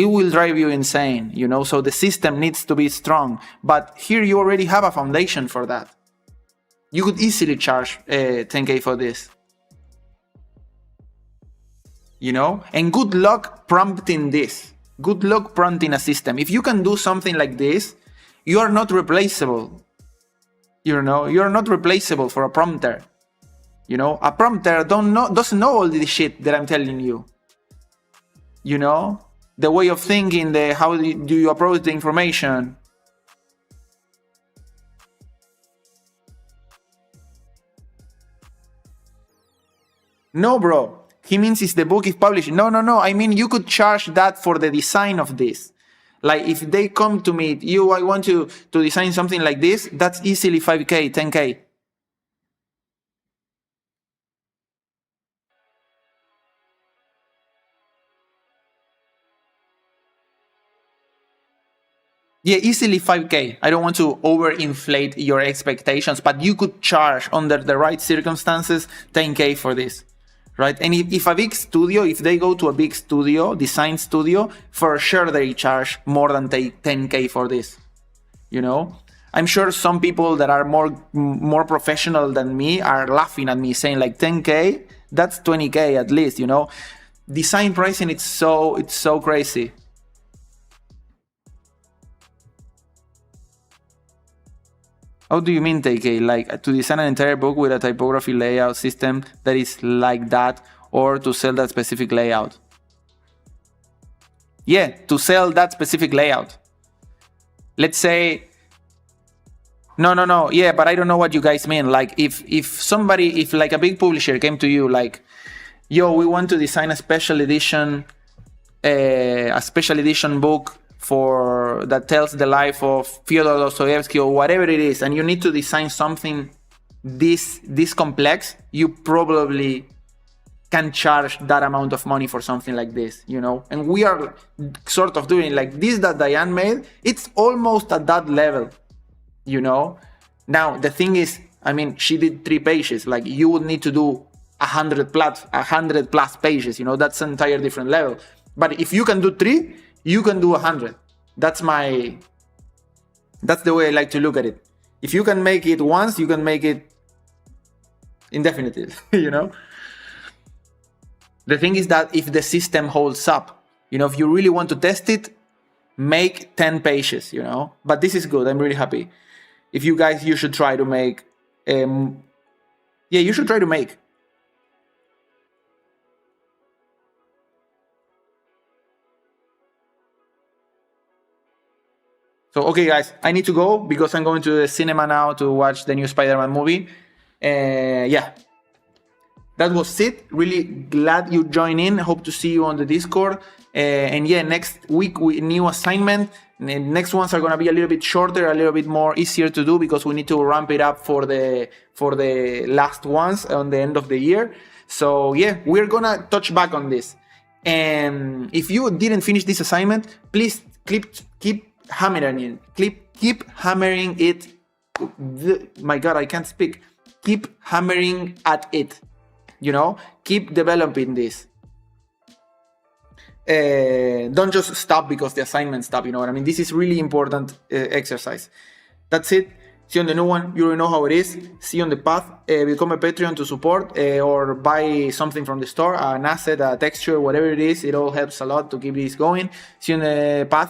will drive you insane, you know. So the system needs to be strong. But here you already have a foundation for that. You could easily charge 10K for this, you know. And good luck prompting this. Good luck prompting a system. If you can do something like this, you are not replaceable. You know, you're not replaceable for a prompter. You know, a prompter doesn't know all this shit that I'm telling you. You know, the way of thinking, how do you approach the information. No, bro. He means if the book is published. No. I mean, you could charge that for the design of this. Like if they come to me, I want to design something like this, that's easily 5K, 10K. Yeah, easily 5K. I don't want to overinflate your expectations, but you could charge under the right circumstances 10K for this, right? And if a big studio, if they go to a big studio, design studio, for sure they charge more than 10K for this, you know? I'm sure some people that are more professional than me are laughing at me saying like 10K, that's 20K at least, you know? Design pricing, it's so crazy. How do you mean 10K? Like to design an entire book with a typography layout system that is like that, or to sell that specific layout? Yeah, to sell that specific layout. Let's say, no. Yeah, but I don't know what you guys mean. Like if like a big publisher came to you, like yo, we want to design a special edition book for that tells the life of Fyodor Dostoevsky or whatever it is, and you need to design something this complex, you probably can charge that amount of money for something like this, you know? And we are sort of doing like this that Diane made, it's almost at that level, you know? Now, the thing is, I mean, she did 3 pages, like you would need to do 100 plus pages, you know, that's an entire different level. But if you can do 3, you can do 100. That's the way I like to look at it. If you can make it once, you can make it indefinitely, you know? The thing is that if the system holds up, you know, if you really want to test it, make 10 pages, you know? But this is good, I'm really happy. If you guys, you should try to make, you should try to make. So, okay guys, I need to go because I'm going to the cinema now to watch the new Spider-Man movie. Yeah. That was it. Really glad you joined in. Hope to see you on the Discord. And yeah, next week, new assignment. Next ones are gonna be a little bit shorter, a little bit more easier to do because we need to ramp it up for the last ones on the end of the year. So yeah, we're gonna touch back on this. And if you didn't finish this assignment, please keep hammering it. Keep hammering it. My God, I can't speak. Keep hammering at it. You know, keep developing this. Don't just stop because the assignment stopped, you know what I mean? This is really important exercise. That's it. See you on the new one. You already know how it is. See you on the path. Become a Patreon to support or buy something from the store, an asset, a texture, whatever it is. It all helps a lot to keep this going. See you on the path.